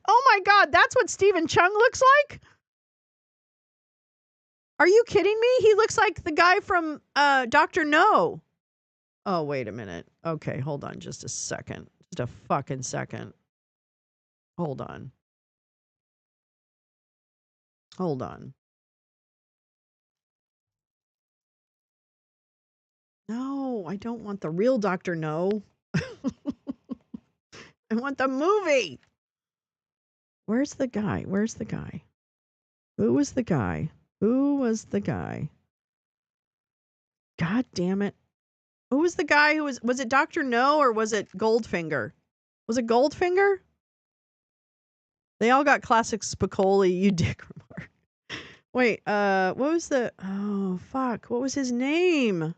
Oh my God, that's what Stephen Chung looks like? Are you kidding me? He looks like the guy from Dr. No. Oh, wait a minute. Okay, hold on just a second. Just a fucking second. Hold on. Hold on. No, I don't want the real Dr. No. I want the movie. Where's the guy? Where's the guy? Who was the guy? Who was the guy? God damn it. Who was the guy who was it Dr. No or was it Goldfinger? Was it Goldfinger? They all got classic Spicoli, you dick remark. Wait, what was oh, fuck. What was his name?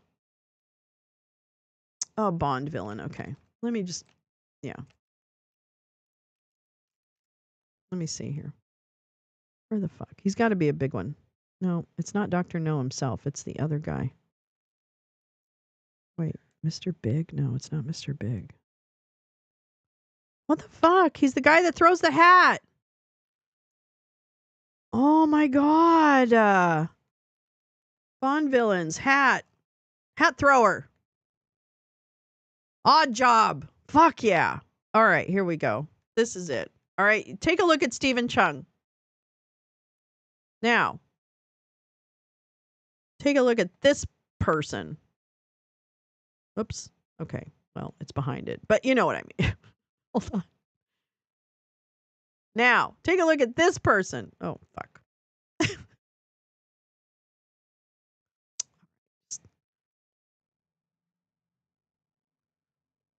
Oh, Bond villain. Okay. Let me just, yeah. Let me see here. Where the fuck? He's got to be a big one. No, it's not Dr. No himself. It's the other guy. Wait, Mr. Big? No, it's not Mr. Big. What the fuck? He's the guy that throws the hat. Oh my God. Bond villains, hat thrower. Odd job. Fuck yeah. All right, here we go. This is it. All right, take a look at Stephen Chung. Now, take a look at this person. Oops. Okay. Well, it's behind it, but you know what I mean. Hold on. Now, take a look at this person. Oh, fuck.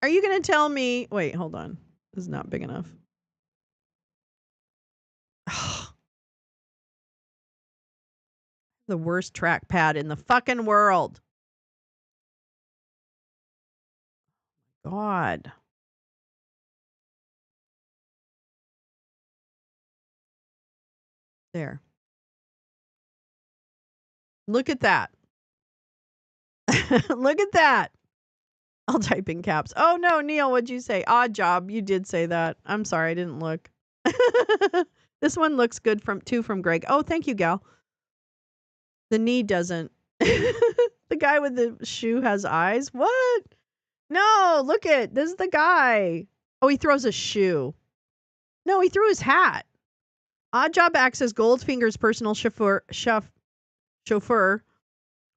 Are you going to tell me? Wait, hold on. This is not big enough. The worst trackpad in the fucking world. God. There. Look at that. Look at that. I'll type in caps. Oh no, Neil, what'd you say? Odd job. You did say that. I'm sorry, I didn't look. This one looks good from Greg. Oh, thank you, gal. The knee doesn't. The guy with the shoe has eyes. What? No, look it. This is the guy. Oh, he throws a shoe. No, he threw his hat. Odd job acts as Goldfinger's personal chauffeur,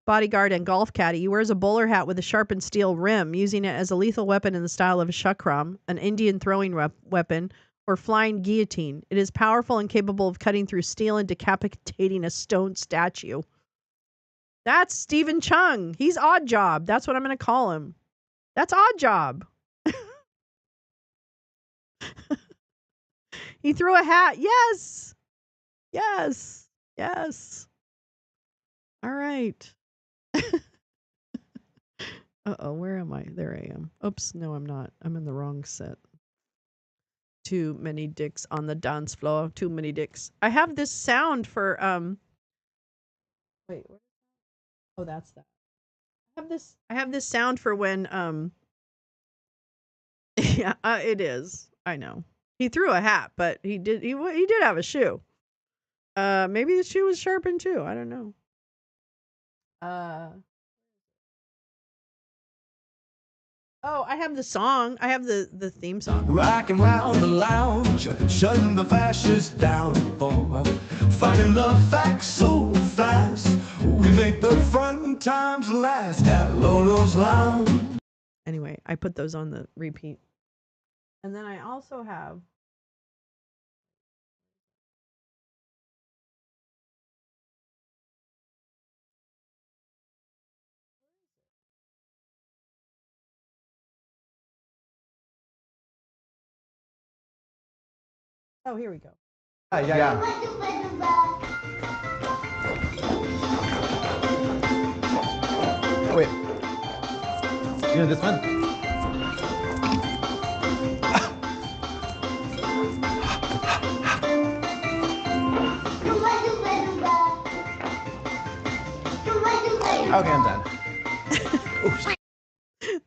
bodyguard, and golf caddy. He wears a bowler hat with a sharpened steel rim, using it as a lethal weapon in the style of a shakram, an Indian throwing weapon, or flying guillotine. It is powerful and capable of cutting through steel and decapitating a stone statue. That's Stephen Chung. He's Odd Job. That's what I'm going to call him. That's Odd Job. He threw a hat. Yes. Yes. Yes. All right. Uh-oh, where am I? There I am. Oops, no, I'm not. I'm in the wrong set. Too many dicks on the dance floor. Too many dicks. I have this sound for wait. Oh, that's that. I have this sound for when yeah, it is. I know. He threw a hat, but he did have a shoe. Maybe the shoe was sharpened too. I don't know. Oh, I have the song. I have the theme song. Rocking round the lounge, shutting the fascists down. Finding the facts so fast. We make the fun times last at Lolo's Lounge. Anyway, I put those on the repeat. And then I also have oh, here we go. Yeah. Wait. You know this one? Okay, I'm done.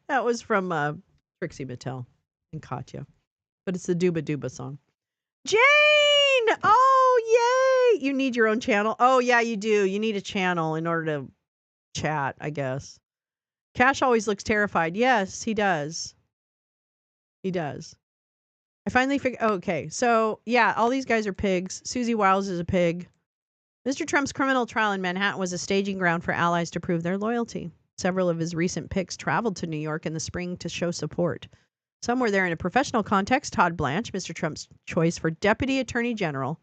That was from Trixie Mattel and Katya. But it's the Dooba Dooba song. Jane! Oh, yay! You need your own channel? Oh, yeah, you do. You need a channel in order to chat, I guess. Cash always looks terrified. Yes, he does. He does. I finally figured... Oh, okay, so, yeah, all these guys are pigs. Susie Wiles is a pig. Mr. Trump's criminal trial in Manhattan was a staging ground for allies to prove their loyalty. Several of his recent picks traveled to New York in the spring to show support. Some were there in a professional context. Todd Blanche, Mr. Trump's choice for Deputy Attorney General,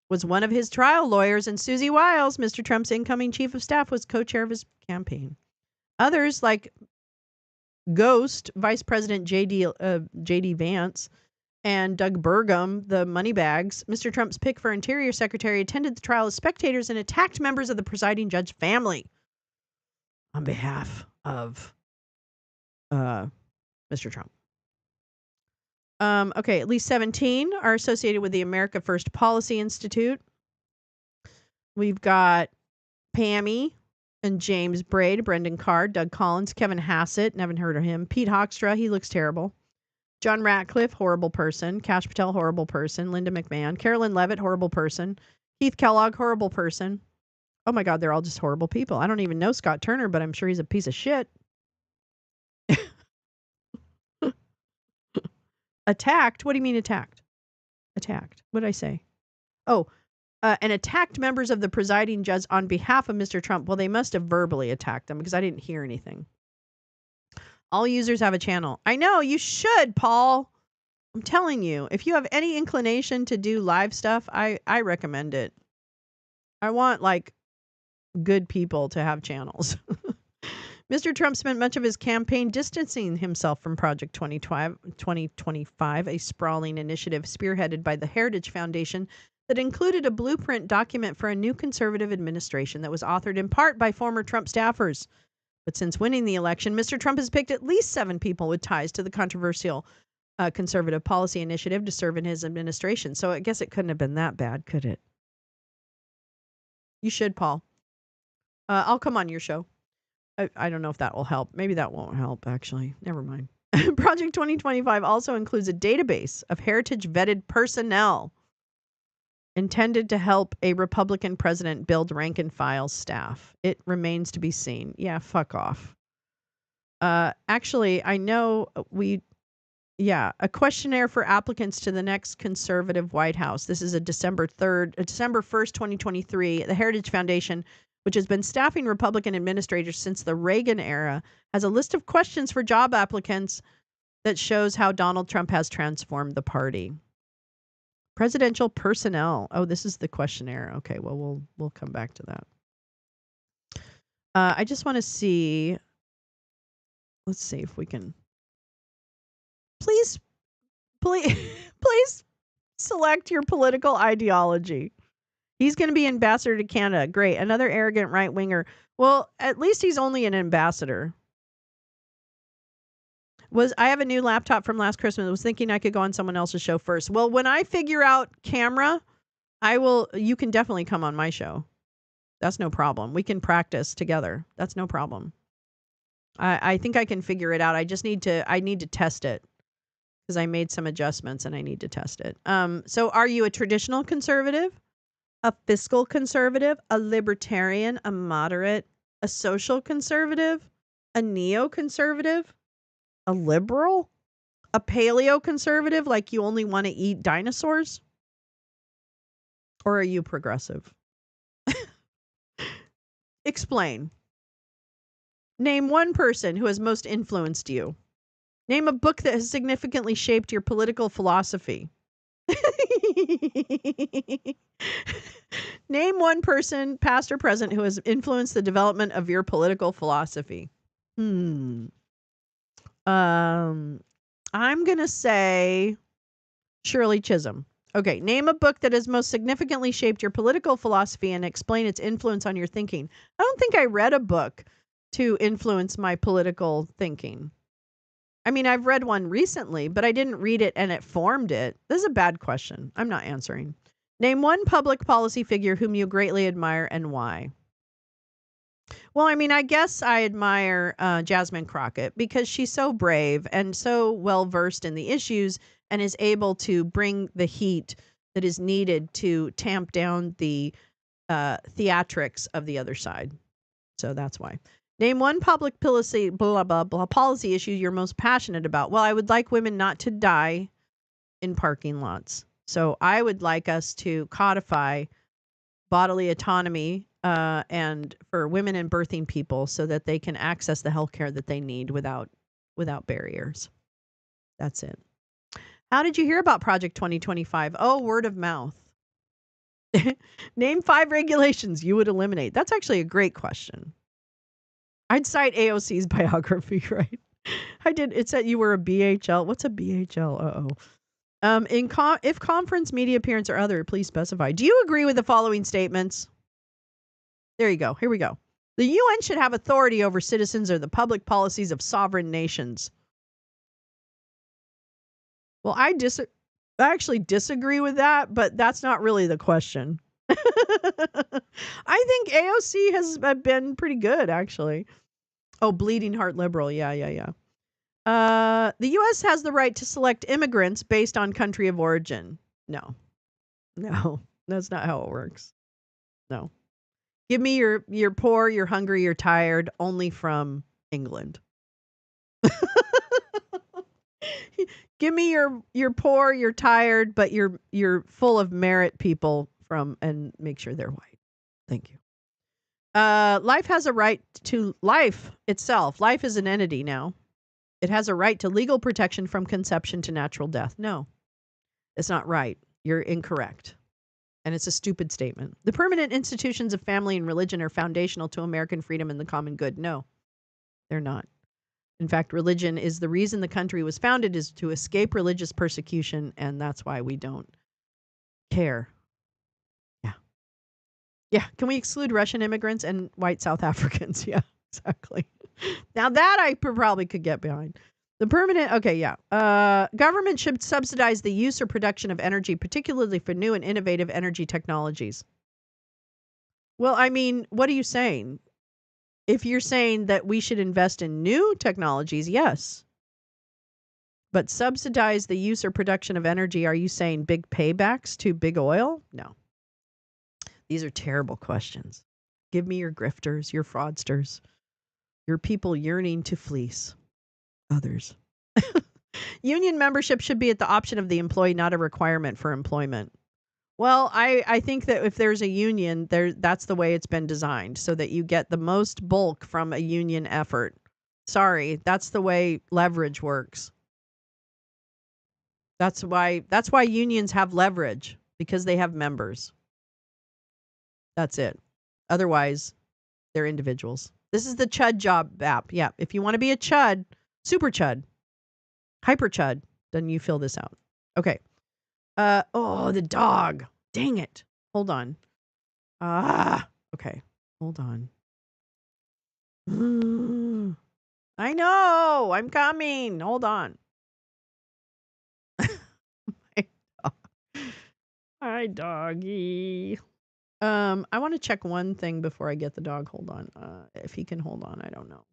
was one of his trial lawyers, and Susie Wiles, Mr. Trump's incoming chief of staff, was co-chair of his campaign. Others, like Ghost, Vice President J.D. Vance, and Doug Burgum, the moneybags, Mr. Trump's pick for Interior Secretary, attended the trial as spectators and attacked members of the presiding judge family on behalf of Mr. Trump. Okay, at least 17 are associated with the America First Policy Institute. We've got Pammy and James Braid, Brendan Carr, Doug Collins, Kevin Hassett, never heard of him, Pete Hoekstra, he looks terrible. John Ratcliffe, horrible person. Kash Patel, horrible person. Linda McMahon. Carolyn Levitt, horrible person. Keith Kellogg, horrible person. Oh my God, they're all just horrible people. I don't even know Scott Turner, but I'm sure he's a piece of shit. Attacked? What do you mean attacked? Attacked. What did I say? Oh, and attacked members of the presiding judge on behalf of Mr. Trump. Well, they must have verbally attacked them because I didn't hear anything. All users have a channel. I know, you should, Paul. I'm telling you, if you have any inclination to do live stuff, I recommend it. I want, like, good people to have channels. Mr. Trump spent much of his campaign distancing himself from Project 2025, a sprawling initiative spearheaded by the Heritage Foundation that included a blueprint document for a new conservative administration that was authored in part by former Trump staffers. But since winning the election, Mr. Trump has picked at least 7 people with ties to the controversial conservative policy initiative to serve in his administration. So I guess it couldn't have been that bad, could it? You should, Paul. I'll come on your show. I don't know if that will help. Maybe that won't help, actually. Never mind. Project 2025 also includes a database of heritage-vetted personnel intended to help a Republican president build rank-and-file staff. It remains to be seen. Yeah, fuck off. Actually, I know a questionnaire for applicants to the next conservative White House. This is a December 1st, 2023. The Heritage Foundation, which has been staffing Republican administrators since the Reagan era, has a list of questions for job applicants that shows how Donald Trump has transformed the party. Presidential personnel. Oh, this is the questionnaire. Okay, well, we'll come back to that. I just want to see. Let's see if we can. Please select your political ideology. He's going to be ambassador to Canada. Great. Another arrogant right-winger. Well, at least he's only an ambassador. I have a new laptop from last Christmas. I was thinking I could go on someone else's show first. Well, when I figure out camera, you can definitely come on my show. That's no problem. We can practice together. That's no problem. I think I can figure it out. I need to test it because I made some adjustments and I need to test it. So are you a traditional conservative? A fiscal conservative, a libertarian, a moderate, a social conservative, a neoconservative, a liberal, a paleoconservative, like you only want to eat dinosaurs? Or are you progressive? Explain. Name one person who has most influenced you. Name a book that has significantly shaped your political philosophy. Name one person, past or present, who has influenced the development of your political philosophy. I'm going to say Shirley Chisholm. Okay, name a book that has most significantly shaped your political philosophy and explain its influence on your thinking. I don't think I read a book to influence my political thinking. I mean, I've read one recently, but I didn't read it and it formed it. This is a bad question. I'm not answering. Name one public policy figure whom you greatly admire and why. Well, I mean, I guess I admire Jasmine Crockett because she's so brave and so well-versed in the issues and is able to bring the heat that is needed to tamp down the theatrics of the other side. So that's why. Name one public policy, blah, blah, blah, policy issue you're most passionate about. Well, I would like women not to die in parking lots. So I would like us to codify bodily autonomy and for women and birthing people so that they can access the health care that they need without barriers. That's it. How did you hear about Project 2025? Oh, word of mouth. Name 5 regulations you would eliminate. That's actually a great question. I'd cite AOC's biography, right? I did. It said you were a BHL. What's a BHL? If conference, media appearance, or other, please specify. Do you agree with the following statements? There you go. Here we go. The UN should have authority over citizens or the public policies of sovereign nations. Well, I actually disagree with that, but that's not really the question. I think AOC has been pretty good, actually. Oh, bleeding heart liberal. Yeah. The U.S. has the right to select immigrants based on country of origin. No, that's not how it works. No. Give me you're poor, you're hungry, you're tired, only from England. Give me you're poor, you're tired, but you're full of merit people from, and make sure they're white. Thank you. Life has a right to life itself. Life is an entity now. It has a right to legal protection from conception to natural death. No, it's not right. You're incorrect. And it's a stupid statement. The permanent institutions of family and religion are foundational to American freedom and the common good. No, they're not. In fact, religion is the reason the country was founded, is to escape religious persecution, and that's why we don't care. Yeah. Can we exclude Russian immigrants and white South Africans? Yeah, exactly. Now that I probably could get behind. The permanent, okay, yeah. Government should subsidize the use or production of energy, particularly for new and innovative energy technologies. Well, I mean, what are you saying? If you're saying that we should invest in new technologies, yes. But subsidize the use or production of energy, are you saying big paybacks to big oil? No. These are terrible questions. Give me your grifters, your fraudsters, your people yearning to fleece others. Union membership should be at the option of the employee, not a requirement for employment. Well, I think that if there's a union, that's the way it's been designed, so that you get the most bulk from a union effort. Sorry, that's the way leverage works. That's why unions have leverage, because they have members. That's it. Otherwise, they're individuals. This is the Chud job app. Yeah, if you want to be a Chud, super Chud, hyper Chud, then you fill this out. Okay. Oh, the dog. Dang it. Hold on. Okay. Hold on. I know. I'm coming. Hold on. Hi, doggy. I want to check one thing before I get the dog. Hold on. If he can hold on, I don't know.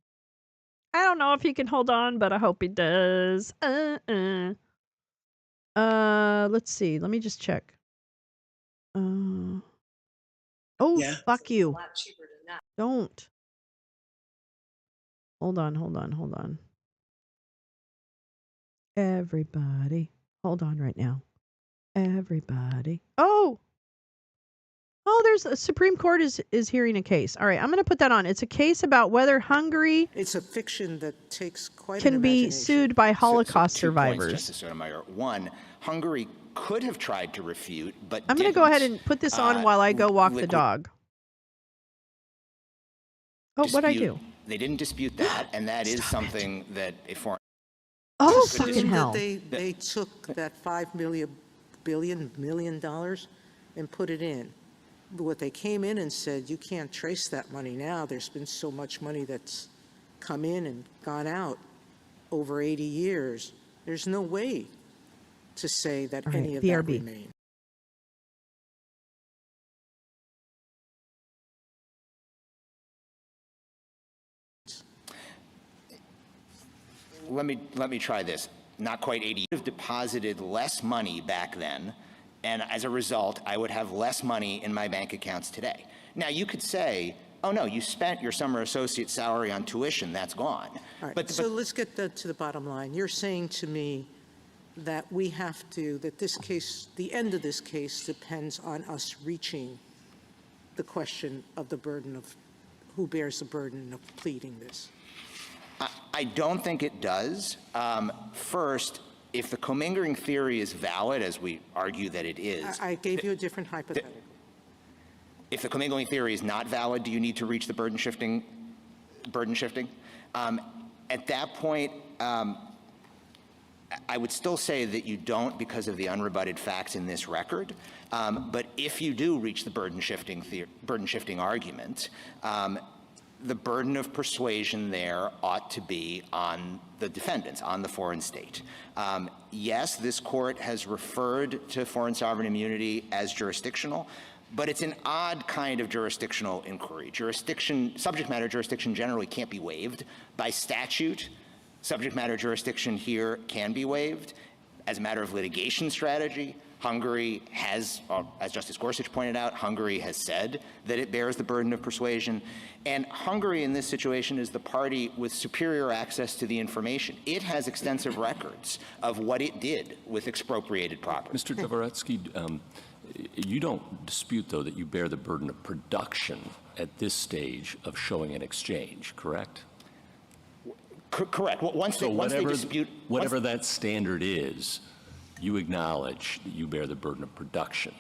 I don't know if he can hold on, but I hope he does. Let's see. Let me just check. Fuck you. Don't. Hold on. Everybody. Hold on right now. Everybody. Oh, there's a Supreme Court is hearing a case. All right, I'm going to put that on. It's a case about whether Hungary It's a fiction that takes quite can an be imagination. sued by Holocaust 2 points, survivors. Justice Sotomayor. One, Hungary could have tried to refute, but I'm going to go ahead and put this on while I go walk the dog. Oh, what'd I do? They didn't dispute that, and that is something that a foreign... Oh, It's fucking that hell. They took that $5 million and put it in. What they came in and said, you can't trace that money now. There's been so much money that's come in and gone out over 80 years. There's no way to say that any of that remain. Let me try this. not quite 80, have deposited less money back then, and as a result, I would have less money in my bank accounts today. Now, you could say, oh no, you spent your summer associate salary on tuition, that's gone. All right, so let's get to the bottom line. You're saying to me that we have to, that this case, the end of this case depends on us reaching the question of the burden of, who bears the burden of pleading this? I don't think it does. First, if the commingling theory is valid, as we argue that it is. I gave you a different hypothetical. If the commingling theory is not valid, do you need to reach the burden shifting? At that point, I would still say that you don't because of the unrebutted facts in this record. But if you do reach the burden shifting argument, the burden of persuasion there ought to be on the defendants, on the foreign state. Yes, this court has referred to foreign sovereign immunity as jurisdictional, but it's an odd kind of jurisdictional inquiry. Subject matter jurisdiction generally can't be waived. By statute, subject matter jurisdiction here can be waived. As a matter of litigation strategy, Hungary has, as Justice Gorsuch pointed out, Hungary has said that it bears the burden of persuasion. And Hungary in this situation is the party with superior access to the information. It has extensive records of what it did with expropriated property. Mr. Dvoretsky, you don't dispute, though, that you bear the burden of production at this stage of showing an exchange, correct? Correct. Once they dispute... Whatever that standard is, you acknowledge that you bear the burden of production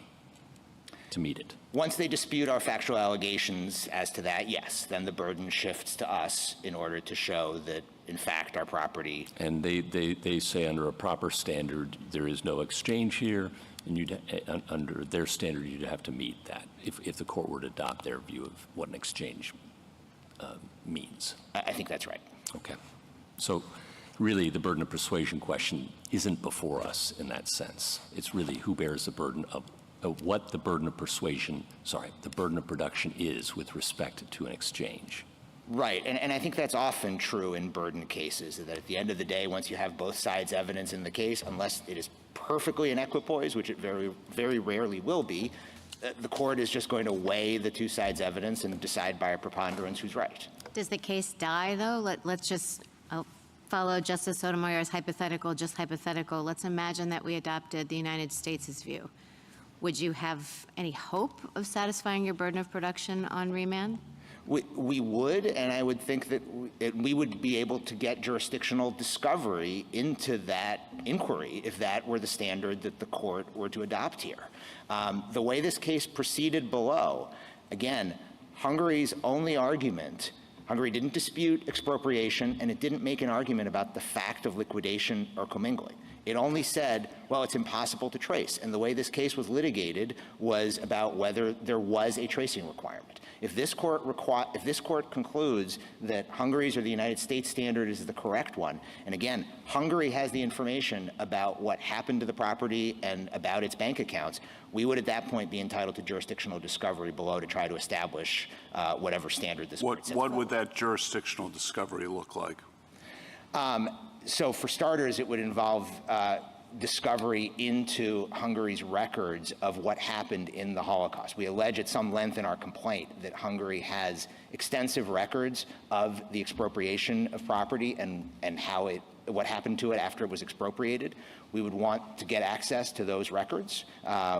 to meet it. Once they dispute our factual allegations as to that, yes, then the burden shifts to us in order to show that, in fact, our property... And they say under a proper standard, there is no exchange here, and under their standard, you'd have to meet that if the court were to adopt their view of what an exchange means. I think that's right. Okay. So really, the burden of persuasion question isn't before us in that sense. It's really who bears the burden of what the burden of the burden of production is with respect to an exchange. Right, and I think that's often true in burden cases, that at the end of the day, once you have both sides' evidence in the case, unless it is perfectly in equipoise, which it very, very rarely will be, the court is just going to weigh the two sides' evidence and decide by a preponderance who's right. Does the case die, though? Let's just follow Justice Sotomayor's hypothetical, just hypothetical. Let's imagine that we adopted the United States' view. Would you have any hope of satisfying your burden of production on remand? We would, and I would think that we would be able to get jurisdictional discovery into that inquiry if that were the standard that the court were to adopt here. The way this case proceeded below, again, Hungary's only argument, Hungary didn't dispute expropriation, and it didn't make an argument about the fact of liquidation or commingling. It only said, well, it's impossible to trace. And the way this case was litigated was about whether there was a tracing requirement. If this court concludes that Hungary's or the United States standard is the correct one, and again, Hungary has the information about what happened to the property and about its bank accounts, we would at that point be entitled to jurisdictional discovery below to try to establish whatever standard this court sets. What would that jurisdictional discovery look like? So for starters, it would involve discovery into Hungary's records of what happened in the Holocaust. We allege at some length in our complaint that Hungary has extensive records of the expropriation of property and what happened to it after it was expropriated. We would want to get access to those records,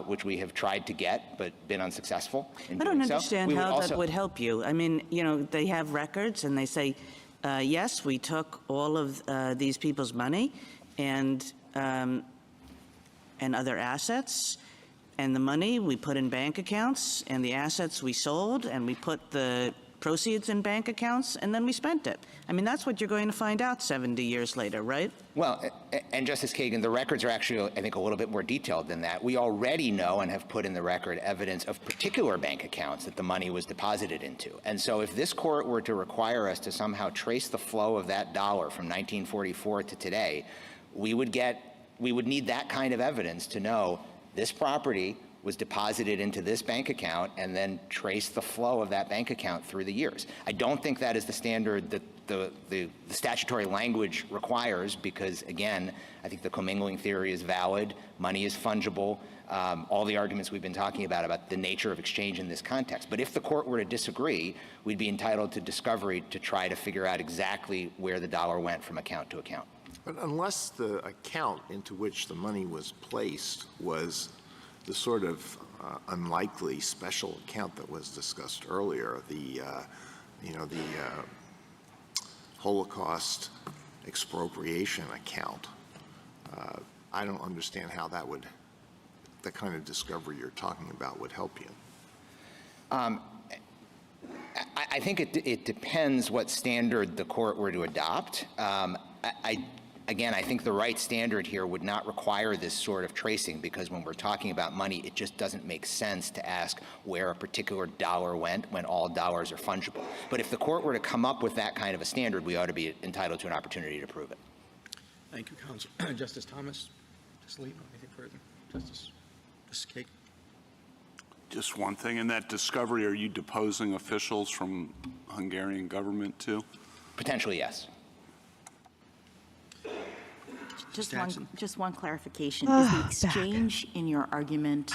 which we have tried to get but been unsuccessful in doing so. I don't understand how that would help you. I mean, they have records and they say, yes, we took all of these people's money and other assets, and the money we put in bank accounts, and the assets we sold, and we put the proceeds in bank accounts, and then we spent it. I mean, that's what you're going to find out 70 years later, right? Well, and Justice Kagan, the records are actually, I think, a little bit more detailed than that. We already know and have put in the record evidence of particular bank accounts that the money was deposited into. And so if this court were to require us to somehow trace the flow of that dollar from 1944 to today, we would need that kind of evidence to know this property was deposited into this bank account and then trace the flow of that bank account through the years. I don't think that is the standard that the statutory language requires because, again, I think the commingling theory is valid, money is fungible, all the arguments we've been talking about the nature of exchange in this context. But if the court were to disagree, we'd be entitled to discovery to try to figure out exactly where the dollar went from account to account. But unless the account into which the money was placed was the sort of unlikely special account that was discussed earlier, the Holocaust expropriation account, I don't understand how that would, the kind of discovery you're talking about would help you. I think it depends what standard the court were to adopt. Again, I think the right standard here would not require this sort of tracing because when we're talking about money, it just doesn't make sense to ask where a particular dollar went when all dollars are fungible. But if the court were to come up with that kind of a standard, we ought to be entitled to an opportunity to prove it. Thank you, Counsel. Justice Thomas, Justice Alito, anything further? Justice Kagan. Just one thing, in that discovery, are you deposing officials from Hungarian government too? Potentially, yes. Just one clarification. Is the exchange in your argument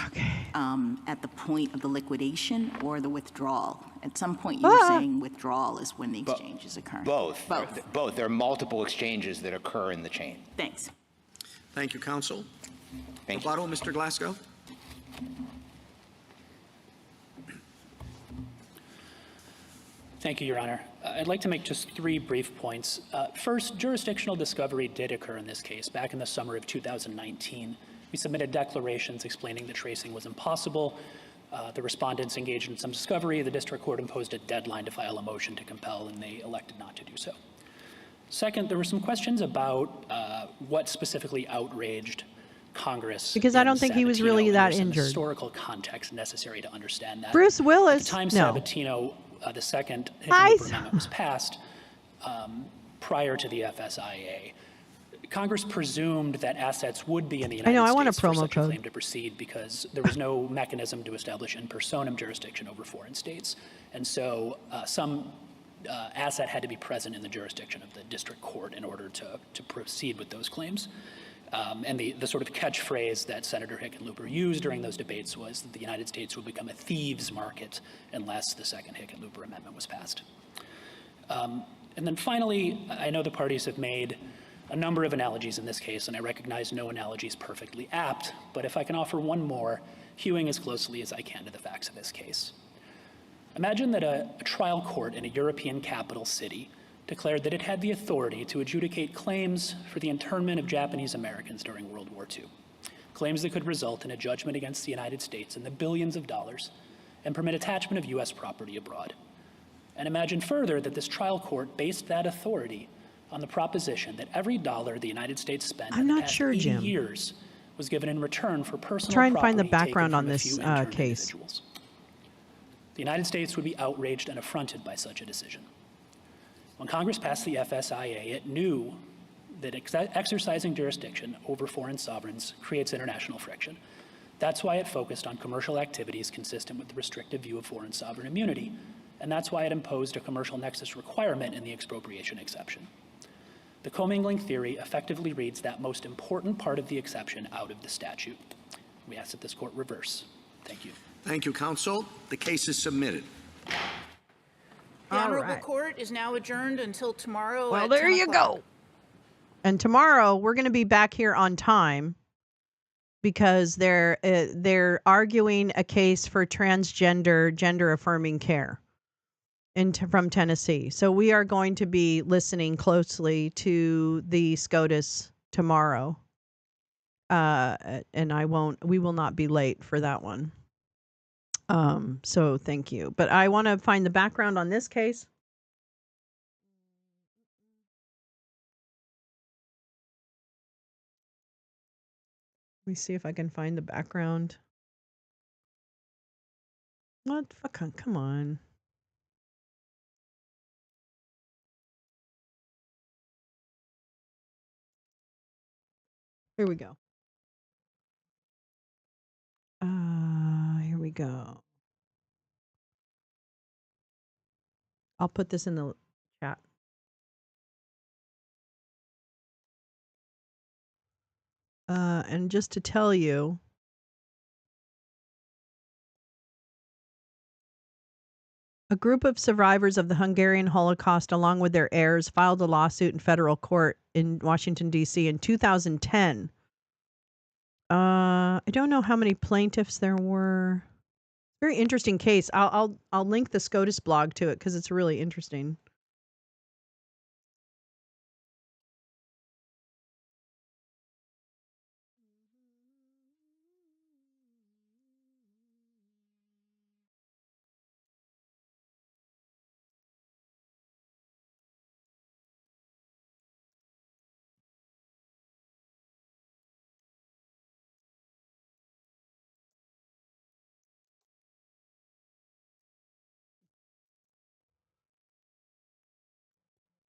at the point of the liquidation or the withdrawal? At some point you were saying withdrawal is when the exchange is occurring. Both. Both. There are multiple exchanges that occur in the chain. Thanks. Thank you, Counsel. Thank you. Rebuttal, Mr. Glasgow. Thank you, Your Honor. I'd like to make just 3 brief points. First, jurisdictional discovery did occur in this case back in the summer of 2019. We submitted declarations explaining that tracing was impossible. The respondents engaged in some discovery. The district court imposed a deadline to file a motion to compel, and they elected not to do so. Second, there were some questions about what specifically outraged Congress. Because I don't think he was really that injured. Historical context necessary to understand that. Bruce Willis. At the time No. Sabatino, the second Hickenlooper Amendment was passed prior to the FSIA. Congress presumed that assets would be in the United States I want a for promo such a code. claim to proceed because there was no mechanism to establish in personam jurisdiction over foreign states. And so some asset had to be present in the jurisdiction of the district court in order to proceed with those claims. And the sort of catchphrase that Senator Hickenlooper used during those debates was that the United States would become a thieves' market unless the second Hickenlooper Amendment was passed. And then finally, I know the parties have made a number of analogies in this case, and I recognize no analogy is perfectly apt, but if I can offer one more, hewing as closely as I can to the facts of this case. Imagine that a trial court in a European capital city declared that it had the authority to adjudicate claims for the internment of Japanese Americans during World War II, claims that could result in a judgment against the United States in the billions of dollars and permit attachment of U.S. property abroad. And imagine further that this trial court based that authority on the proposition that every dollar the United States spent in the past 80 years was given in return for personal Try and find the property taken background on from a this few interned case. individuals. The United States would be outraged and affronted by such a decision. When Congress passed the FSIA, it knew that exercising jurisdiction over foreign sovereigns creates international friction. That's why it focused on commercial activities consistent with the restrictive view of foreign sovereign immunity, and that's why it imposed a commercial nexus requirement in the expropriation exception. The commingling theory effectively reads that most important part of the exception out of the statute. We ask that this court reverse. Thank you. Thank you, Counsel. The case is submitted. The Honorable Court is now adjourned until tomorrow. Well, at there 10 you o'clock. go. And tomorrow we're going to be back here on time because they're arguing a case for transgender, gender affirming care from Tennessee. So we are going to be listening closely to the SCOTUS tomorrow, and we will not be late for that one. So thank you. But I want to find the background on this case. Let me see if I can find the background. What? Come on. Here we go. go. I'll put this in the chat. And just to tell you, a group of survivors of the Hungarian Holocaust, along with their heirs, filed a lawsuit in federal court in Washington, D.C. in 2010. I don't know how many plaintiffs there were. Very interesting case. I'll link the SCOTUS blog to it because it's really interesting.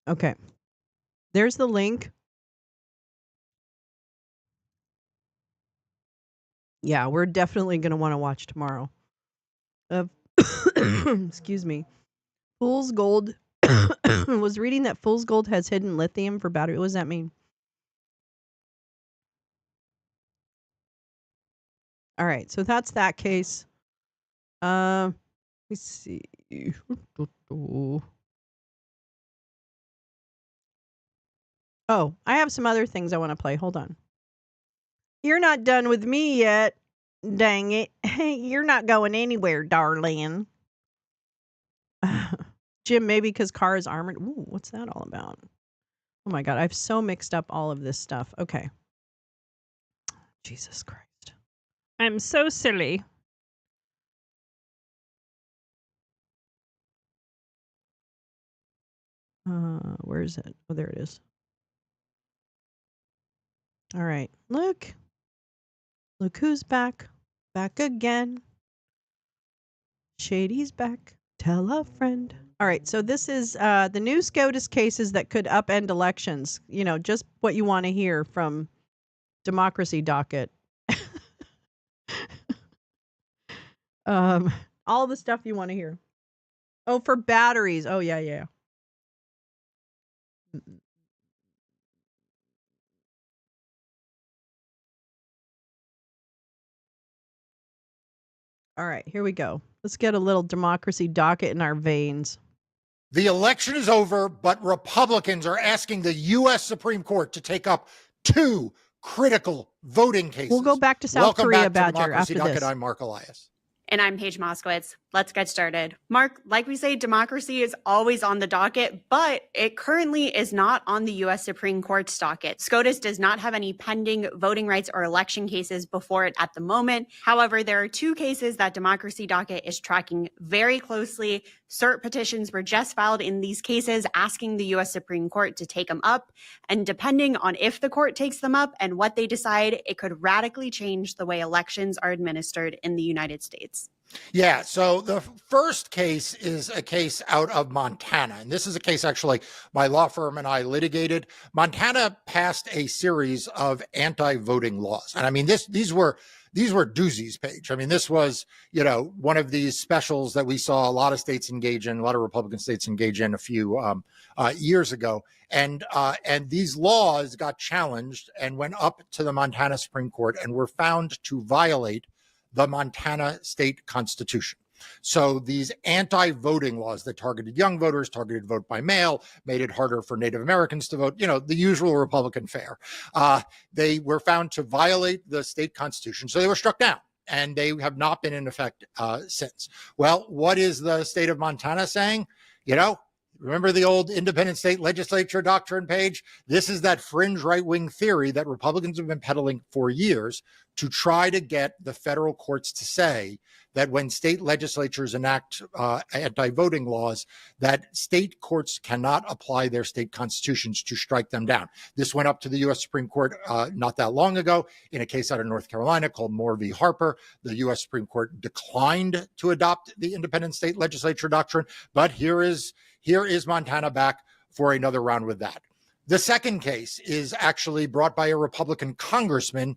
Okay. There's the link. Yeah, we're definitely going to want to watch tomorrow. Excuse me. Fool's Gold was reading that Fool's Gold has hidden lithium for battery. What does that mean? All right, so that's that case. Let me see. Oh, I have some other things I want to play. Hold on. You're not done with me yet. Dang it. You're not going anywhere, darling. Jim, maybe because car is armored. Ooh, what's that all about? Oh my God, I've so mixed up all of this stuff. Okay. Jesus Christ. I'm so silly. Where is it? Oh, there it is. All right. Look. Look who's back. Back again. Shady's back. Tell a friend. All right. So this is the new SCOTUS cases that could upend elections. You know, just what you want to hear from Democracy Docket. All the stuff you want to hear. Oh, for batteries. Oh, yeah. All right, here we go. Let's get a little Democracy Docket in our veins. The election is over, but Republicans are asking the U.S. Supreme Court to take up 2 critical voting cases. We'll go back to South Korea, Badger, after this. I'm Mark Elias. And I'm Paige Moskowitz. Let's get started. Mark, like we say, democracy is always on the docket, but it currently is not on the U.S. Supreme Court's docket. SCOTUS does not have any pending voting rights or election cases before it at the moment. However, there are 2 cases that Democracy Docket is tracking very closely. Cert petitions were just filed in these cases asking the U.S. Supreme Court to take them up. And depending on if the court takes them up and what they decide, it could radically change the way elections are administered in the United States. Yeah, so the first case is a case out of Montana. And this is a case actually my law firm and I litigated. Montana passed a series of anti-voting laws. And I mean, these were doozies, Paige. I mean, this was, one of these specials that we saw a lot of states engage in, a lot of Republican states engage in a few years ago. And these laws got challenged and went up to the Montana Supreme Court and were found to violate the Montana state constitution. So these anti-voting laws that targeted young voters, targeted vote by mail, made it harder for Native Americans to vote, the usual Republican fare. They were found to violate the state constitution. So they were struck down and they have not been in effect since. Well, what is the state of Montana saying? Remember the old independent state legislature doctrine, Paige? This is that fringe right-wing theory that Republicans have been peddling for years to try to get the federal courts to say that when state legislatures enact anti-voting laws, that state courts cannot apply their state constitutions to strike them down. This went up to the U.S. Supreme Court not that long ago in a case out of North Carolina called Moore v. Harper. The U.S. Supreme Court declined to adopt the independent state legislature doctrine, but here is Montana back for another round with that. The second case is actually brought by a Republican congressman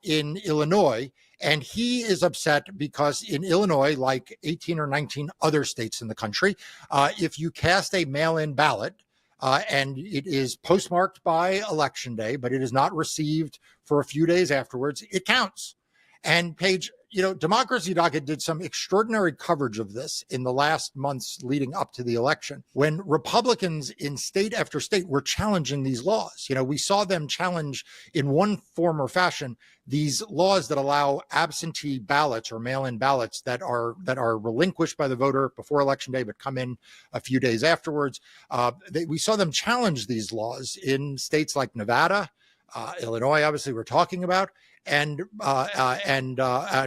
in Illinois, And he is upset because in Illinois, like 18 or 19 other states in the country, if you cast a mail-in ballot, and it is postmarked by Election Day, but it is not received for a few days afterwards, it counts. And Paige, Democracy Docket did some extraordinary coverage of this in the last months leading up to the election, when Republicans in state after state were challenging these laws. We saw them challenge in one form or fashion these laws that allow absentee ballots or mail-in ballots that are relinquished by the voter before Election Day, but come in a few days afterwards. We saw them challenge these laws in states like Nevada, Illinois, obviously we're talking about, and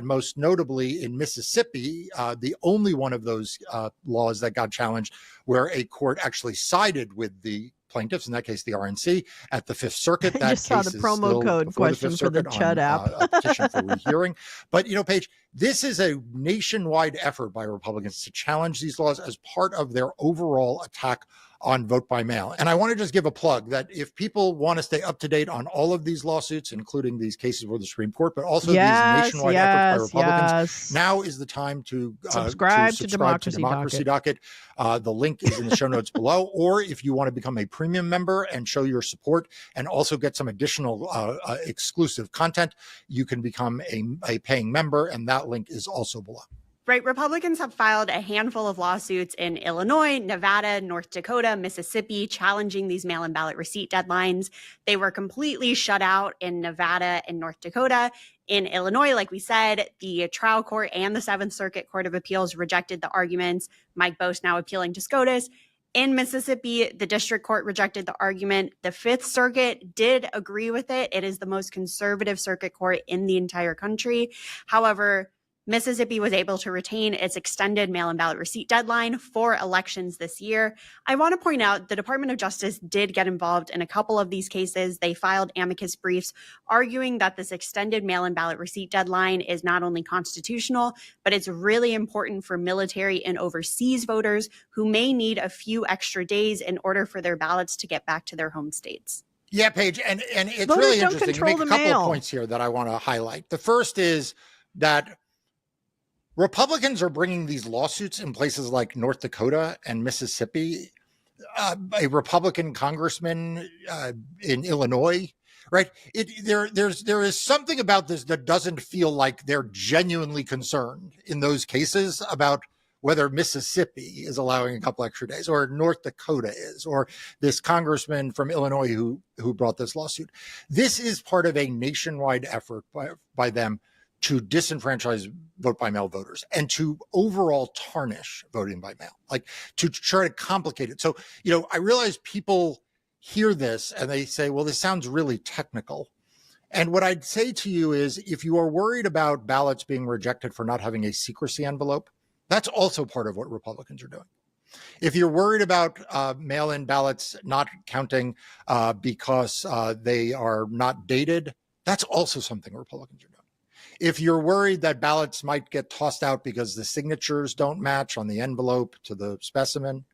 most notably in Mississippi, the only one of those laws that got challenged where a court actually sided with the plaintiffs, in that case the RNC, at the Fifth Circuit. That I just saw the promo code question for the Chud app. A petition for rehearing. But, Paige, this is a nationwide effort by Republicans to challenge these laws as part of their overall attack on vote by mail. And I want to just give a plug that if people want to stay up to date on all of these lawsuits, including these cases before the Supreme Court, but also these nationwide efforts by Republicans, now is the time to subscribe to Democracy Docket. The link is in the show notes below. Or if you want to become a premium member and show your support and also get some additional exclusive content, you can become a paying member, and that link is also below. Right. Republicans have filed a handful of lawsuits in Illinois, Nevada, North Dakota, Mississippi, challenging these mail-in ballot receipt deadlines. They were completely shut out in Nevada and North Dakota. In Illinois, like we said, the trial court and the Seventh Circuit Court of Appeals rejected the arguments. Mike Bose now appealing to SCOTUS. In Mississippi, the district court rejected the argument. The Fifth Circuit did agree with it. It is the most conservative circuit court in the entire country. However, Mississippi was able to retain its extended mail-in ballot receipt deadline for elections this year. I want to point out the Department of Justice did get involved in a couple of these cases. They filed amicus briefs arguing that this extended mail-in ballot receipt deadline is not only constitutional, but it's really important for military and overseas voters who may need a few extra days in order for their ballots to get back to their home states. Yeah, Paige, and it's Voters really don't interesting. You make a couple of points here that I want to highlight. The first is that Republicans are bringing these lawsuits in places like North Dakota and Mississippi. A Republican congressman in Illinois, right? There is something about this that doesn't feel like they're genuinely concerned in those cases about whether Mississippi is allowing a couple extra days, or North Dakota is, or this congressman from Illinois who brought this lawsuit. This is part of a nationwide effort by them to disenfranchise vote-by-mail voters and to overall tarnish voting by mail, like to try to complicate it. So, I realize people hear this and they say, well, this sounds really technical. And what I'd say to you is, if you are worried about ballots being rejected for not having a secrecy envelope, that's also part of what Republicans are doing. If you're worried about mail-in ballots not counting because they are not dated, that's also something Republicans are doing. If you're worried that ballots might get tossed out because the signatures don't match on the envelope to the specimen,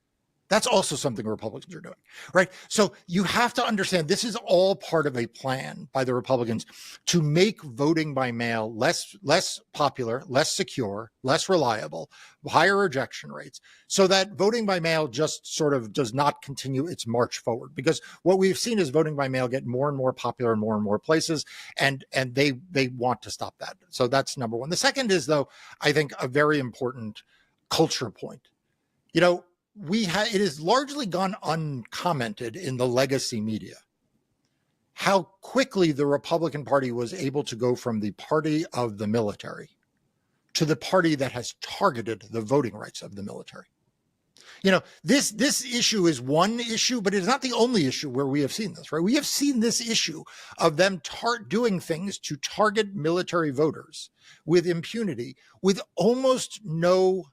that's also something Republicans are doing, right? So you have to understand this is all part of a plan by the Republicans to make voting by mail less popular, less secure, less reliable, higher rejection rates, so that voting by mail just sort of does not continue its march forward. Because what we've seen is voting by mail get more and more popular in more and more places, and they want to stop that. So that's number one. The second is, though, I think a very important culture point. It has largely gone uncommented in the legacy media how quickly the Republican Party was able to go from the party of the military to the party that has targeted the voting rights of the military. This issue is one issue, but it is not the only issue where we have seen this, right? We have seen this issue of them doing things to target military voters with impunity, with almost no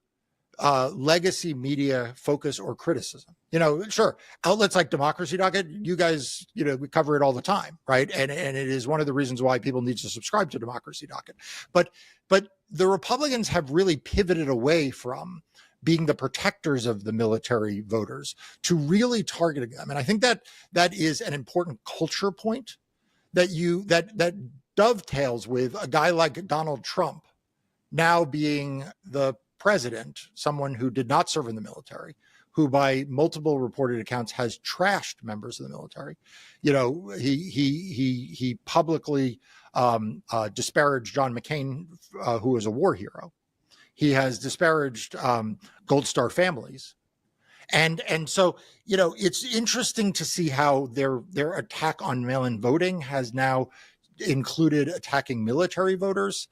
legacy media focus or criticism. Sure, outlets like Democracy Docket, you guys, we cover it all the time, right? And it is one of the reasons why people need to subscribe to Democracy Docket. But the Republicans have really pivoted away from being the protectors of the military voters to really targeting them. And I think that is an important culture point that dovetails with a guy like Donald Trump now being the president, someone who did not serve in the military, who by multiple reported accounts has trashed members of the military. You know, he publicly disparaged John McCain, who was a war hero. He has disparaged Gold Star families. And so, you know, it's interesting to see how their attack on mail-in voting has now included attacking military voters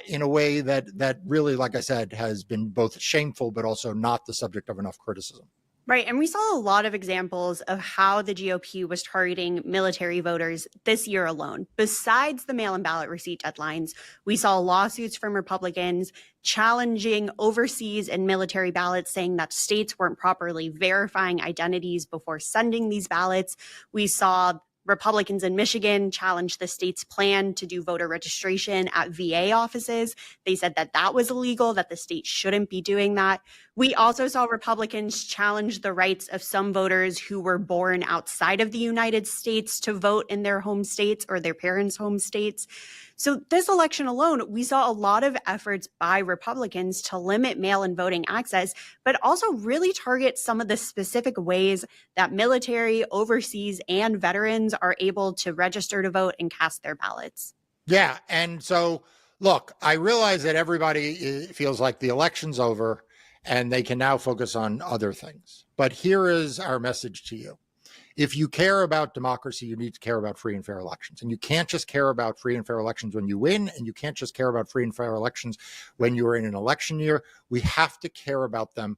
in a way that really, like I said, has been both shameful but also not the subject of enough criticism. Right. And we saw a lot of examples of how the GOP was targeting military voters this year alone. Besides the mail-in ballot receipt deadlines, we saw lawsuits from Republicans challenging overseas and military ballots, saying that states weren't properly verifying identities before sending these ballots. We saw Republicans in Michigan challenged the state's plan to do voter registration at VA offices. They said that that was illegal, that the state shouldn't be doing that. We also saw Republicans challenge the rights of some voters who were born outside of the United States to vote in their home states or their parents' home states. So this election alone, we saw a lot of efforts by Republicans to limit mail-in voting access, but also really target some of the specific ways that military, overseas, and veterans are able to register to vote and cast their ballots. Yeah. And so, look, I realize that everybody feels like the election's over and they can now focus on other things. But here is our message to you. If you care about democracy, you need to care about free and fair elections. And you can't just care about free and fair elections when you win, and you can't just care about free and fair elections when you're in an election year. We have to care about them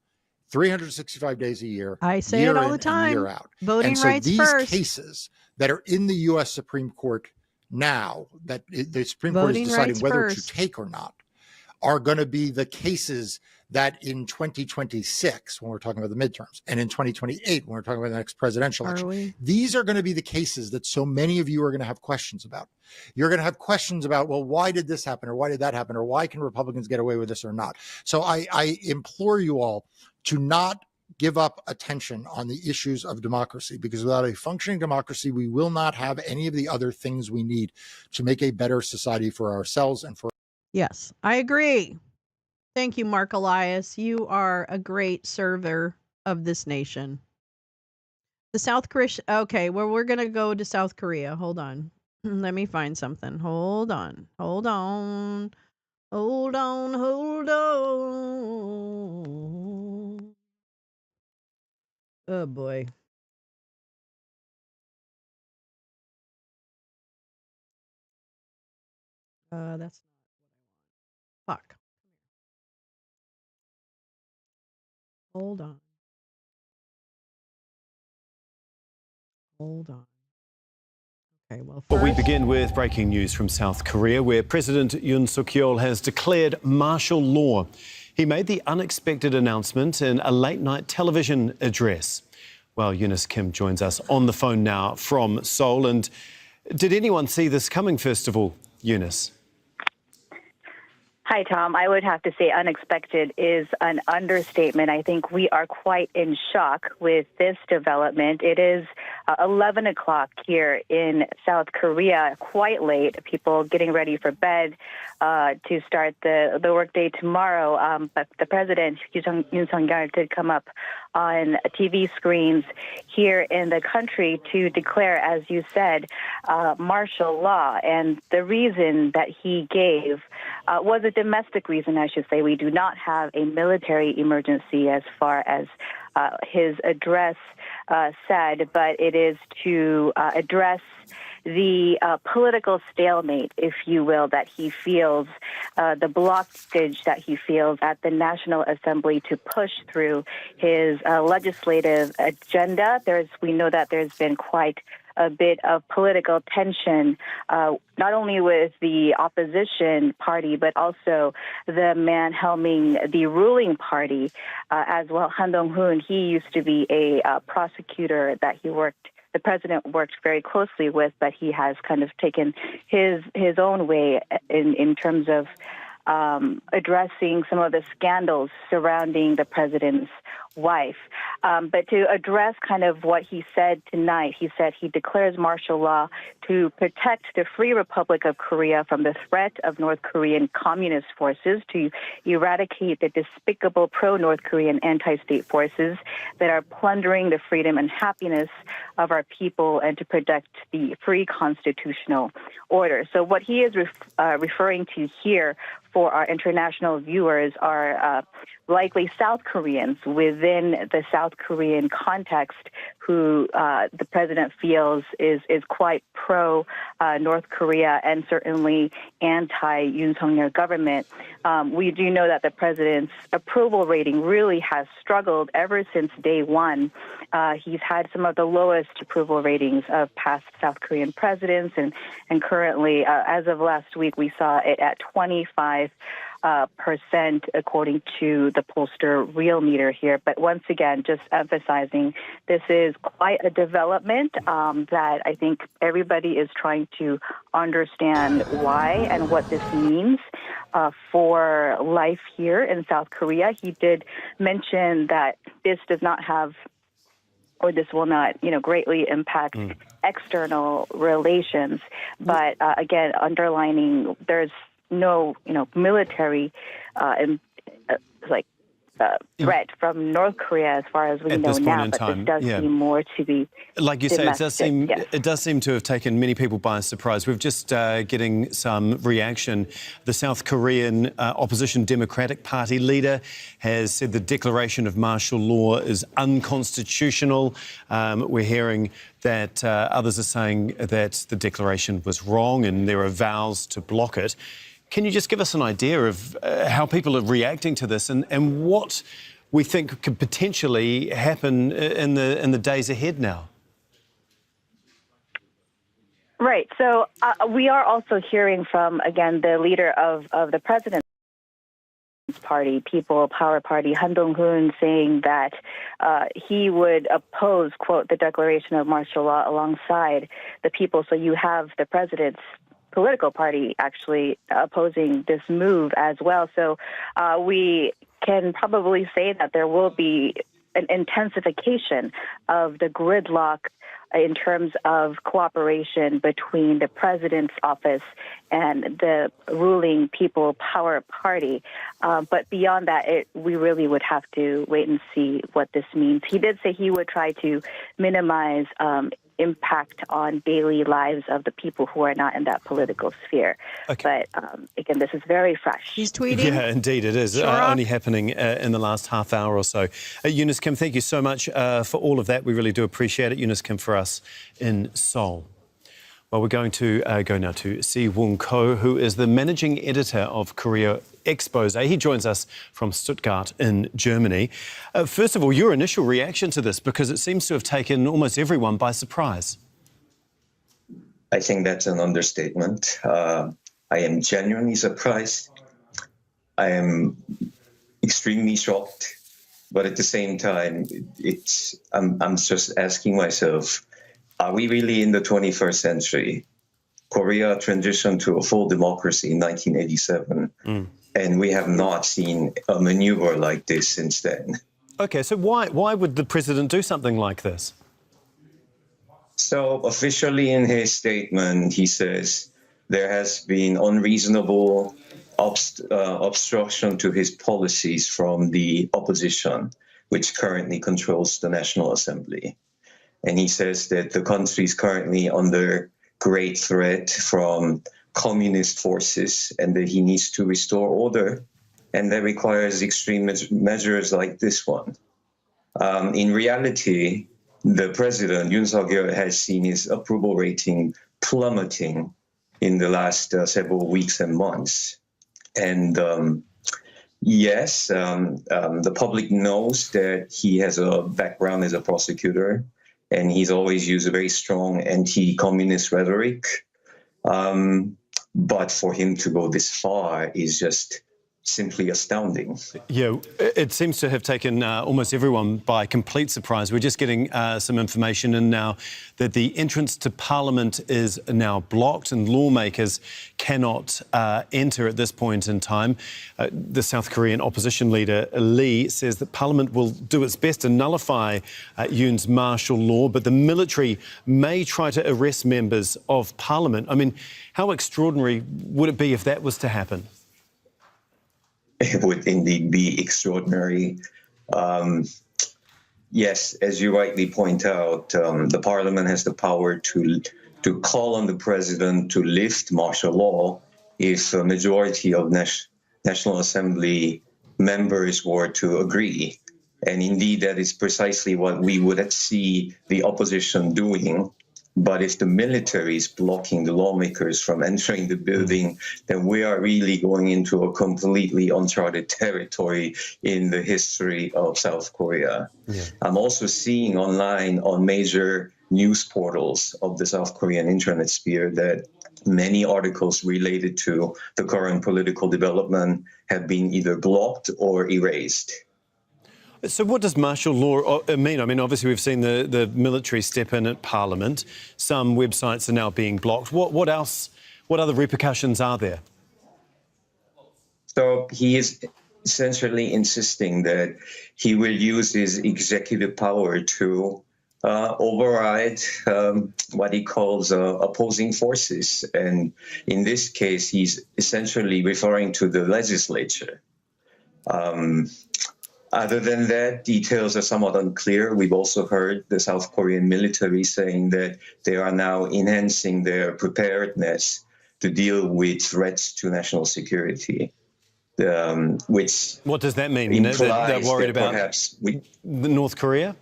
365 days a year. I say it all the time. Year out. Voting and so rights these first. cases that are in the U.S. Supreme Court now, that the Supreme Court is deciding whether to take or not, are going to be the cases that in 2026, when we're talking about the midterms, and in 2028, when we're talking about the next presidential election, these are going to be the cases that so many of you are going to have questions about. You're going to have questions about, well, why did this happen? Or why did that happen? Or why can Republicans get away with this or not? So I implore you all to not give up attention on the issues of democracy, because without a functioning democracy, we will not have any of the other things we need to make a better society for ourselves and for. Yes, I agree. Thank you, Mark Elias. You are a great server of this nation. The South Korea. Okay, well, we're going to go to South Korea. Hold on. Let me find something. Hold on. Hold on. Hold on. Hold on. Oh, boy. That's fuck. Hold on. Hold on. Okay, well, But we begin with breaking news from South Korea, where President Yoon Suk-yeol has declared martial law. He made the unexpected announcement in a late-night television address. Well, Eunice Kim joins us on the phone now from Seoul. And did anyone see this coming, first of all, Eunice? Hi, Tom. I would have to say unexpected is an understatement. I think we are quite in shock with this development. It is 11 o'clock here in South Korea, quite late. People getting ready for bed to start the workday tomorrow. But the president, Yoon Suk-yeol, did come up on TV screens here in the country to declare, as you said, martial law. And the reason that he gave was a domestic reason, I should say. We do not have a military emergency as far as his address said, but it is to address the political stalemate, if you will, that he feels, the blockage that he feels at the National Assembly to push through his legislative agenda. We know that there's been quite a bit of political tension, not only with the opposition party, but also the man helming the ruling party as well. Han Dong-hoon, he used to be a prosecutor that the president worked very closely with, but he has kind of taken his own way in terms of addressing some of the scandals surrounding the president's wife. But to address kind of what he said tonight, he said he declares martial law to protect the Free Republic of Korea from the threat of North Korean communist forces, to eradicate the despicable pro-North Korean anti-state forces that are plundering the freedom and happiness of our people, and to protect the free constitutional order. So what he is referring to here for our international viewers are likely South Koreans within the South Korean context who the president feels is quite pro-North Korea and certainly anti-Yoon Suk-yeol government. We do know that the president's approval rating really has struggled ever since day one. He's had some of the lowest approval ratings of past South Korean presidents, and currently, as of last week, we saw it at 25%, according to the pollster Real Meter here. But once again, just emphasizing this is quite a development that I think everybody is trying to understand why and what this means for life here in South Korea. He did mention that this does not have, or this will not, greatly impact external relations. But again, underlining there's no, military threat from North Korea as far as we know now, but this does seem more to be like you say, domestic. it does seem to have taken many people by surprise. We're just getting some reaction. The South Korean opposition Democratic Party leader has said the declaration of martial law is unconstitutional. We're hearing that others are saying that the declaration was wrong and there are vows to block it. Can you just give us an idea of how people are reacting to this and what we think could potentially happen in the days ahead now? Right. So we are also hearing from, again, the leader of the president's party, People Power Party, Han Dong-hoon, saying that he would oppose, quote, the declaration of martial law alongside the people. So you have the president's political party actually opposing this move as well. So we can probably say that there will be an intensification of the gridlock in terms of cooperation between the president's office and the ruling People Power Party. But beyond that, we really would have to wait and see what this means. He did say he would try to minimize impact on daily lives of the people who are not in that political sphere. Okay. But again, this is very fresh. He's tweeting. Yeah, indeed it is. Only happening in the last half hour or so. Eunice Kim, thank you so much for all of that. We really do appreciate it. Eunice Kim for us in Seoul. Well, we're going to go now to Si Woong Ko, who is the managing editor of Korea Expose. He joins us from Stuttgart in Germany. First of all, your initial reaction to this, because it seems to have taken almost everyone by surprise. I think that's an understatement. I am genuinely surprised. I am extremely shocked. But at the same time, I'm just asking myself, are we really in the 21st century? Korea transitioned to a full democracy in 1987, and we have not seen a maneuver like this since then. OK, so why would the president do something like this? So officially in his statement, he says there has been unreasonable obstruction to his policies from the opposition, which currently controls the National Assembly. And he says that the country is currently under great threat from communist forces and that he needs to restore order. And that requires extreme measures like this one. In reality, the president, Yoon Suk-yeol, has seen his approval rating plummeting in the last several weeks and months. And yes, the public knows that he has a background as a prosecutor, and he's always used a very strong anti-communist rhetoric. But for him to go this far is just simply astounding. Yeah, it seems to have taken almost everyone by complete surprise. We're just getting some information in now that the entrance to Parliament is now blocked and lawmakers cannot enter at this point in time. The South Korean opposition leader Lee says that Parliament will do its best to nullify Yoon's martial law, but the military may try to arrest members of Parliament. I mean, how extraordinary would it be if that was to happen? It would indeed be extraordinary. Yes, as you rightly point out, the Parliament has the power to call on the president to lift martial law if a majority of National Assembly members were to agree. And indeed, that is precisely what we would see the opposition doing. But if the military is blocking the lawmakers from entering the building, then we are really going into a completely uncharted territory in the history of South Korea. Yeah. I'm also seeing online on major news portals of the South Korean internet sphere that many articles related to the current political development have been either blocked or erased. So what does martial law mean? I mean, obviously we've seen the military step in at Parliament. Some websites are now being blocked. What else? What other repercussions are there? So he is essentially insisting that he will use his executive power to override what he calls opposing forces. And in this case, he's essentially referring to the legislature. Other than that, details are somewhat unclear. We've also heard the South Korean military saying that they are now enhancing their preparedness to deal with threats to national security, which what does that mean? They're worried about perhaps North Korea?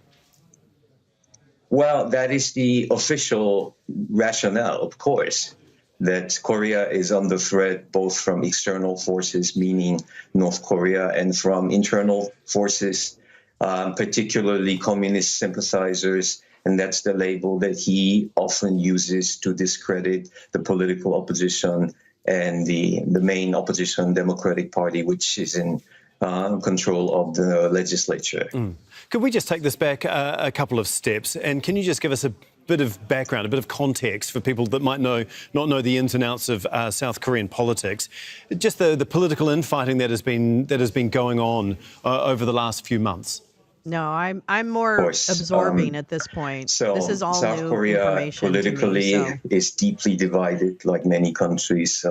Well, that is the official rationale, of course, that Korea is under threat both from external forces, meaning North Korea, and from internal forces, particularly communist sympathizers. And that's the label that he often uses to discredit the political opposition and the main opposition Democratic Party, which is in control of the legislature. Could we just take this back a couple of steps? And can you just give us a bit of background, a bit of context for people that might not know the ins and outs of South Korean politics, just the political infighting that has been going on over the last few months? No, I'm more absorbing at this point. So this is all South new Korea information politically to me, is deeply divided, like many countries.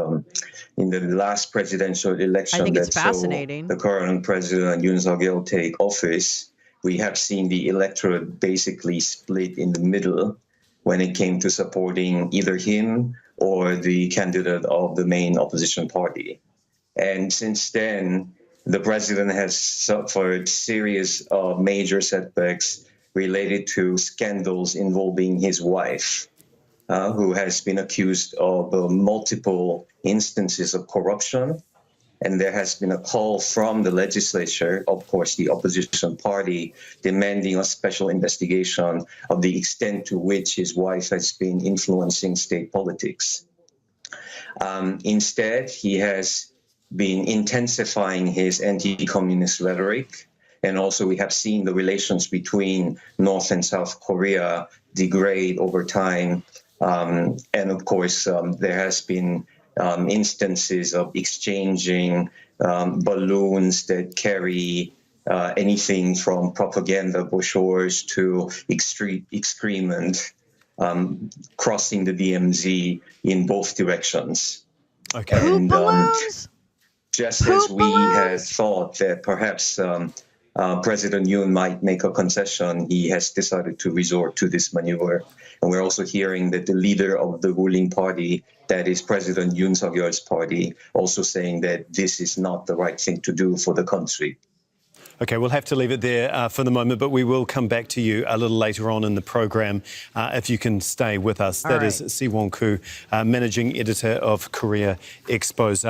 In the last presidential election, I think it's that saw fascinating. the current president Yoon Suk-yeol take office, we have seen the electorate basically split in the middle when it came to supporting either him or the candidate of the main opposition party. And since then, the president has suffered serious major setbacks related to scandals involving his wife, who has been accused of multiple instances of corruption. And there has been a call from the legislature, of course, the opposition party, demanding a special investigation of the extent to which his wife has been influencing state politics. Instead, he has been intensifying his anti-communist rhetoric. And also we have seen the relations between North and South Korea degrade over time. And of course, there has been instances of exchanging balloons that carry anything from propaganda brochures to excrement crossing the DMZ in both directions. Okay. And just as we had thought that perhaps President Yoon might make a concession, he has decided to resort to this maneuver. And we're also hearing that the leader of the ruling party, that is President Yoon Suk-yeol's party, also saying that this is not the right thing to do for the country. OK, we'll have to leave it there for the moment, but we will come back to you a little later on in the programme if you can stay with us. That is Si-Won Koo, Managing Editor of Korea Expose.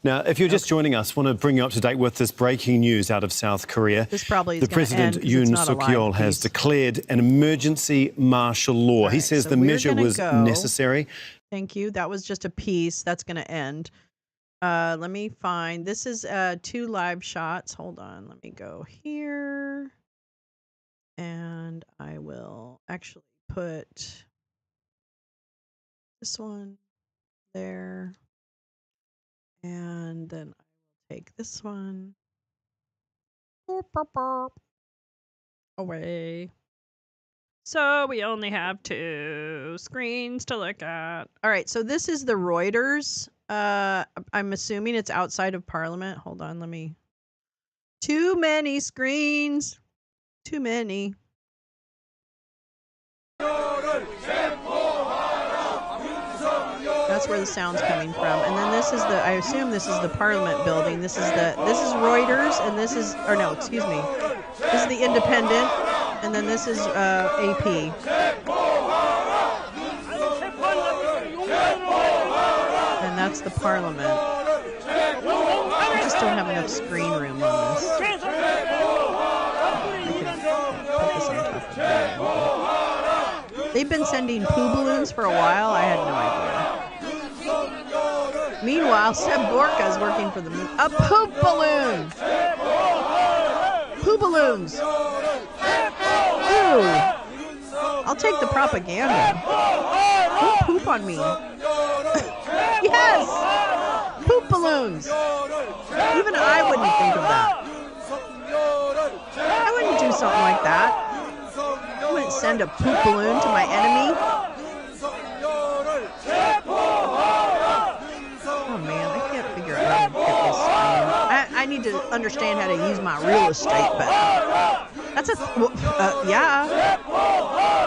Now, if you're just joining us, I want to bring you up to date with this breaking news out of South Korea. This probably is the President Yoon Suk-yeol has declared an emergency martial law. He says the measure was necessary. Thank you. That was just a piece. That's going to end. Let me find. This is 2 live shots. Hold on. Let me go here. And I will actually put this one there. And then I will take this one. Away. So we only have 2 screens to look at. All right, so this is the Reuters. I'm assuming it's outside of Parliament. Hold on, let me. Too many screens. Too many. That's where the sound's coming from. And then this is the, I assume this is the Parliament building. This is Reuters, and this is, or no, excuse me. This is the Independent, and then this is AP. And that's the Parliament. I just don't have enough screen room on this. I can put this on top of that. They've been sending poo balloons for a while. I had no idea. Meanwhile, Seb Gorka is working for the moon. A poop balloon! Poo balloons! Ew! I'll take the propaganda. Don't poop on me. Yes! Poop balloons! Even I wouldn't think of that. I wouldn't do something like that. I wouldn't send a poop balloon to my enemy. Oh man, I can't figure out how to get this screen. I need to understand how to use my real estate better. That's a, yeah.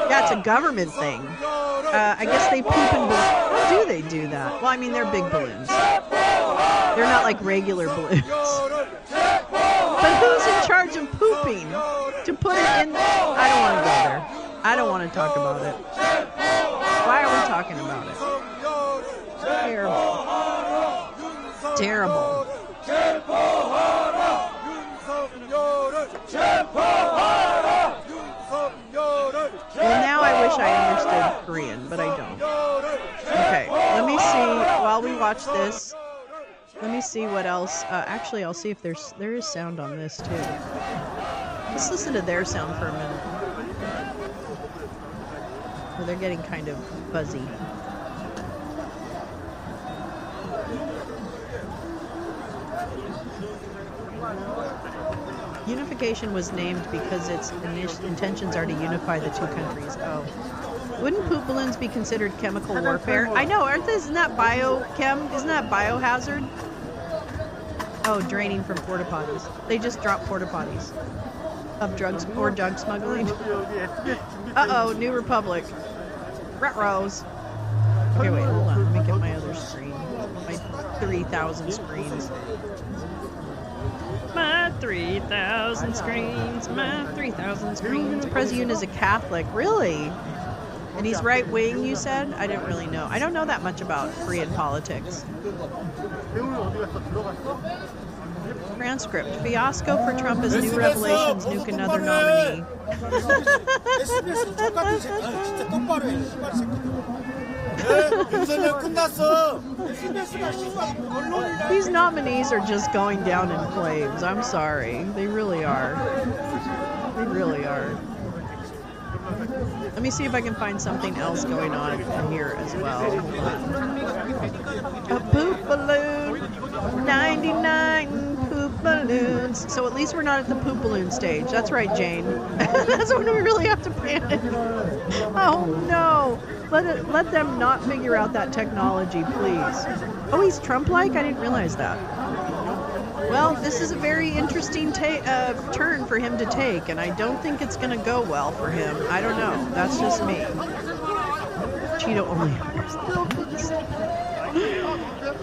Yeah, it's a government thing. I guess they poop in balloons. How do they do that? Well, I mean, they're big balloons. They're not like regular balloons. But who's in charge of pooping? To put it in there? I don't want to go there. I don't want to talk about it. Why are we talking about it? Terrible. Terrible. Well, now I wish I understood Korean, but I don't. Okay, let me see, while we watch this, let me see what else. Actually, I'll see if there is sound on this, too. Let's listen to their sound for a minute. Oh, they're getting kind of fuzzy. Unification was named because its intentions are to unify the 2 countries. Oh. Wouldn't poop balloons be considered chemical warfare? I know, isn't that biochem? Isn't that biohazard? Oh, draining from porta potties. They just dropped porta potties. Of drugs or drug smuggling. Uh-oh, New Republic. Retros. Okay, wait, hold on. Let me get my other screen. My 3,000 screens. My 3,000 screens. My 3,000 screens. President is a Catholic. Really? And he's right-wing, you said? I didn't really know. I don't know that much about Korean politics. Transcript. Fiasco for Trump as new revelations nuke another nominee. These nominees are just going down in flames. I'm sorry. They really are. They really are. Let me see if I can find something else going on here as well. A poop balloon. 99 poop balloons. So at least we're not at the poop balloon stage. That's right, Jane. That's when we really have to panic. Oh no. Let them not figure out that technology, please. Oh, he's Trump-like? I didn't realize that. Well, this is a very interesting turn for him to take, and I don't think it's going to go well for him. I don't know. That's just me. Cheeto only understands.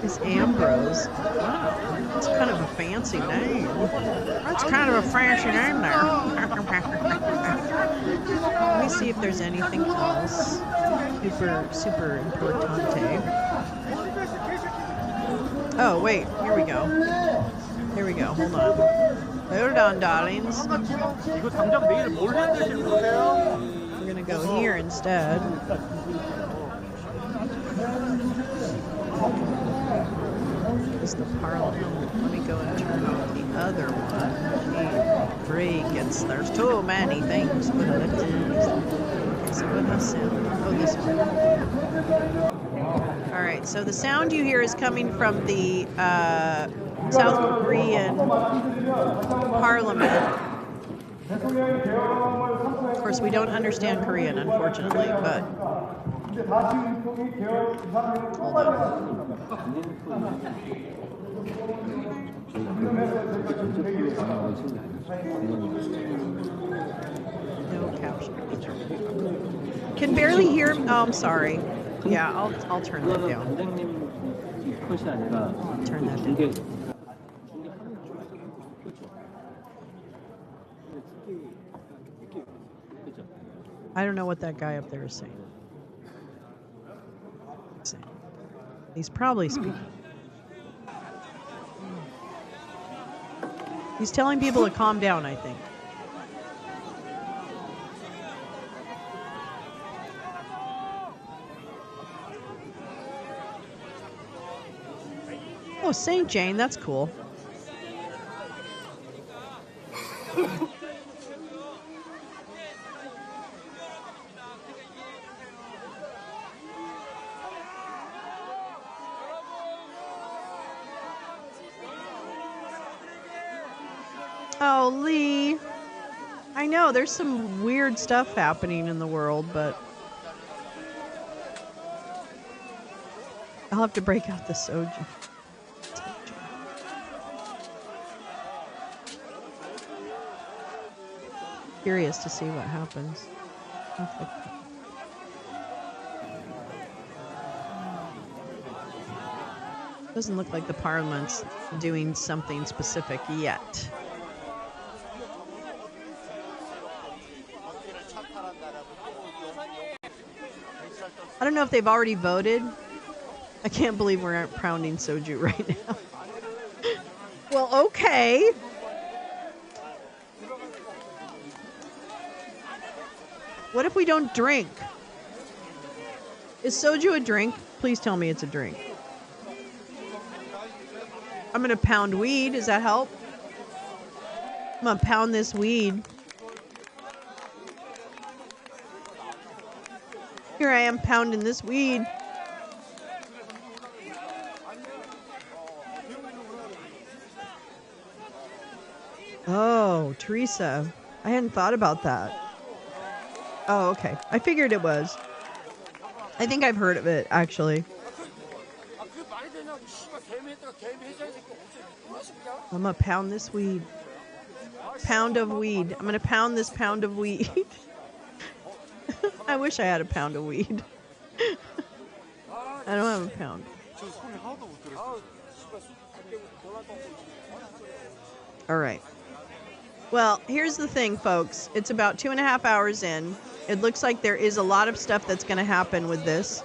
It's Ambrose. Wow. That's kind of a fancy name. That's kind of a fancy name there. Let me see if there's anything else super importante. Oh, wait. Here we go. Here we go. Hold on. Hold on, darlings. We're gonna go here instead. Is the parliament? Let me go and turn off the other one. There's too many things. Okay, so what has sound? Oh, this one. All right, so the sound you hear is coming from the South Korean parliament. Of course, we don't understand Korean, unfortunately, but hold on. No caption. Can barely hear. Oh, I'm sorry. Yeah, I'll turn that down. Turn that down. I don't know what that guy up there is saying. He's probably speaking. He's telling people to calm down, I think. Oh, St. Jane, that's cool. Oh, Lee. I know, there's some weird stuff happening in the world, but I'll have to break out the soju. Curious to see what happens. Doesn't look like the parliament's doing something specific yet. I don't know if they've already voted. I can't believe we're pounding soju right now. Well, okay. What if we don't drink? Is soju a drink? Please tell me it's a drink. I'm gonna pound weed. Does that help? I'm gonna pound this weed. Here I am pounding this weed. Oh, Teresa. I hadn't thought about that. Oh, okay. I figured it was. I think I've heard of it, actually. I'm gonna pound this weed. Pound of weed. I'm gonna pound this pound of weed. I wish I had a pound of weed. I don't have a pound. All right. Well, here's the thing, folks. It's about 2.5 hours in. It looks like there is a lot of stuff that's going to happen with this.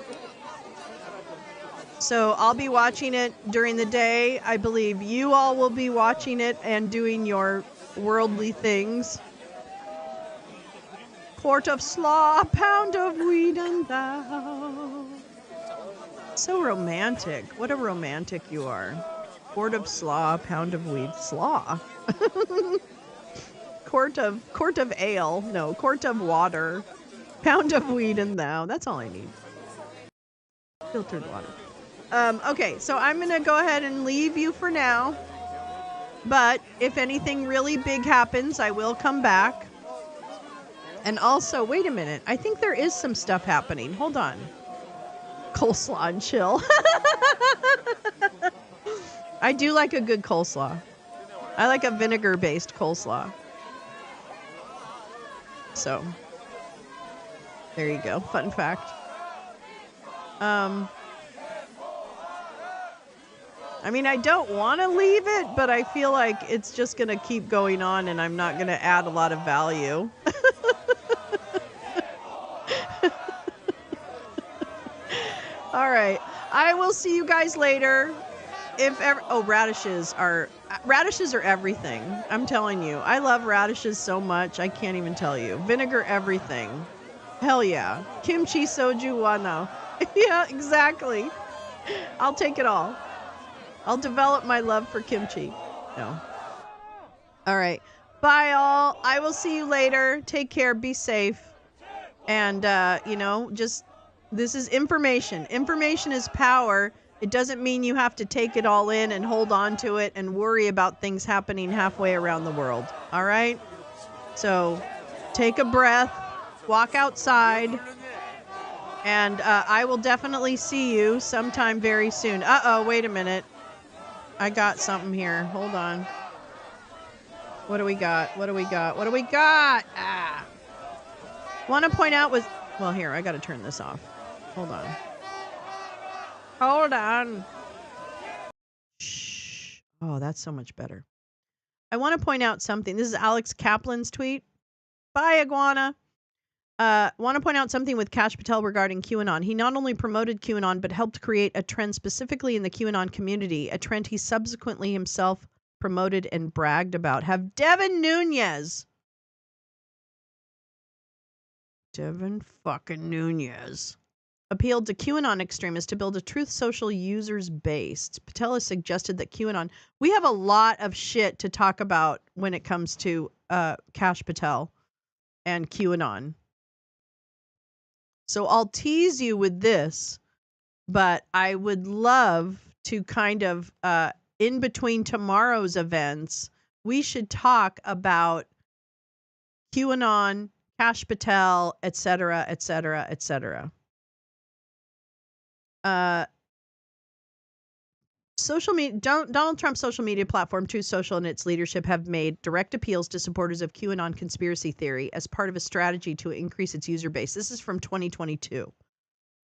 So I'll be watching it during the day. I believe you all will be watching it and doing your worldly things. Quart of slaw, pound of weed and thou. So romantic. What a romantic you are. Quart of slaw, pound of weed. Slaw. Quart of ale. No, quart of water. Pound of weed and thou. That's all I need. Filtered water. Okay, so I'm going to go ahead and leave you for now. But if anything really big happens, I will come back. And also, wait a minute. I think there is some stuff happening. Hold on. Coleslaw and chill. I do like a good coleslaw. I like a vinegar-based coleslaw. So, there you go. Fun fact. I mean, I don't want to leave it, but I feel like it's just going to keep going on and I'm not going to add a lot of value. All right. I will see you guys later. If ever, radishes are everything. I'm telling you. I love radishes so much. I can't even tell you. Vinegar everything. Hell yeah. Kimchi soju wano. Yeah, exactly. I'll take it all. I'll develop my love for kimchi. No. All right. Bye, all. I will see you later. Take care. Be safe. And, just this is information. Information is power. It doesn't mean you have to take it all in and hold on to it and worry about things happening halfway around the world. All right? So take a breath, walk outside, and I will definitely see you sometime very soon. Uh-oh, wait a minute. I got something here. Hold on. What do we got? Ah. Want to point out well, here, I got to turn this off. Hold on. Shh. Oh, that's so much better. I want to point out something. This is Alex Kaplan's tweet. Bye, Iguana. Want to point out something with Kash Patel regarding QAnon. He not only promoted QAnon, but helped create a trend specifically in the QAnon community, a trend he subsequently himself promoted and bragged about. Have Devin fucking Nunes appealed to QAnon extremists to build a Truth Social users base. Patel has suggested that QAnon... We have a lot of shit to talk about when it comes to Kash Patel and QAnon. So I'll tease you with this, but I would love to kind of, in between tomorrow's events, we should talk about QAnon, Kash Patel, etc., etc., etc. Social media, Donald Trump's social media platform, Truth Social, and its leadership have made direct appeals to supporters of QAnon conspiracy theory as part of a strategy to increase its user base. This is from 2022.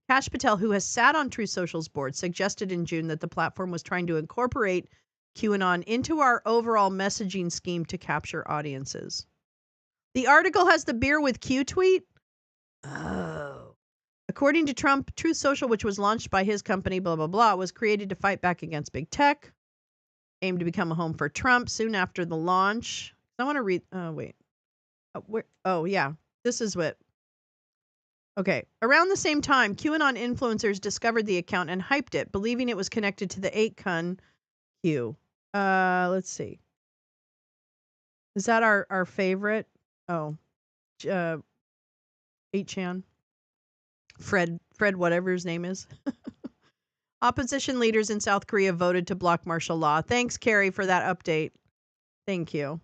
Kash Patel, who has sat on Truth Social's board, suggested in June that the platform was trying to incorporate QAnon into our overall messaging scheme to capture audiences. The article has the beer with Q tweet. Oh. According to Trump, Truth Social, which was launched by his company, blah, blah, blah, was created to fight back against big tech, aimed to become a home for Trump soon after the launch. I want to read, yeah, this is what. Okay. Around the same time, QAnon influencers discovered the account and hyped it, believing it was connected to the 8kun Q. Let's see. Is that our favorite? Oh, 8chan. Fred, whatever his name is. Opposition leaders in South Korea voted to block martial law. Thanks, Carrie, for that update. Thank you.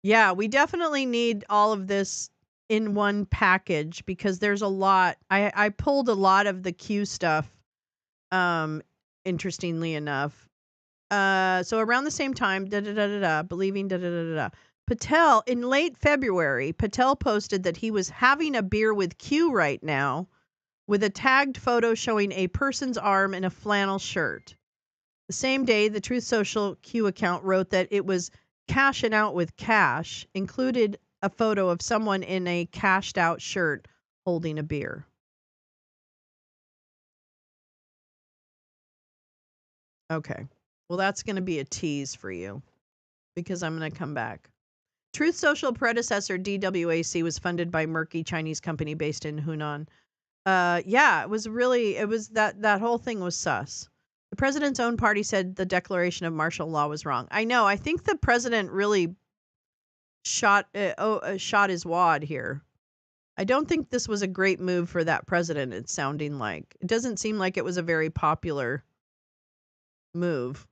Yeah, we definitely need all of this in one package because there's a lot. I pulled a lot of the Q stuff, interestingly enough. So around the same time, believing, Patel, in late February, Patel posted that he was having a beer with Q right now, with a tagged photo showing a person's arm in a flannel shirt. The same day, the Truth Social Q account wrote that it was cashing out with cash, included a photo of someone in a cashed out shirt holding a beer. Okay. Well, that's going to be a tease for you because I'm going to come back. Truth Social predecessor DWAC was funded by murky Chinese company based in Hunan. Yeah, it was that whole thing was sus. The president's own party said the declaration of martial law was wrong. I know. I think the president really shot his wad here. I don't think this was a great move for that president. It's sounding like it doesn't seem like it was a very popular move,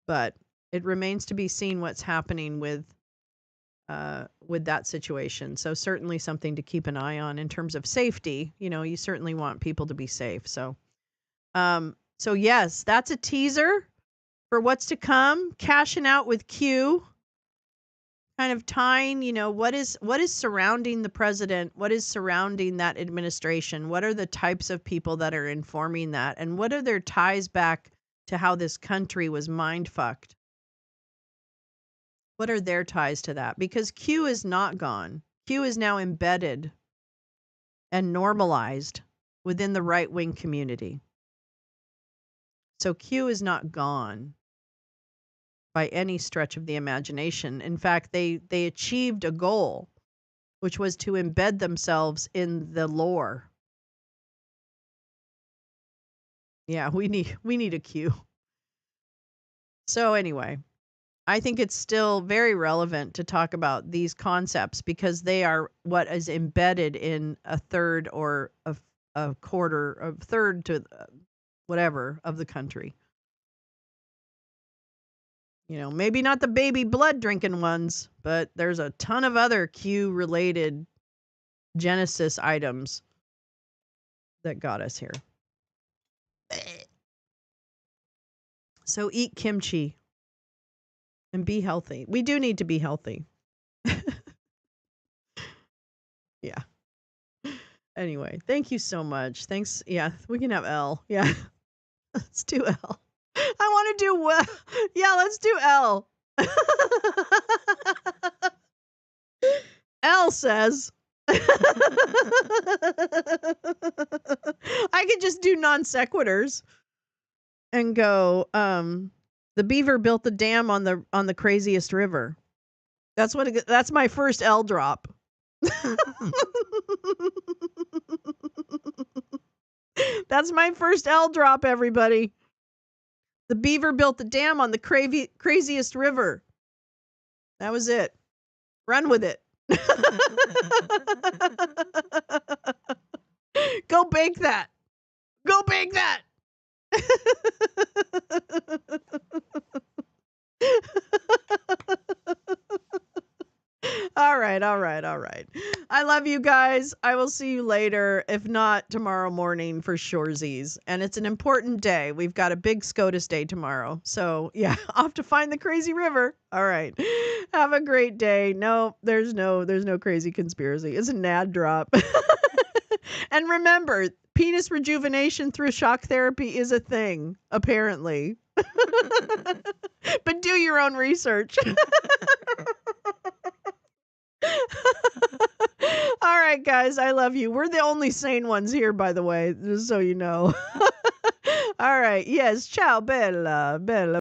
but it remains to be seen what's happening with that situation. So certainly something to keep an eye on in terms of safety. You know, you certainly want people to be safe. So yes, that's a teaser for what's to come. Cashing out with Q, kind of tying, what is surrounding the president? What is surrounding that administration? What are the types of people that are informing that? And what are their ties back to how this country was mind-fucked? What are their ties to that? Because Q is not gone. Q is now embedded and normalized within the right-wing community. So Q is not gone by any stretch of the imagination. In fact, they achieved a goal, which was to embed themselves in the lore. Yeah, we need a Q. So anyway, I think it's still very relevant to talk about these concepts because they are what is embedded in a third or a quarter, a third to whatever of the country. Maybe not the baby blood drinking ones, but there's a ton of other Q related Genesis items that got us here. So eat kimchi and be healthy. We do need to be healthy. Yeah. Anyway, thank you so much. Thanks. Yeah, we can have L. Yeah. Let's do L. I want to do well. Yeah, let's do L. L says. I could just do non sequiturs and go, the beaver built the dam on the craziest river. That's my first L drop. That's my first L drop, everybody. The beaver built the dam on the craziest river. That was it. Run with it. Go bake that. Go bake that. All right. I love you guys. I will see you later, if not tomorrow morning for shoresies. And it's an important day. We've got a big SCOTUS day tomorrow. So yeah, off to find the crazy river. All right. Have a great day. No, there's no crazy conspiracy. It's a NAD drop. And remember, penis rejuvenation through shock therapy is a thing, apparently. But do your own research. All right, guys, I love you. We're the only sane ones here, by the way, just so you know. All right. Yes. Ciao, Bella.